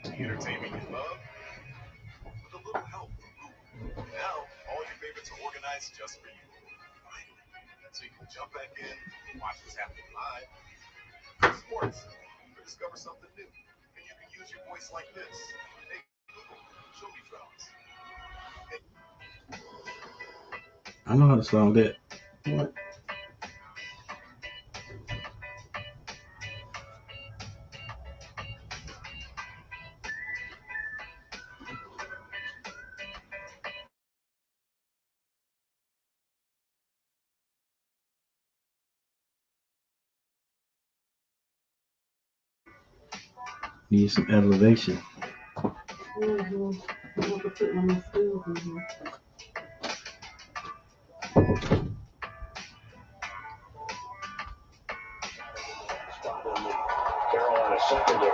The entertainment you love with a little help from Google. Now, all your favorites are organized just for you. Finally. So you can jump back in and watch what's happening live. Sports. Or discover something new. And you can use your voice like this. Hey, Google, show me drums. Hey. I know how to solve that. What? Need some elevation. Spot in the Carolina secondary.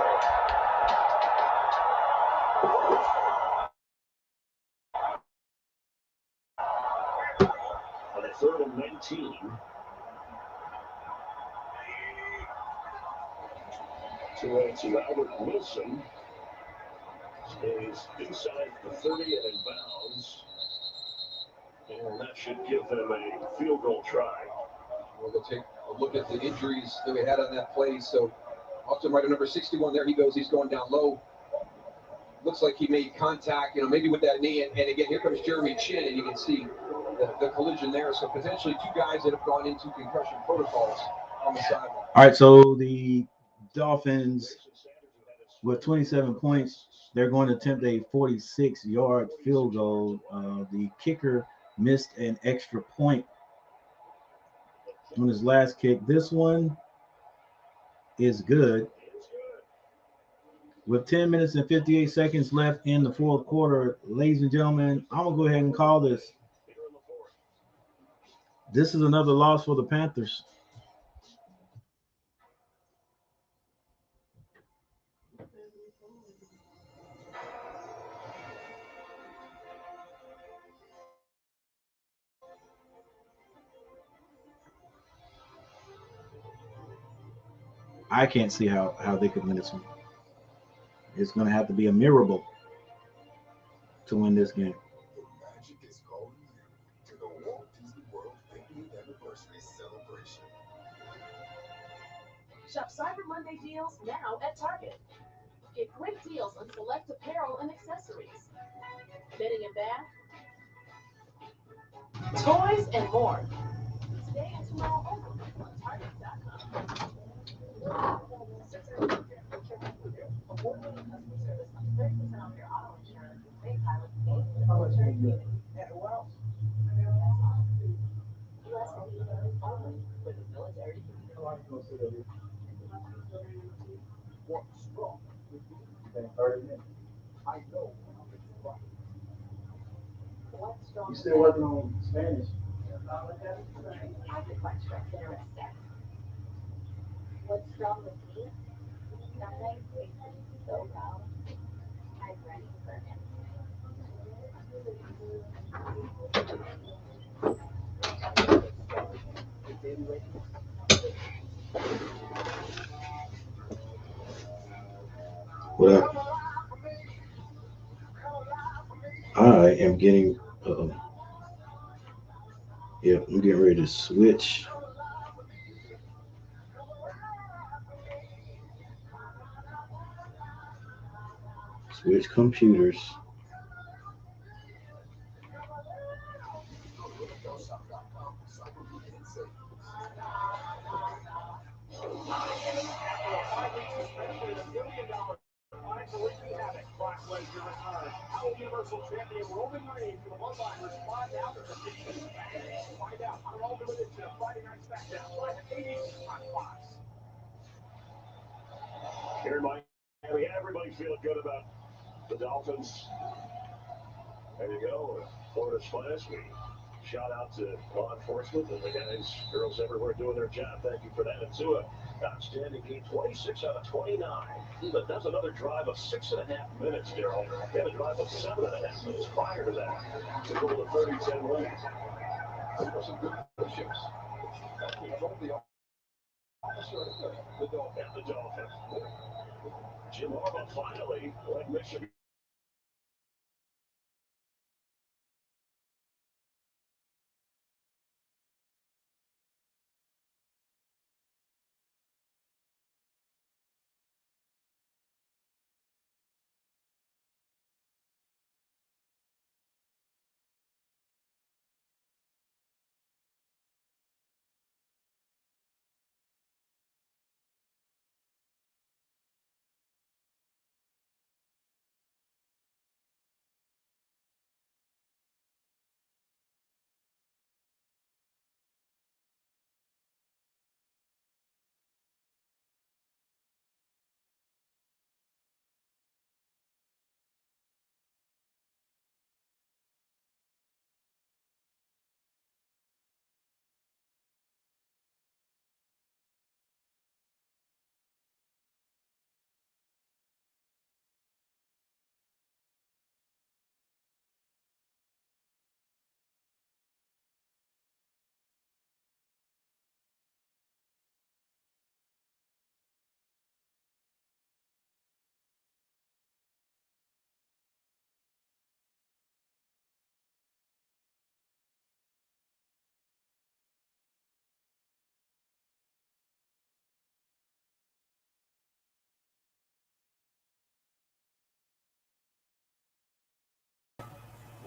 On a 3rd and 19. To Albert Wilson. Stays inside the 30 and in bounds. And that should give them a field goal try. We're going to take a look at the injuries that we had on that play. So, Austin Ryder, number 61, there he goes. He's going down low. Looks like he made contact, maybe with that knee. And again, here comes Jeremy Chin, and you can see the collision there. So, potentially 2 guys that have gone into concussion protocols on the sideline. All right, so the Dolphins, with 27 points, they're going to attempt a 46-yard field goal. The kicker missed an extra point on his last kick. This one is good. With 10 minutes and 58 seconds left in the 4th quarter, ladies and gentlemen, I'm going to go ahead and call this. This is another loss for the Panthers. I can't see how they could win this one. It's going to have to be a miracle to win this game. The magic is calling you to the Walt Disney World 50th Anniversary Celebration. Shop Cyber Monday deals now at Target. Get great deals on select apparel and accessories, bedding and bath, toys, and more. Today and tomorrow only on Target.com. Award-winning customer service on 30% off your auto insurance with PayPilot. Yeah, who else? U.S. only for the military. What's wrong with you? Been 30 minutes. I know how to do right. What's wrong? You still working on Spanish? I could find strength in a rest day. What's wrong with me? Sometimes things are so wrong. I'm ready for him. What up? I am getting, yeah, I'm getting ready to switch. Switch computers. Universal Champion Roman Reigns and the Bloodliners fly down to compete. Find out on an all-new edition of Friday Night SmackDown live at 8 on Fox. Here in Miami, everybody feeling good about the Dolphins. There you go. Florida's last week. Shout out to law enforcement and the guys, girls everywhere doing their job. Thank you for that. And Tua, outstanding game, 26 out of 29. But that's another drive of 6.5 minutes, Daryl. They had a drive of 7.5 minutes prior to that to go to the 30-10 lead. There were some good push-ups. The Dolphins. Jim Harbaugh finally led Michigan.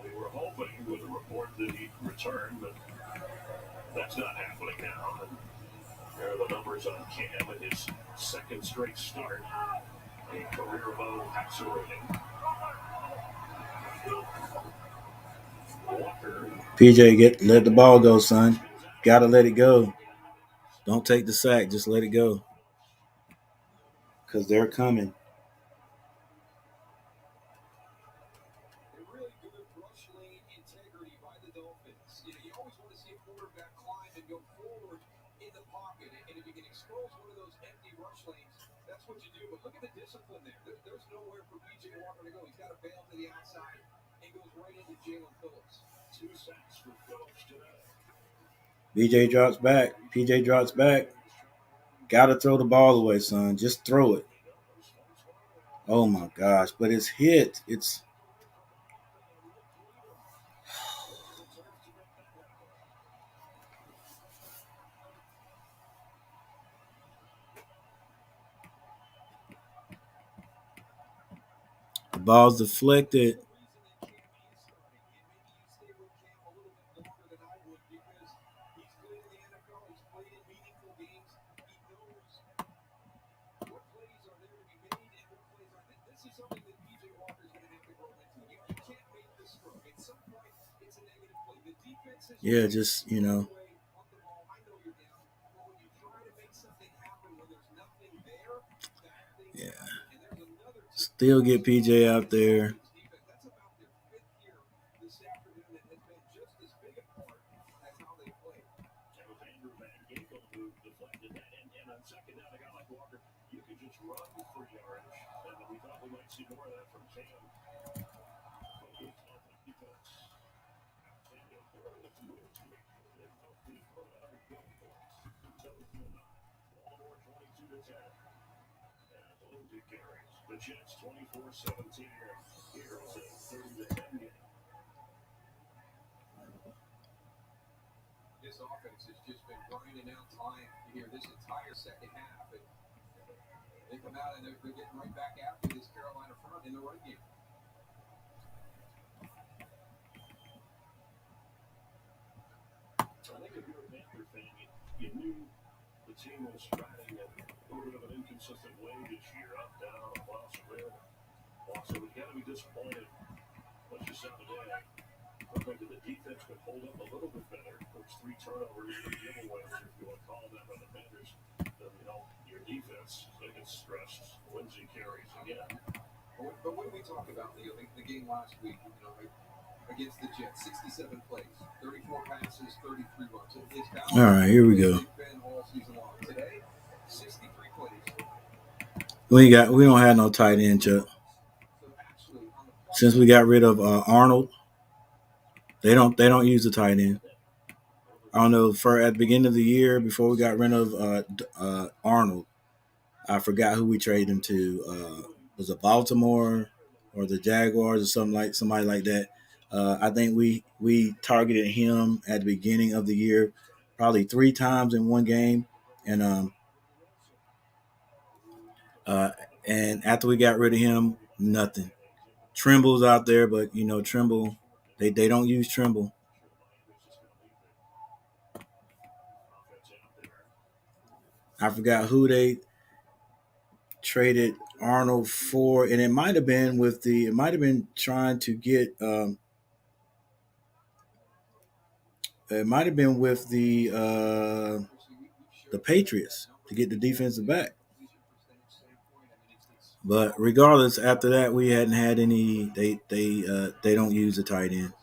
We were hoping with a report that he'd return, but that's not happening now. And there are the numbers on Cam in his second straight start. A career low passer rating. PJ, let the ball go, son. Gotta let it go. Don't take the sack. Just let it go. Because they're coming. really good rush lane integrity by the Dolphins. You always want to see a quarterback climb and go forward in the pocket. And if you can expose one of those empty rush lanes, that's what you do. But look at the discipline there. There's nowhere for P.J. Walker to go. He's got to bail to the outside and goes right into Jalen Phillips. 2 sacks for Phillips today. PJ drops back. PJ drops back. Gotta throw the ball away, son. Just throw it. Oh my gosh. But it's hit. It's the ball's deflected. Yeah, just, Yeah. Still get PJ out there. You could just run for yardage, and we thought we might see more of that from Cam. Baltimore 22-10. The Jets 24-17. Here is a 30-10 game. This offense has just been grinding out time here this entire second half. And they come out and they're getting right back after this Carolina front in the run game. I think if you're a Panther fan, you knew the team was riding a little bit of an inconsistent way this year, up, down, across the river. So we've got to be disappointed. What you saw today, looked like the defense could hold up a little bit better. Those 3 turnovers, 3 giveaways, if you want to call them, by the Panthers. Your defense, they get stressed. Lindsey carries again. But what do we talk about, Leo? The game last week, against the Jets. 67 plays, 34 passes, 33 runs. So his balance, All right, here we go. they've been all season long. Today, 63 plays. We don't have no tight end, Chuck. Since we got rid of Arnold, they don't use the tight end. I don't know, at the beginning of the year before we got rid of Arnold, I forgot who we traded him to. Was it Baltimore or the Jaguars or somebody like that? I think we targeted him at the beginning of the year, probably 3 times in one game, and and after we got rid of him, nothing. Trimble's out there, but Trimble, they don't use Trimble. I forgot who they traded Arnold for, and it might have been trying to get it might have been with the Patriots to get the defensive back. But regardless, after that we hadn't had any. They don't use a tight end.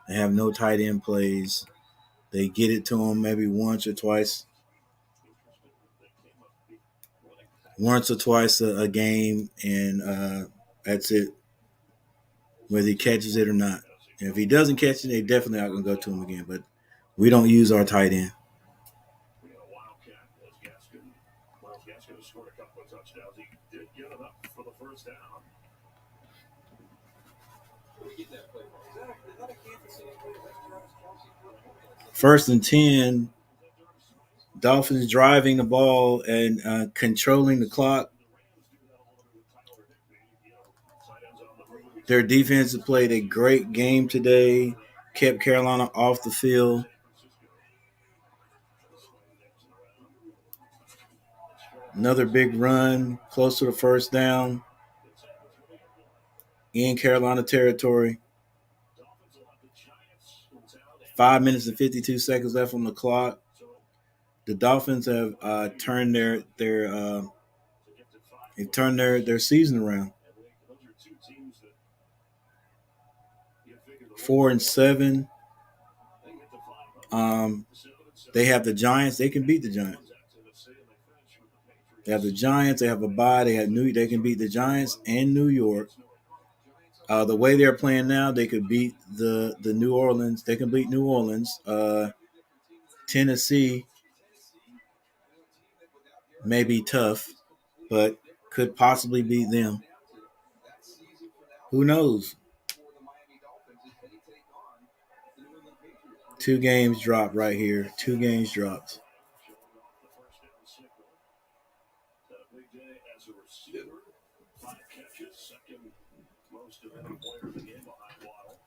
They have no tight end plays. They get it to them maybe once or twice a game, and that's it. Whether he catches it or not. And if he doesn't catch it, they definitely aren't going to go to him again. But we don't use our tight end. Miles Gaskin scored a couple of touchdowns. He did get enough for the first down. First and 10, Dolphins driving the ball and controlling the clock. Their defense played a great game today, kept Carolina off the field. Another big run, close to the first down in Carolina territory. 5 minutes and 52 seconds left on the clock. The Dolphins have turned their season around. 4-7. They have the Giants. They can beat the Giants. They have the Giants. They have a bye. They can beat the Giants and New York. The way they're playing now, they could beat the New Orleans. They can beat New Orleans. Tennessee may be tough, but could possibly beat them. Who knows? 2 games dropped right here. 2 games dropped. Most of any player in the game behind Waddle.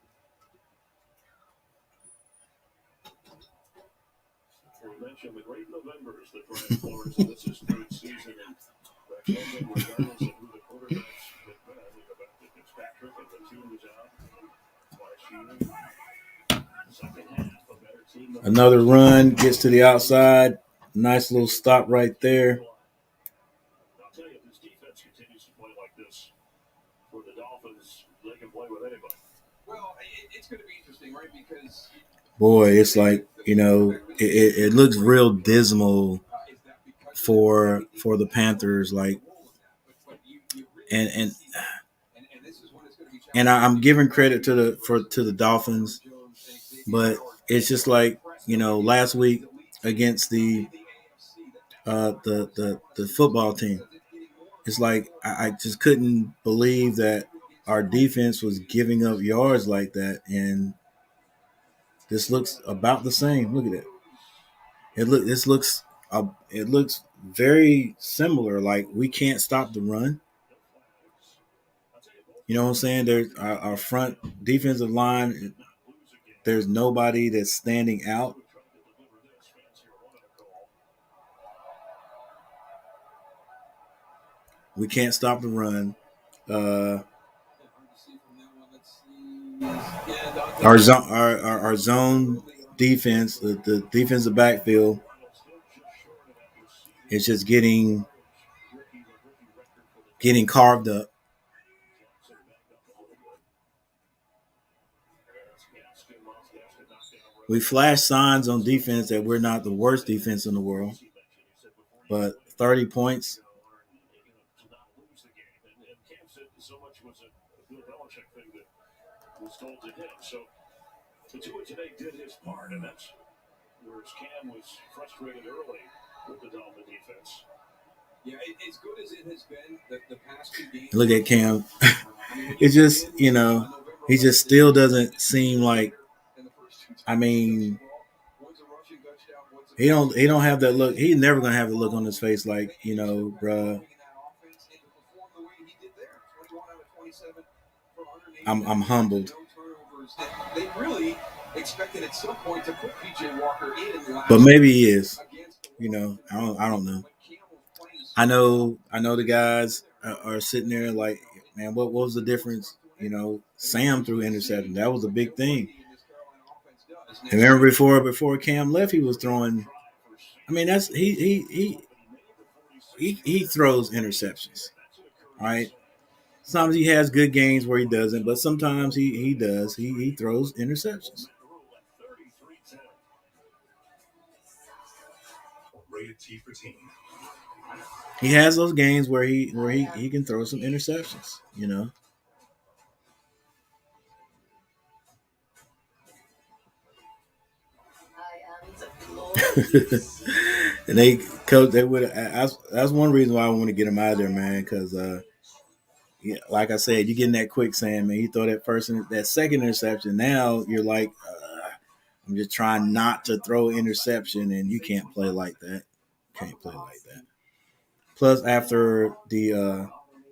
We mentioned the great Novembers that Brian Flores, and this is third season, and regardless of who the quarterbacks have been, you go back to Fitzpatrick and the 2 was out. Second half, a better team. Another run, gets to the outside. Nice little stop right there. I'll tell you, if this defense continues to play like this for the Dolphins, they can play with anybody. Well, it's going to be interesting, right? Because boy, it's like, it looks real dismal for the Panthers, like, and I'm giving credit to the Dolphins, but it's just like, last week against the football team. It's like I just couldn't believe that our defense was giving up yards like that, and this looks about the same. Look at it. It looks very similar. Like, we can't stop the run. You know what I'm saying? There's our front defensive line. There's nobody that's standing out. We can't stop the run. Our zone defense, the defensive backfield, is just getting carved up. We flash signs on defense that we're not the worst defense in the world, but 30 points. So much was a Bill Belichick thing that was told to him. So Tua today did his part, and that's whereas Cam was frustrated early with the Dolphin defense. Yeah, as good as it has been the past 2 games. Look at Cam. It's just, he just still doesn't seem like. I mean, he don't have that look. He's never gonna have the look on his face like, bruh. I'm humbled. They really expected at some point to put PJ Walker in. But maybe he is. I don't know. I know the guys are sitting there like, man, what was the difference? Sam threw interception. That was a big thing. And remember before Cam left, he was throwing. I mean, that's he throws interceptions, right? Sometimes he has good games where he doesn't, but sometimes he does. He throws interceptions. He has those games where he can throw some interceptions, And they would. That's one reason why I want to get him out of there, man. Because like I said, you get in that quicksand, man. You throw that second interception. Now you're like, I'm just trying not to throw interception, and you can't play like that. Can't play like that. Plus, after the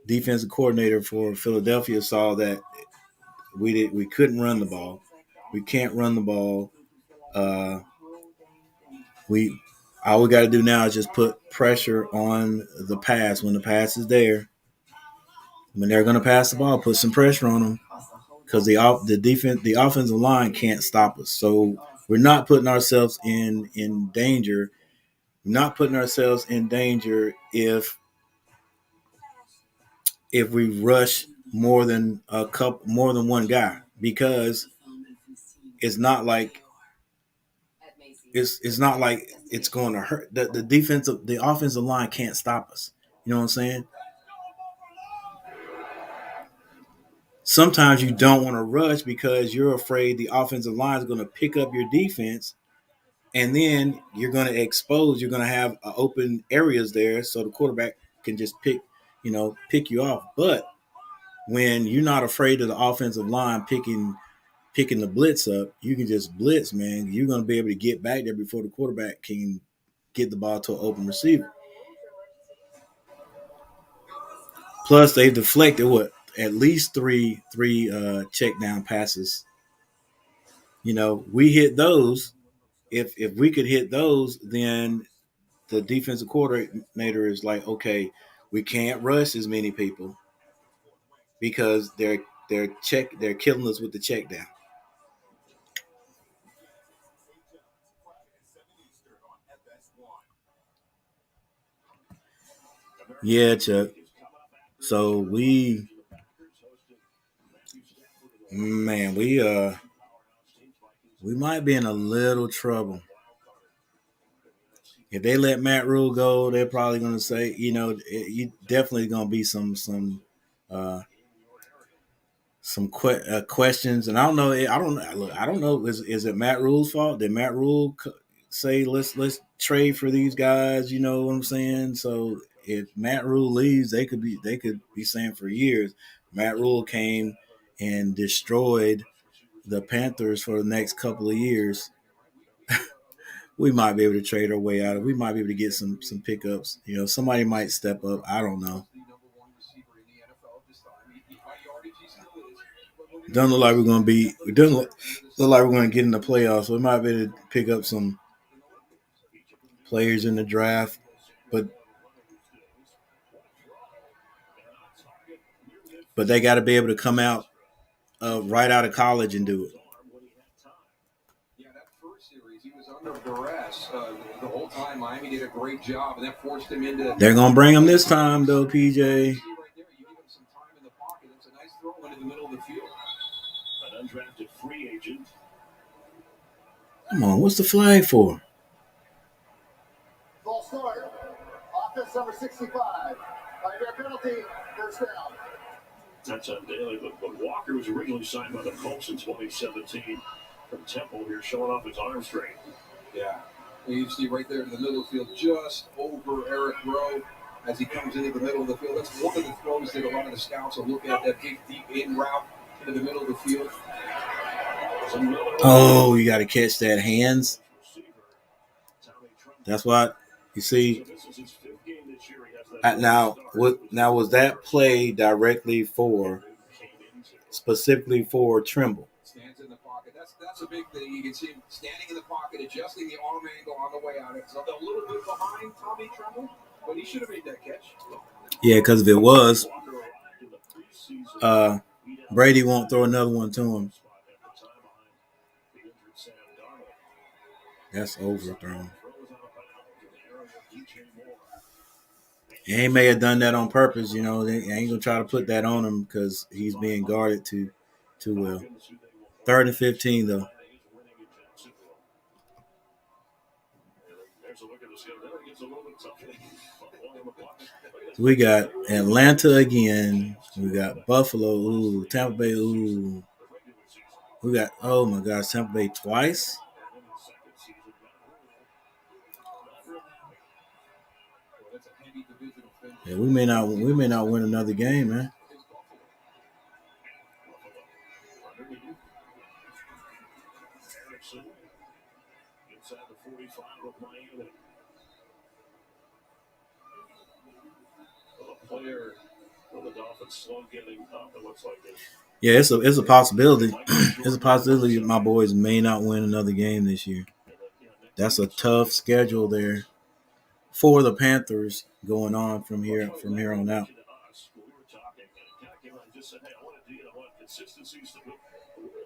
defensive coordinator for Philadelphia saw that we couldn't run the ball, we can't run the ball. All we got to do now is just put pressure on the pass. When the pass is there, when they're going to pass the ball, put some pressure on them, because the offensive line can't stop us. So we're not putting ourselves in danger. We're not putting ourselves in danger if we rush more than one guy, because it's not like it's going to hurt. The offensive line can't stop us. You know what I'm saying? Sometimes you don't want to rush because you're afraid the offensive line is going to pick up your defense, and then you're going to expose. You're going to have open areas there, so the quarterback can just pick you off. But when you're not afraid of the offensive line picking the blitz up, you can just blitz, man. You're going to be able to get back there before the quarterback can get the ball to an open receiver. Plus, they've deflected at least three check down passes. We hit those. If we could hit those, then the defensive coordinator is like, okay, we can't rush as many people because they're killing us with the check down. Yeah, Chuck. So we might be in a little trouble. If they let Matt Rule go, they're probably going to say, you definitely going to be some questions. And I don't know. I don't know. Is it Matt Rule's fault? Did Matt Rule say let's trade for these guys? You know what I'm saying? So if Matt Rule leaves, they could be saying for years Matt Rule came and destroyed the Panthers for the next couple of years. We might be able to trade our way out of it. We might be able to get some pickups. Somebody might step up. I don't know. Doesn't look like we're going to be. It doesn't look like we're going to get in the playoffs. So we might be able to pick up some players in the draft, but they got to be able to come out right out of college and do it. Yeah, that first series, he was under duress the whole time. Miami did a great job, and that forced him into. They're going to bring him this time, though, PJ. undrafted free agent. Come on, what's the flag for? Full start. Offense number 65. By penalty, first down. That's on Daly, but Walker was originally signed by the Colts in 2017 from Temple here, showing off his arm strength. Yeah. You see right there in the middle of the field, just over Eric Rowe as he comes into the middle of the field. That's one of the throws that a lot of the scouts will look at, that big, deep in route into the middle of the field. Oh, you got to catch that hands. That's what you see. Now was that play directly specifically for Trimble? Stands in the pocket. That's a big thing. You can see him standing in the pocket, adjusting the arm angle on the way out. It's a little bit behind Tommy Trimble, but he should have made that catch. Yeah, because if it was, Brady won't throw another one to him. That's overthrown. And he may have done that on purpose. You know, they ain't gonna try to put that on him because he's being guarded too well. 3rd and 15 though. We got Atlanta again. We got Buffalo. Ooh, Tampa Bay. Ooh. We got, oh my gosh, Tampa Bay twice. Yeah, we may not win another game, man. Inside the 45 of Miami. A player of the Dolphins slow getting up. It looks like this. Yeah, it's a possibility. It's a possibility my boys may not win another game this year. That's a tough schedule there for the Panthers going on from here on out. Consistency's the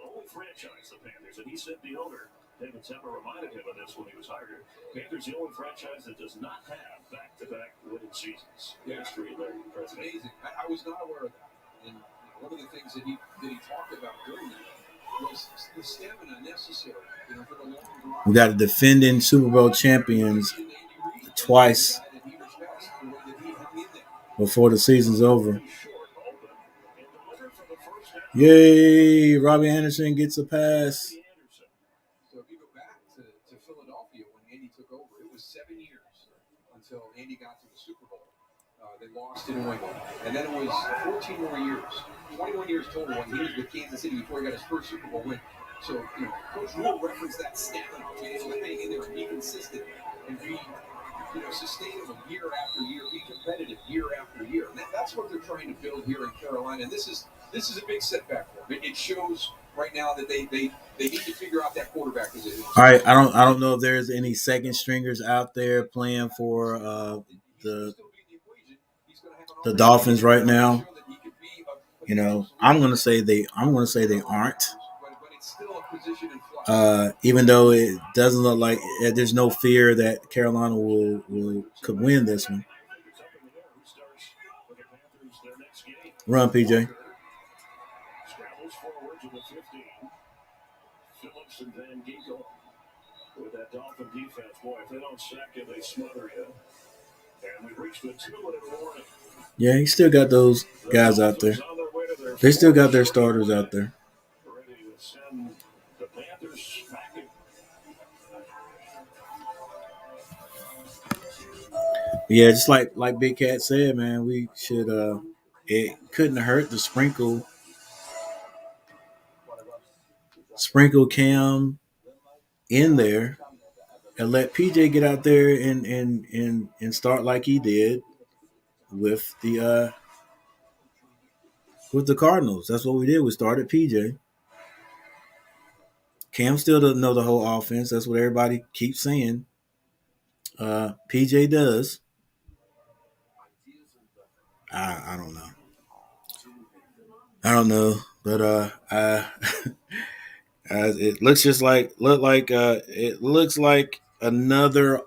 only franchise, the Panthers, and he said the owner, David Tepper, reminded him of this when he was hired. Panthers, the only franchise that does not have back-to-back winning seasons. Yeah, that's amazing. I was not aware of that. And one of the things that he talked about during that was the stamina necessary, for the long drive. We got the defending Super Bowl champions twice before the season's over. Yay! Robbie Anderson gets a pass. So if you go back to Philadelphia when Andy took over, it was 7 years until Andy got to the Super Bowl. They lost in New England. And then it was 14 more years, 21 years total when he was with Kansas City before he got his first Super Bowl win. So, Coach Rule referenced that stamina, being able to hang in there and be consistent and be, sustainable year after year, be competitive year after year. And that's what they're trying to build here in Carolina. And this is a big setback for them. It shows right now that they need to figure out that quarterback position. All right, I don't know if there's any second stringers out there playing for the Dolphins right now. I'm gonna say they aren't. Even though it doesn't look like there's no fear that Carolina could win this one. Run, PJ. Scrambles forward to the 15. Phillips and Van Ginkel with that Dolphin defense. Boy, if they don't sack you, they smother you. And we've reached the 2-minute warning. Yeah, he still got those guys out there. They still got their starters out there. Ready to send the Panthers packing. Yeah, just like Big Cat said, man, we should it couldn't hurt to sprinkle Cam in there and let PJ get out there and start like he did with the Cardinals. That's what we did. We started PJ. Cam still doesn't know the whole offense. That's what everybody keeps saying. PJ does. I don't know, but it looks like another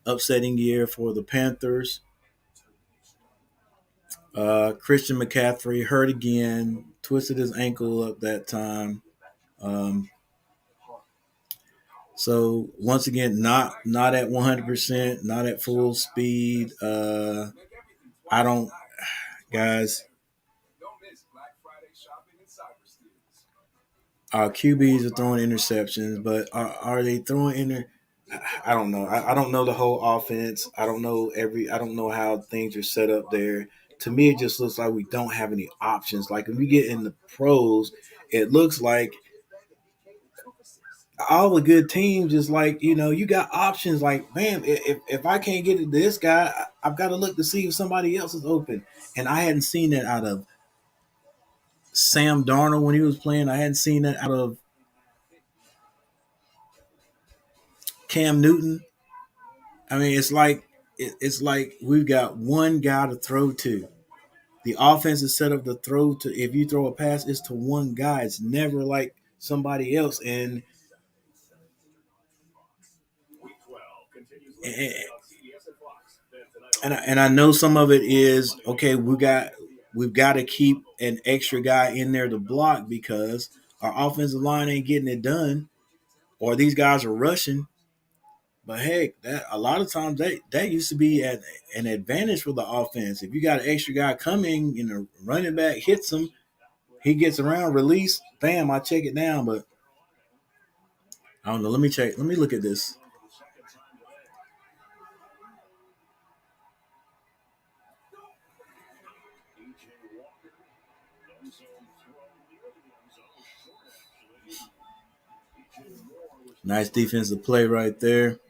upsetting year for the Panthers. Christian McCaffrey hurt again, twisted his ankle up that time. So once again, not at 100%, not at full speed. I don't, guys. Our QBs are throwing interceptions, but are they throwing I don't know. I don't know the whole offense. I don't know how things are set up there. To me, it just looks like we don't have any options. Like when we get in the pros, it looks like all the good teams is like, you got options. Like, bam, if I can't get it to this guy, I've got to look to see if somebody else is open. And I hadn't seen that out of Sam Darnold when he was playing. I hadn't seen that out of Cam Newton. I mean, it's like we've got one guy to throw to. The offense is set up to throw to. If you throw a pass, it's to one guy. It's never like somebody else. And I know some of it is okay. We've got to keep an extra guy in there to block because our offensive line ain't getting it done, or these guys are rushing. But heck, that a lot of times that used to be an advantage for the offense. If you got an extra guy coming, running back hits him, he gets around, release, bam, I check it down. But I don't know. Let me check. Let me look at this. Nice defensive play right there.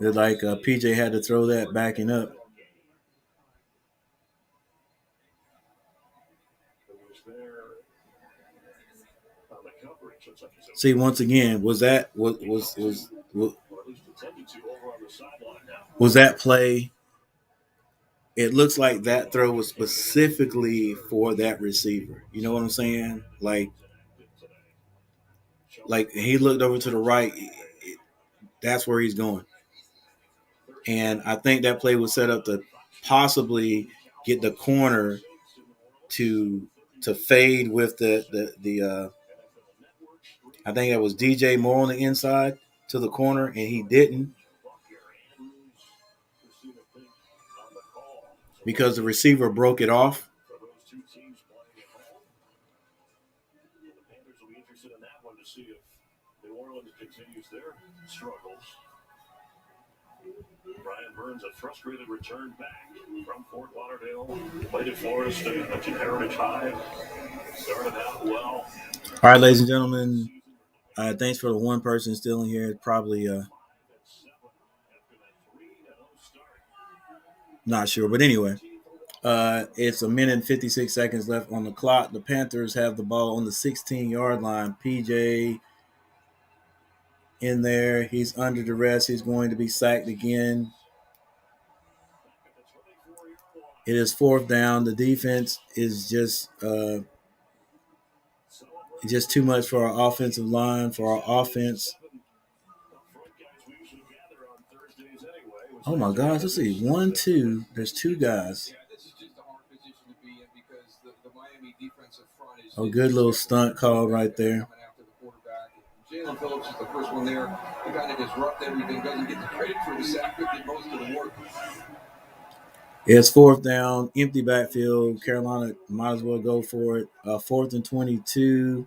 It's like PJ had to throw that backing up. See, once again, was that play? It looks like that throw was specifically for that receiver. You know what I'm saying? Like he looked over to the right. That's where he's going. And I think that play was set up to possibly get the corner to fade with the I think that was DJ Moore on the inside to the corner, and he didn't because the receiver broke it off. Brian Burns, a frustrated return back from Fort Lauderdale. Played at Forest at Heritage High. Started out well. All right, ladies and gentlemen, thanks for the one person still in here. It's probably not sure, but anyway, it's a minute and 56 seconds left on the clock. The Panthers have the ball on the 16-yard line. PJ in there. He's under duress. He's going to be sacked again. It is fourth down. The defense is just too much for our offensive line, for our offense. Oh my gosh, let's see. 1, 2. There's two guys. Oh, good little stunt call right there. Jalen Phillips is the first one there. He kind of disrupt everything, doesn't get the credit for the sack, but did most of the work. It's fourth down, empty backfield. Carolina might as well go for it. 4th and 22.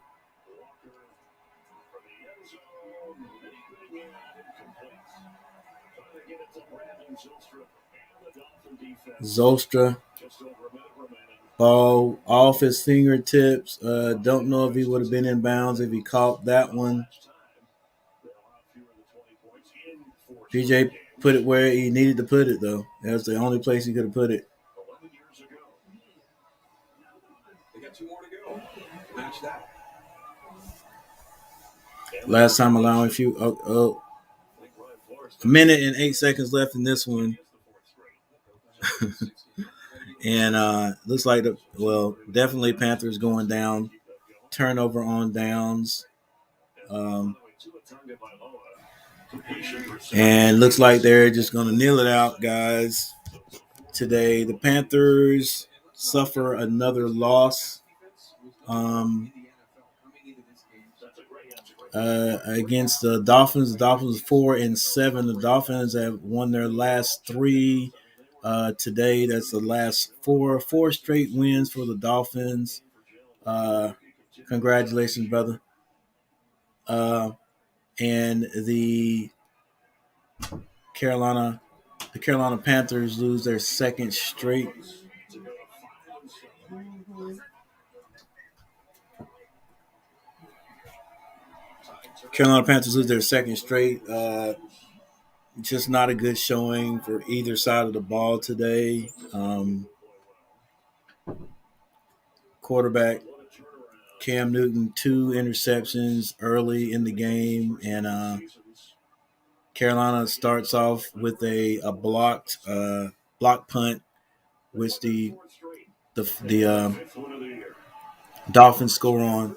Zolstra. Ball off his fingertips. Don't know if he would have been in bounds if he caught that one. PJ put it where he needed to put it, though. That's the only place he could have put it. They got 2 more to go. Match that. Last time allowing a minute and 8 seconds left in this one. And looks like definitely Panthers going down. Turnover on downs. And looks like they're just going to kneel it out, guys. Today, the Panthers suffer another loss against the Dolphins. The Dolphins 4-7. The Dolphins have won their last three today. That's the last four straight wins for the Dolphins. Congratulations, brother. And the Carolina Panthers lose their second straight. Carolina Panthers lose their second straight. Just not a good showing for either side of the ball today. Quarterback Cam Newton, 2 interceptions early in the game, and Carolina starts off with a blocked punt, which the Dolphins score on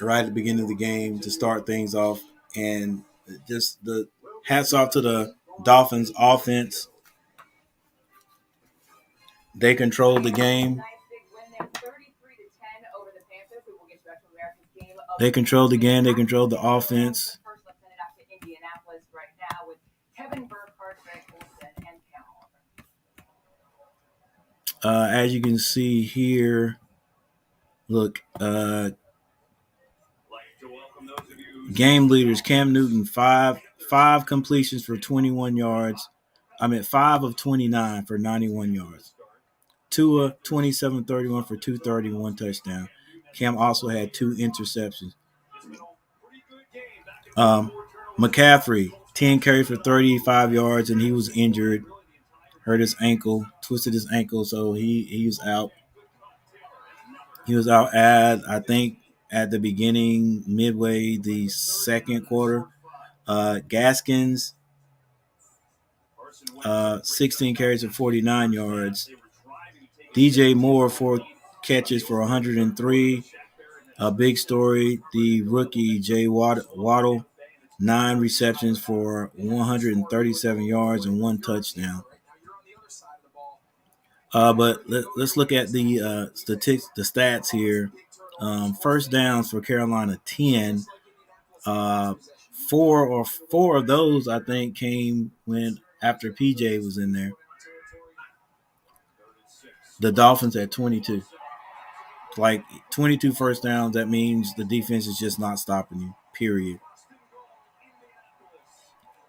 right at the beginning of the game to start things off, and just the hats off to the Dolphins offense. They controlled the game. They controlled the game. They controlled the offense. As you can see here, look, game leaders, Cam Newton, five completions for 21 yards. 5 of 29 for 91 yards. Tua, 27-31 for 231 touchdown. Cam also had 2 interceptions. McCaffrey, 10 carries for 35 yards, and he was injured. Hurt his ankle, twisted his ankle, so he was out. He was out I think, at the beginning, midway the second quarter. Gaskins, 16 carries for 49 yards. DJ Moore, 4 catches for 103. A big story, the rookie Jay Waddle, 9 receptions for 137 yards and 1 touchdown. But let's look at the stats here. First downs for Carolina, 10. Four of those, I think, came after PJ was in there. The Dolphins had 22. Like 22 first downs, that means the defense is just not stopping you, period.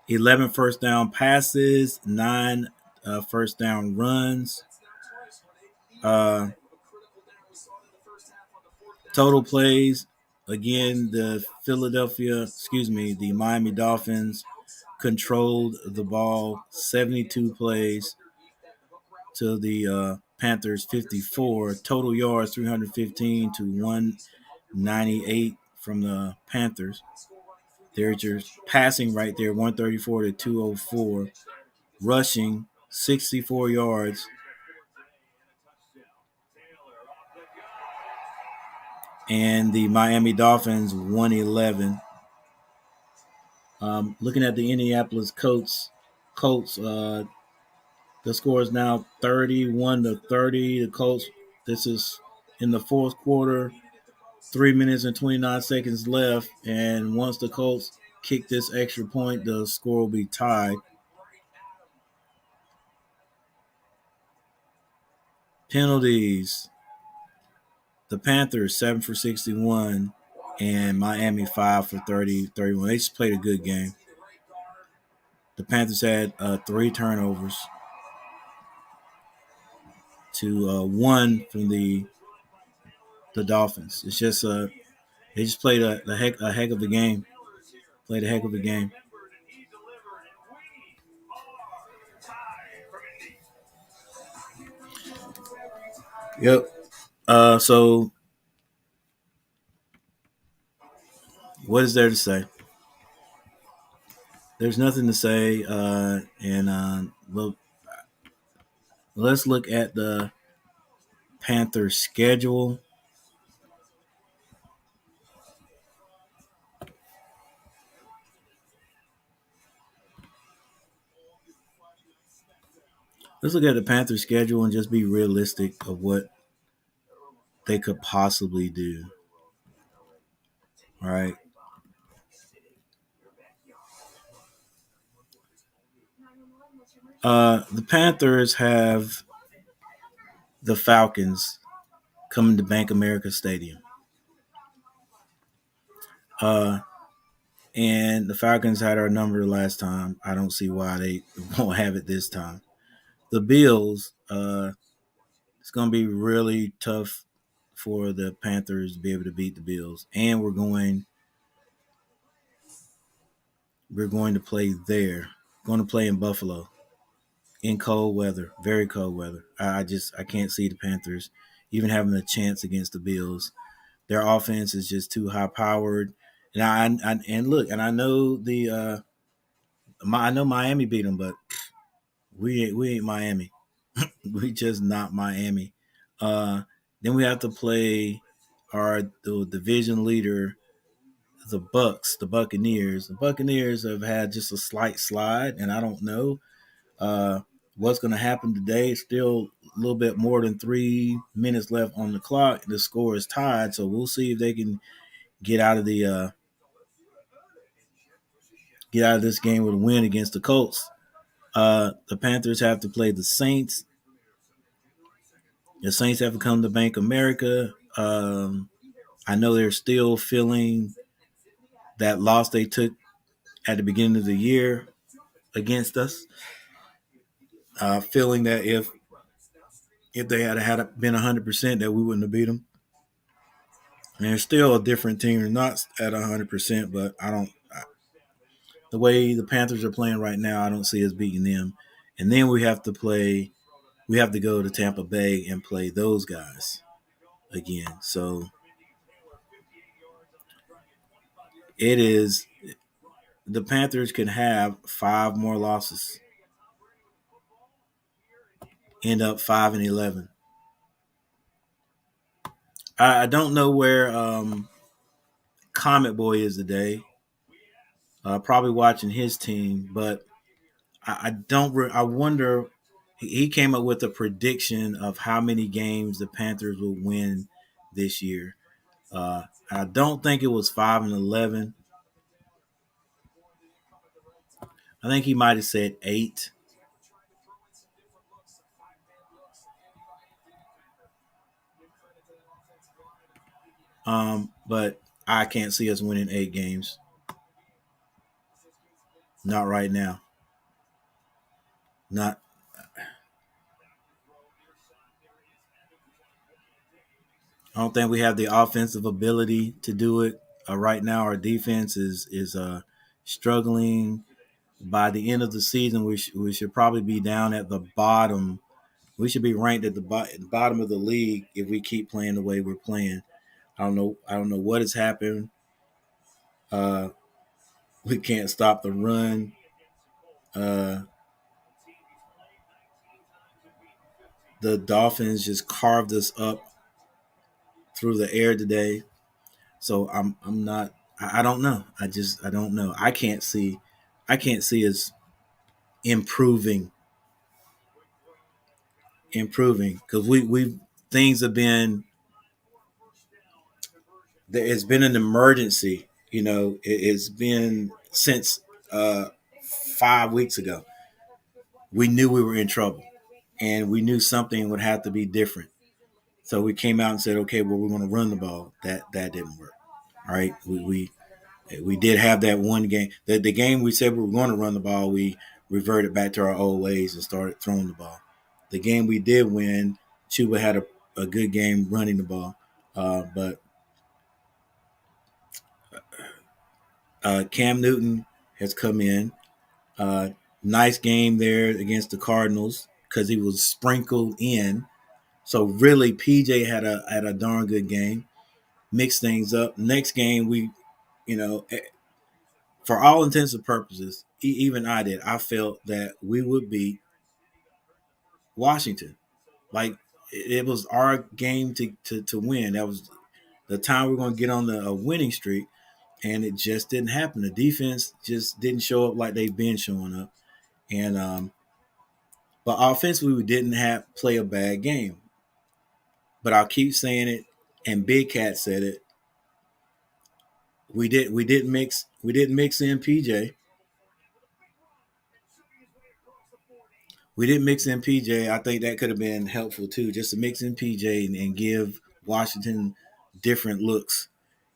11 first down passes, 9 first down runs. Total plays, again, the Miami Dolphins controlled the ball 72 plays to the Panthers 54. Total yards 315 to 198 from the Panthers. There's your passing right there, 134 to 204. Rushing 64 yards. And the Miami Dolphins 111. Looking at the Indianapolis Colts, the score is now 31-30. The Colts, this is in the fourth quarter, 3 minutes and 29 seconds left. And once the Colts kick this extra point, the score will be tied. Penalties. The Panthers 7 for 61 and Miami 5 for 31. They just played a good game. The Panthers had 3 turnovers to 1 from the Dolphins. It's just they just played a heck of a game. Played a heck of a game. Yep. So what is there to say? There's nothing to say. Well, let's look at the Panthers schedule. let's look at the Panthers schedule and just be realistic of what they could possibly do. All right. The Panthers have the Falcons coming to Bank America Stadium. And the Falcons had our number last time. I don't see why they won't have it this time. The Bills, it's going to be really tough for the Panthers to be able to beat the Bills. And we're going to play there. Going to play in Buffalo in cold weather, very cold weather. I can't see the Panthers even having a chance against the Bills. Their offense is just too high powered. And I know I know Miami beat them, but we ain't Miami. We just not Miami. Then we have to play the division leader, the Buccaneers. The Buccaneers have had just a slight slide, and I don't know what's going to happen today. Still a little bit more than 3 minutes left on the clock. The score is tied, so we'll see if they can get out of this game with a win against the Colts. The Panthers have to play the Saints. The Saints have to come to Bank America. I know they're still feeling that loss they took at the beginning of the year against us. Feeling that if they had been 100%, that we wouldn't have beat them. And they're still a different team. They're not at 100%, but the way the Panthers are playing right now, I don't see us beating them. And then we have to go to Tampa Bay and play those guys again. So the Panthers can have 5 more losses, end up 5-11. I don't know where Comet Boy is today. Probably watching his team, but I wonder. He came up with a prediction of how many games the Panthers will win this year. I don't think it was 5-11. I think he might have said 8. But I can't see us winning 8 games. Not right now. Not. I don't think we have the offensive ability to do it. Right now, our defense is struggling. By the end of the season, we should probably be down at the bottom. We should be ranked at the bottom of the league if we keep playing the way we're playing. I don't know what has happened. We can't stop the run. The Dolphins just carved us up through the air today. So I'm not. I don't know. I don't know. I can't see us improving because we things have been. It's been an emergency. It's been since 5 weeks ago. We knew we were in trouble, and we knew something would have to be different. So we came out and said, okay, well, we're going to run the ball. That didn't work. All right, we did have that one game. The game we said we were going to run the ball, we reverted back to our old ways and started throwing the ball. The game we did win, Chuba had a good game running the ball, but Cam Newton has come in. Nice game there against the Cardinals because he was sprinkled in. So really, PJ had a darn good game. Mix things up. Next game, for all intents and purposes, even I did. I felt that we would beat Washington. Like it was our game to win. That was the time we were going to get on a winning streak, and it just didn't happen. The defense just didn't show up like they've been showing up, and But offensively, we didn't play a bad game. But I'll keep saying it, and Big Cat said it. We didn't mix in PJ. We didn't mix in PJ. I think that could have been helpful too, just to mix in PJ and give Washington different looks.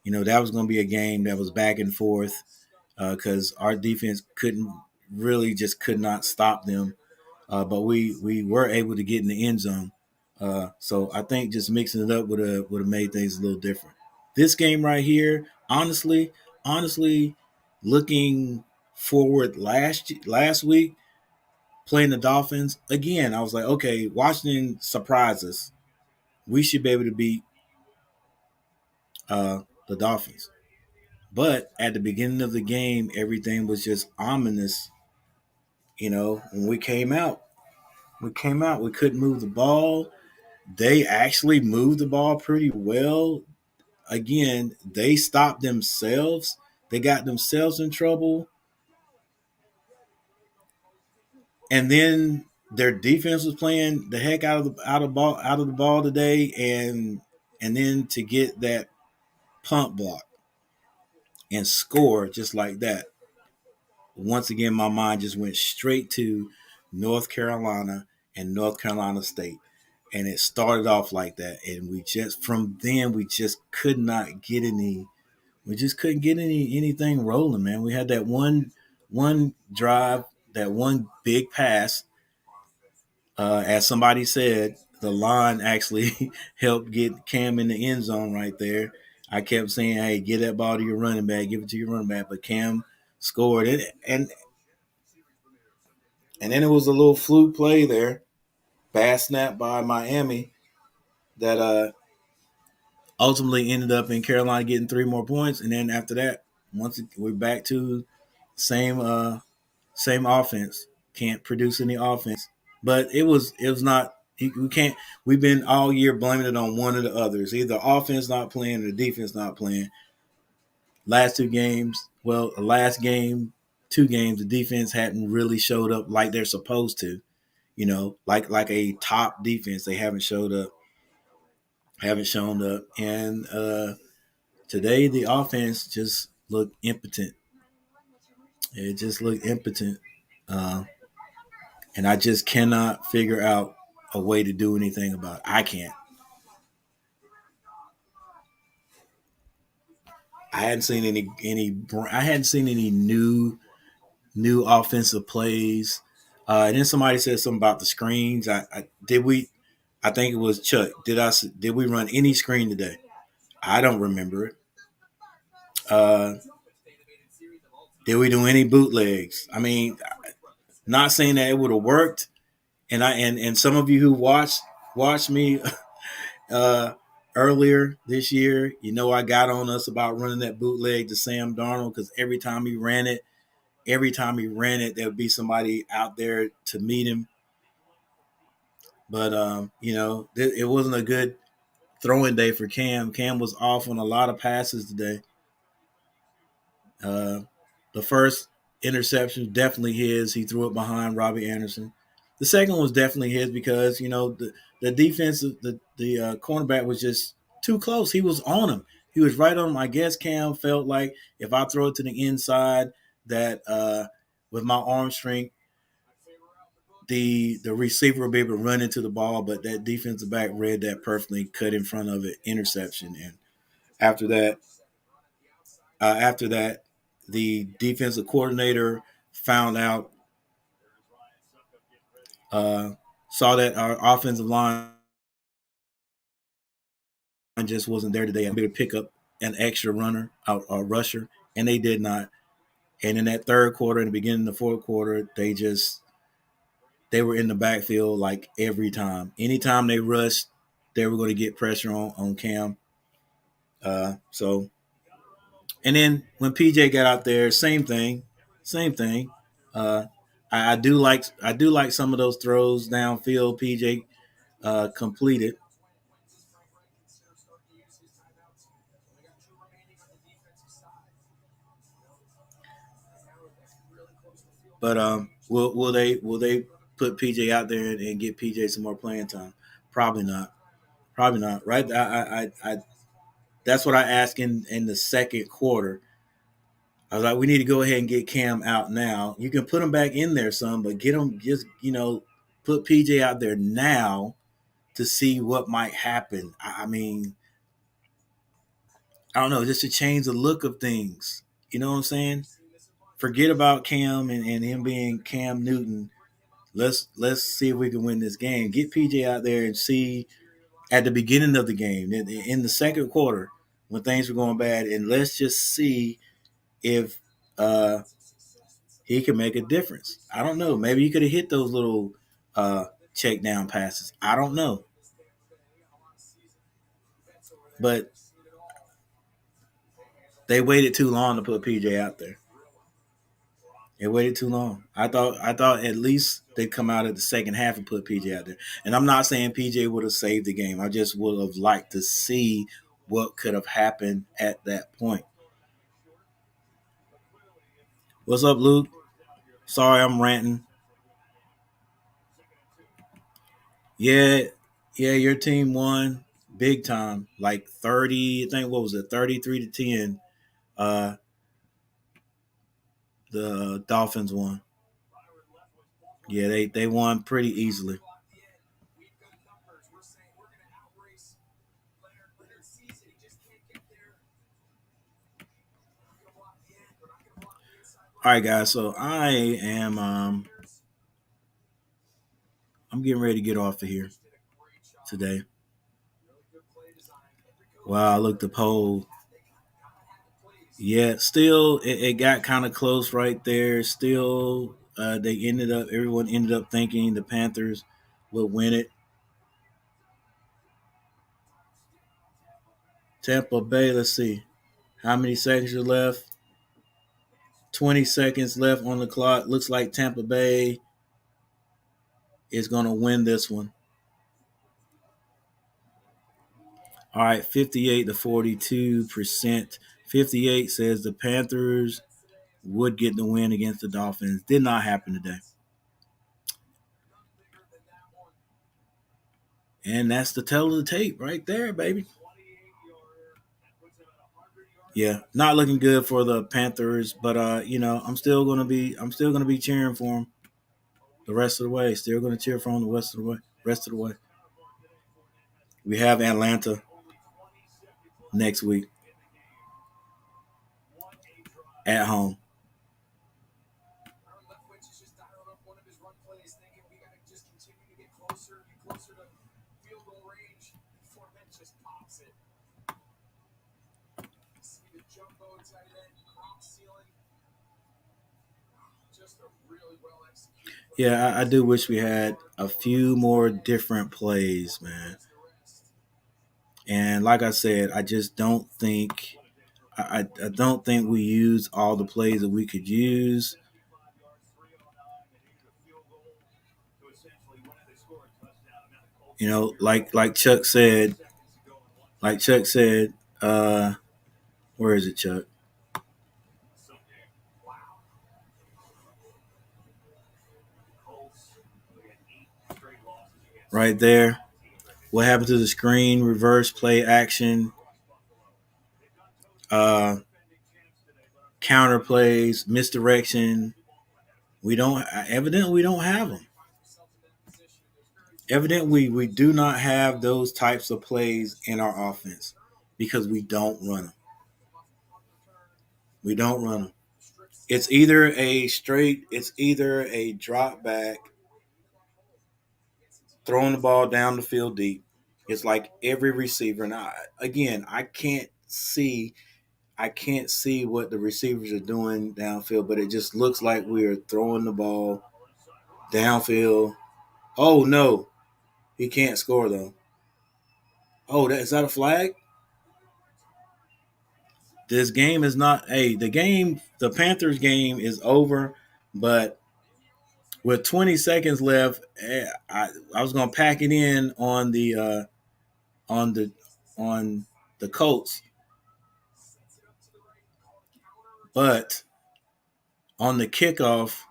That was going to be a game that was back and forth because our defense could not stop them. But we were able to get in the end zone. So I think just mixing it up would have made things a little different. This game right here, honestly, looking forward last week, playing the Dolphins again, I was like, okay, Washington surprised us. We should be able to beat the Dolphins. But at the beginning of the game, everything was just ominous. When we couldn't move the ball. They actually moved the ball pretty well. Again, they stopped themselves. They got themselves in trouble. And then their defense was playing the heck out of the ball today, and then to get that punt block and score just like that. Once again, my mind just went straight to North Carolina and North Carolina State. And it started off like that. And from then, we just could not get anything rolling, man. We had that one drive, that one big pass. As somebody said, the line actually helped get Cam in the end zone right there. I kept saying, hey, get that ball to your running back, give it to your running back. But Cam scored it. And then it was a little fluke play there. Bad snap by Miami that ultimately ended up in Carolina getting 3 more points. And then after that, we're back to same offense. Can't produce any offense. But it was not. We can't. We've been all year blaming it on one of the others. Either offense not playing or defense not playing. Last 2 games, last game, 2 games, the defense hadn't really showed up like they're supposed to. Like a top defense, they haven't shown up. And today the offense just looked impotent. It just looked impotent. Uh, and I just cannot figure out a way to do anything about it. I can't. I hadn't seen any new offensive plays. And then somebody said something about the screens. I think it was Chuck. Did we run any screen today? I don't remember it. Did we do any bootlegs? I mean, not saying that it would have worked. And some of you who watched me earlier this year, I got on us about running that bootleg to Sam Darnold because every time he ran it, there would be somebody out there to meet him. But it wasn't a good throwing day for Cam. Cam was off on a lot of passes today. The first interception was definitely his. He threw it behind Robbie Anderson. The second one was definitely his because the defense, the cornerback was just too close. He was on him. He was right on him. I guess Cam felt like if I throw it to the inside, that with my arm strength, the receiver will be able to run into the ball. But that defensive back read that perfectly, cut in front of it, interception. And after that, the defensive coordinator found out, saw that our offensive line just wasn't there today. I'm able to pick up an extra runner, a rusher, and they did not. And in that third quarter, in the beginning of the fourth quarter, they were in the backfield like every time. Anytime they rushed, they were going to get pressure on Cam. And then when PJ got out there, same thing. Uh, I do like some of those throws downfield PJ completed. But will they put PJ out there and get PJ some more playing time? Probably not. Probably not. Right? I that's what I asked in the second quarter. I was like, we need to go ahead and get Cam out now. You can put him back in there some, but get him just put PJ out there now to see what might happen. I mean, I don't know, just to change the look of things. You know what I'm saying? Forget about Cam and him being Cam Newton. Let's see if we can win this game. Get PJ out there and see at the beginning of the game, in the second quarter, when things were going bad, and let's just see if he can make a difference. I don't know. Maybe he could have hit those little check down passes. I don't know. But they waited too long to put PJ out there. They waited too long. I thought at least they'd come out at the second half and put PJ out there. And I'm not saying PJ would have saved the game. I just would have liked to see what could have happened at that point. What's up, Luke? Sorry, I'm ranting. Yeah, your team won big time, like 30. I think what was it, 33-10. The Dolphins won. Yeah, they won pretty easily. All right, guys. So I am I'm getting ready to get off of here today. Wow, I looked the poll. Yeah, still it got kind of close right there. Still, everyone ended up thinking the Panthers would win it. Tampa Bay, let's see. How many seconds are left? 20 seconds left on the clock. Looks like Tampa Bay is going to win this one. All right, 58 to 42%. 58 says the Panthers would get the win against the Dolphins. Did not happen today. And that's the tell of the tape right there, baby. Yeah, not looking good for the Panthers, but I'm still gonna be cheering for them the rest of the way. Still gonna cheer for them the rest of the way. We have Atlanta next week at home. Yeah, I do wish we had a few more different plays, man. And like I said, I just don't think I don't think we use all the plays that we could use. Like Chuck said, where is it, Chuck? Right there. What happened to the screen, reverse play action, counter plays, misdirection? We don't have them. Evidently, we do not have those types of plays in our offense because we don't run them. We don't run them. It's either a drop back, throwing the ball down the field deep. It's like every receiver. And I can't see what the receivers are doing downfield, but it just looks like we are throwing the ball downfield. Oh no, he can't score though. Oh, is that a flag? This game is not. Hey, the Panthers game is over, but with 20 seconds left, I was gonna pack it in on on the on the Colts, but on the kickoff,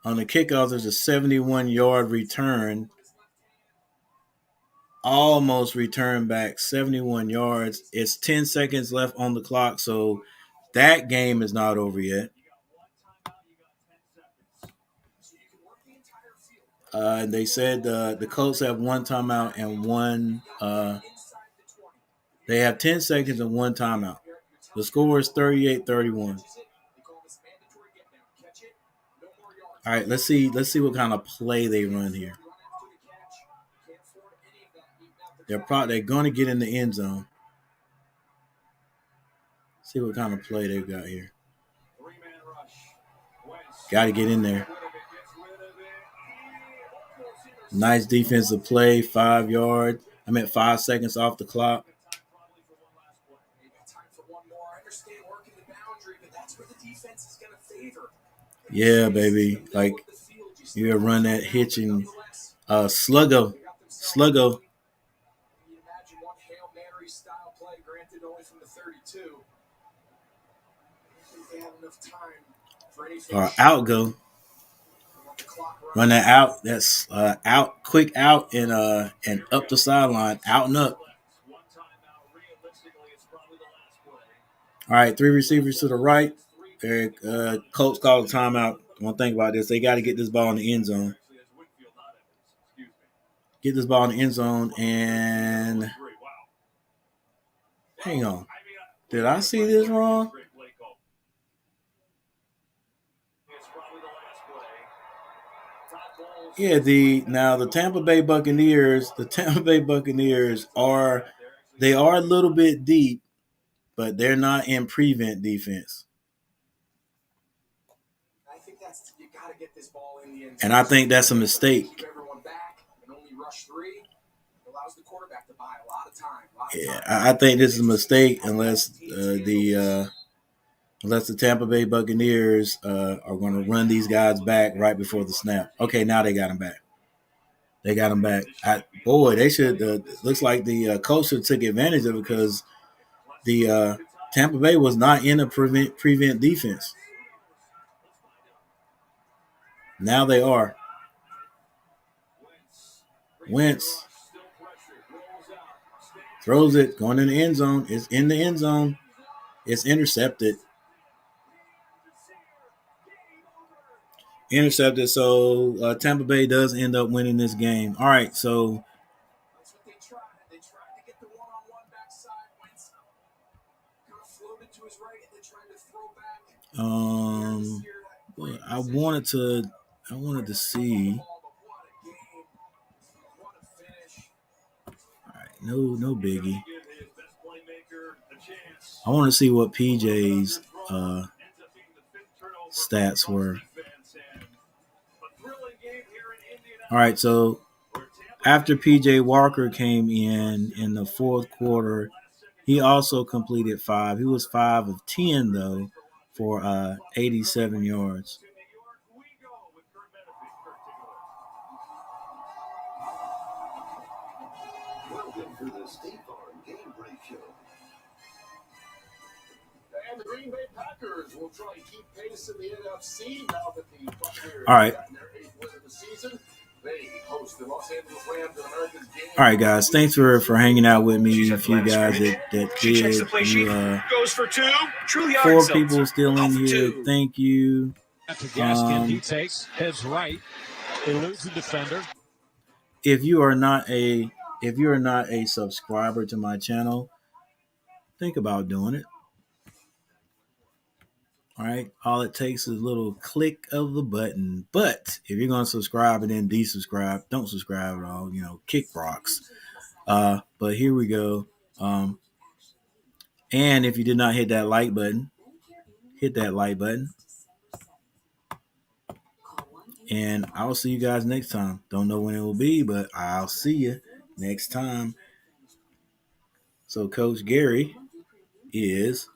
On the kickoff, there's a 71-yard return. Almost returned back 71 yards. It's 10 seconds left on the clock, so that game is not over yet. They said the Colts have one timeout and one. They have 10 seconds and one timeout. The score is 38-31. All right, let's see what kind of play they run here. They're going to get in the end zone. See what kind of play they've got here. Got to get in there. Nice defensive play, 5 yards. 5 seconds off the clock. Yeah, baby. Like, you gotta run that hitching sluggo. Or outgo. Run that out. That's out, quick out, and up the sideline, out and up. All right, 3 receivers to the right. Colts called a timeout. One thing about this, they got to get this ball in the end zone. Get this ball in the end zone, and hang on. Did I see this wrong? Yeah, the Tampa Bay Buccaneers are a little bit deep, but they're not in prevent defense. And I think that's a mistake. Yeah, I think this is a mistake unless the Tampa Bay Buccaneers are going to run these guys back right before the snap. Okay, now they got him back. They should. Looks like the coach should took advantage of it because the Tampa Bay was not in a prevent defense. Now they are. Wentz throws it, going in the end zone. It's in the end zone. It's intercepted. So Tampa Bay does end up winning this game. All right, so I wanted to see. All right, no biggie. I want to see what PJ's stats were. All right, so after PJ Walker came in the fourth quarter, he also completed 5. He was 5 of 10 though for 87 yards. Welcome to the State Farm Game Break Show. And the Green Bay Packers will try and keep pace in the NFC now that the Buccaneers All right. got their 8th win of the season. They host the Los Angeles Rams in America's game. All right, guys. Thanks for hanging out with me. A few guys that did. Goes for 2. Truly 4 people still in here. Thank you. Gaskin, he takes, heads right, eludes the defender. If you are not a subscriber to my channel, think about doing it. All right, all it takes is a little click of the button. But if you're going to subscribe and then desubscribe, don't subscribe at all. Kick rocks. But here we go. And if you did not hit that like button, hit that like button. And I'll see you guys next time. Don't know when it will be, but I'll see you next time. So Coach Gary is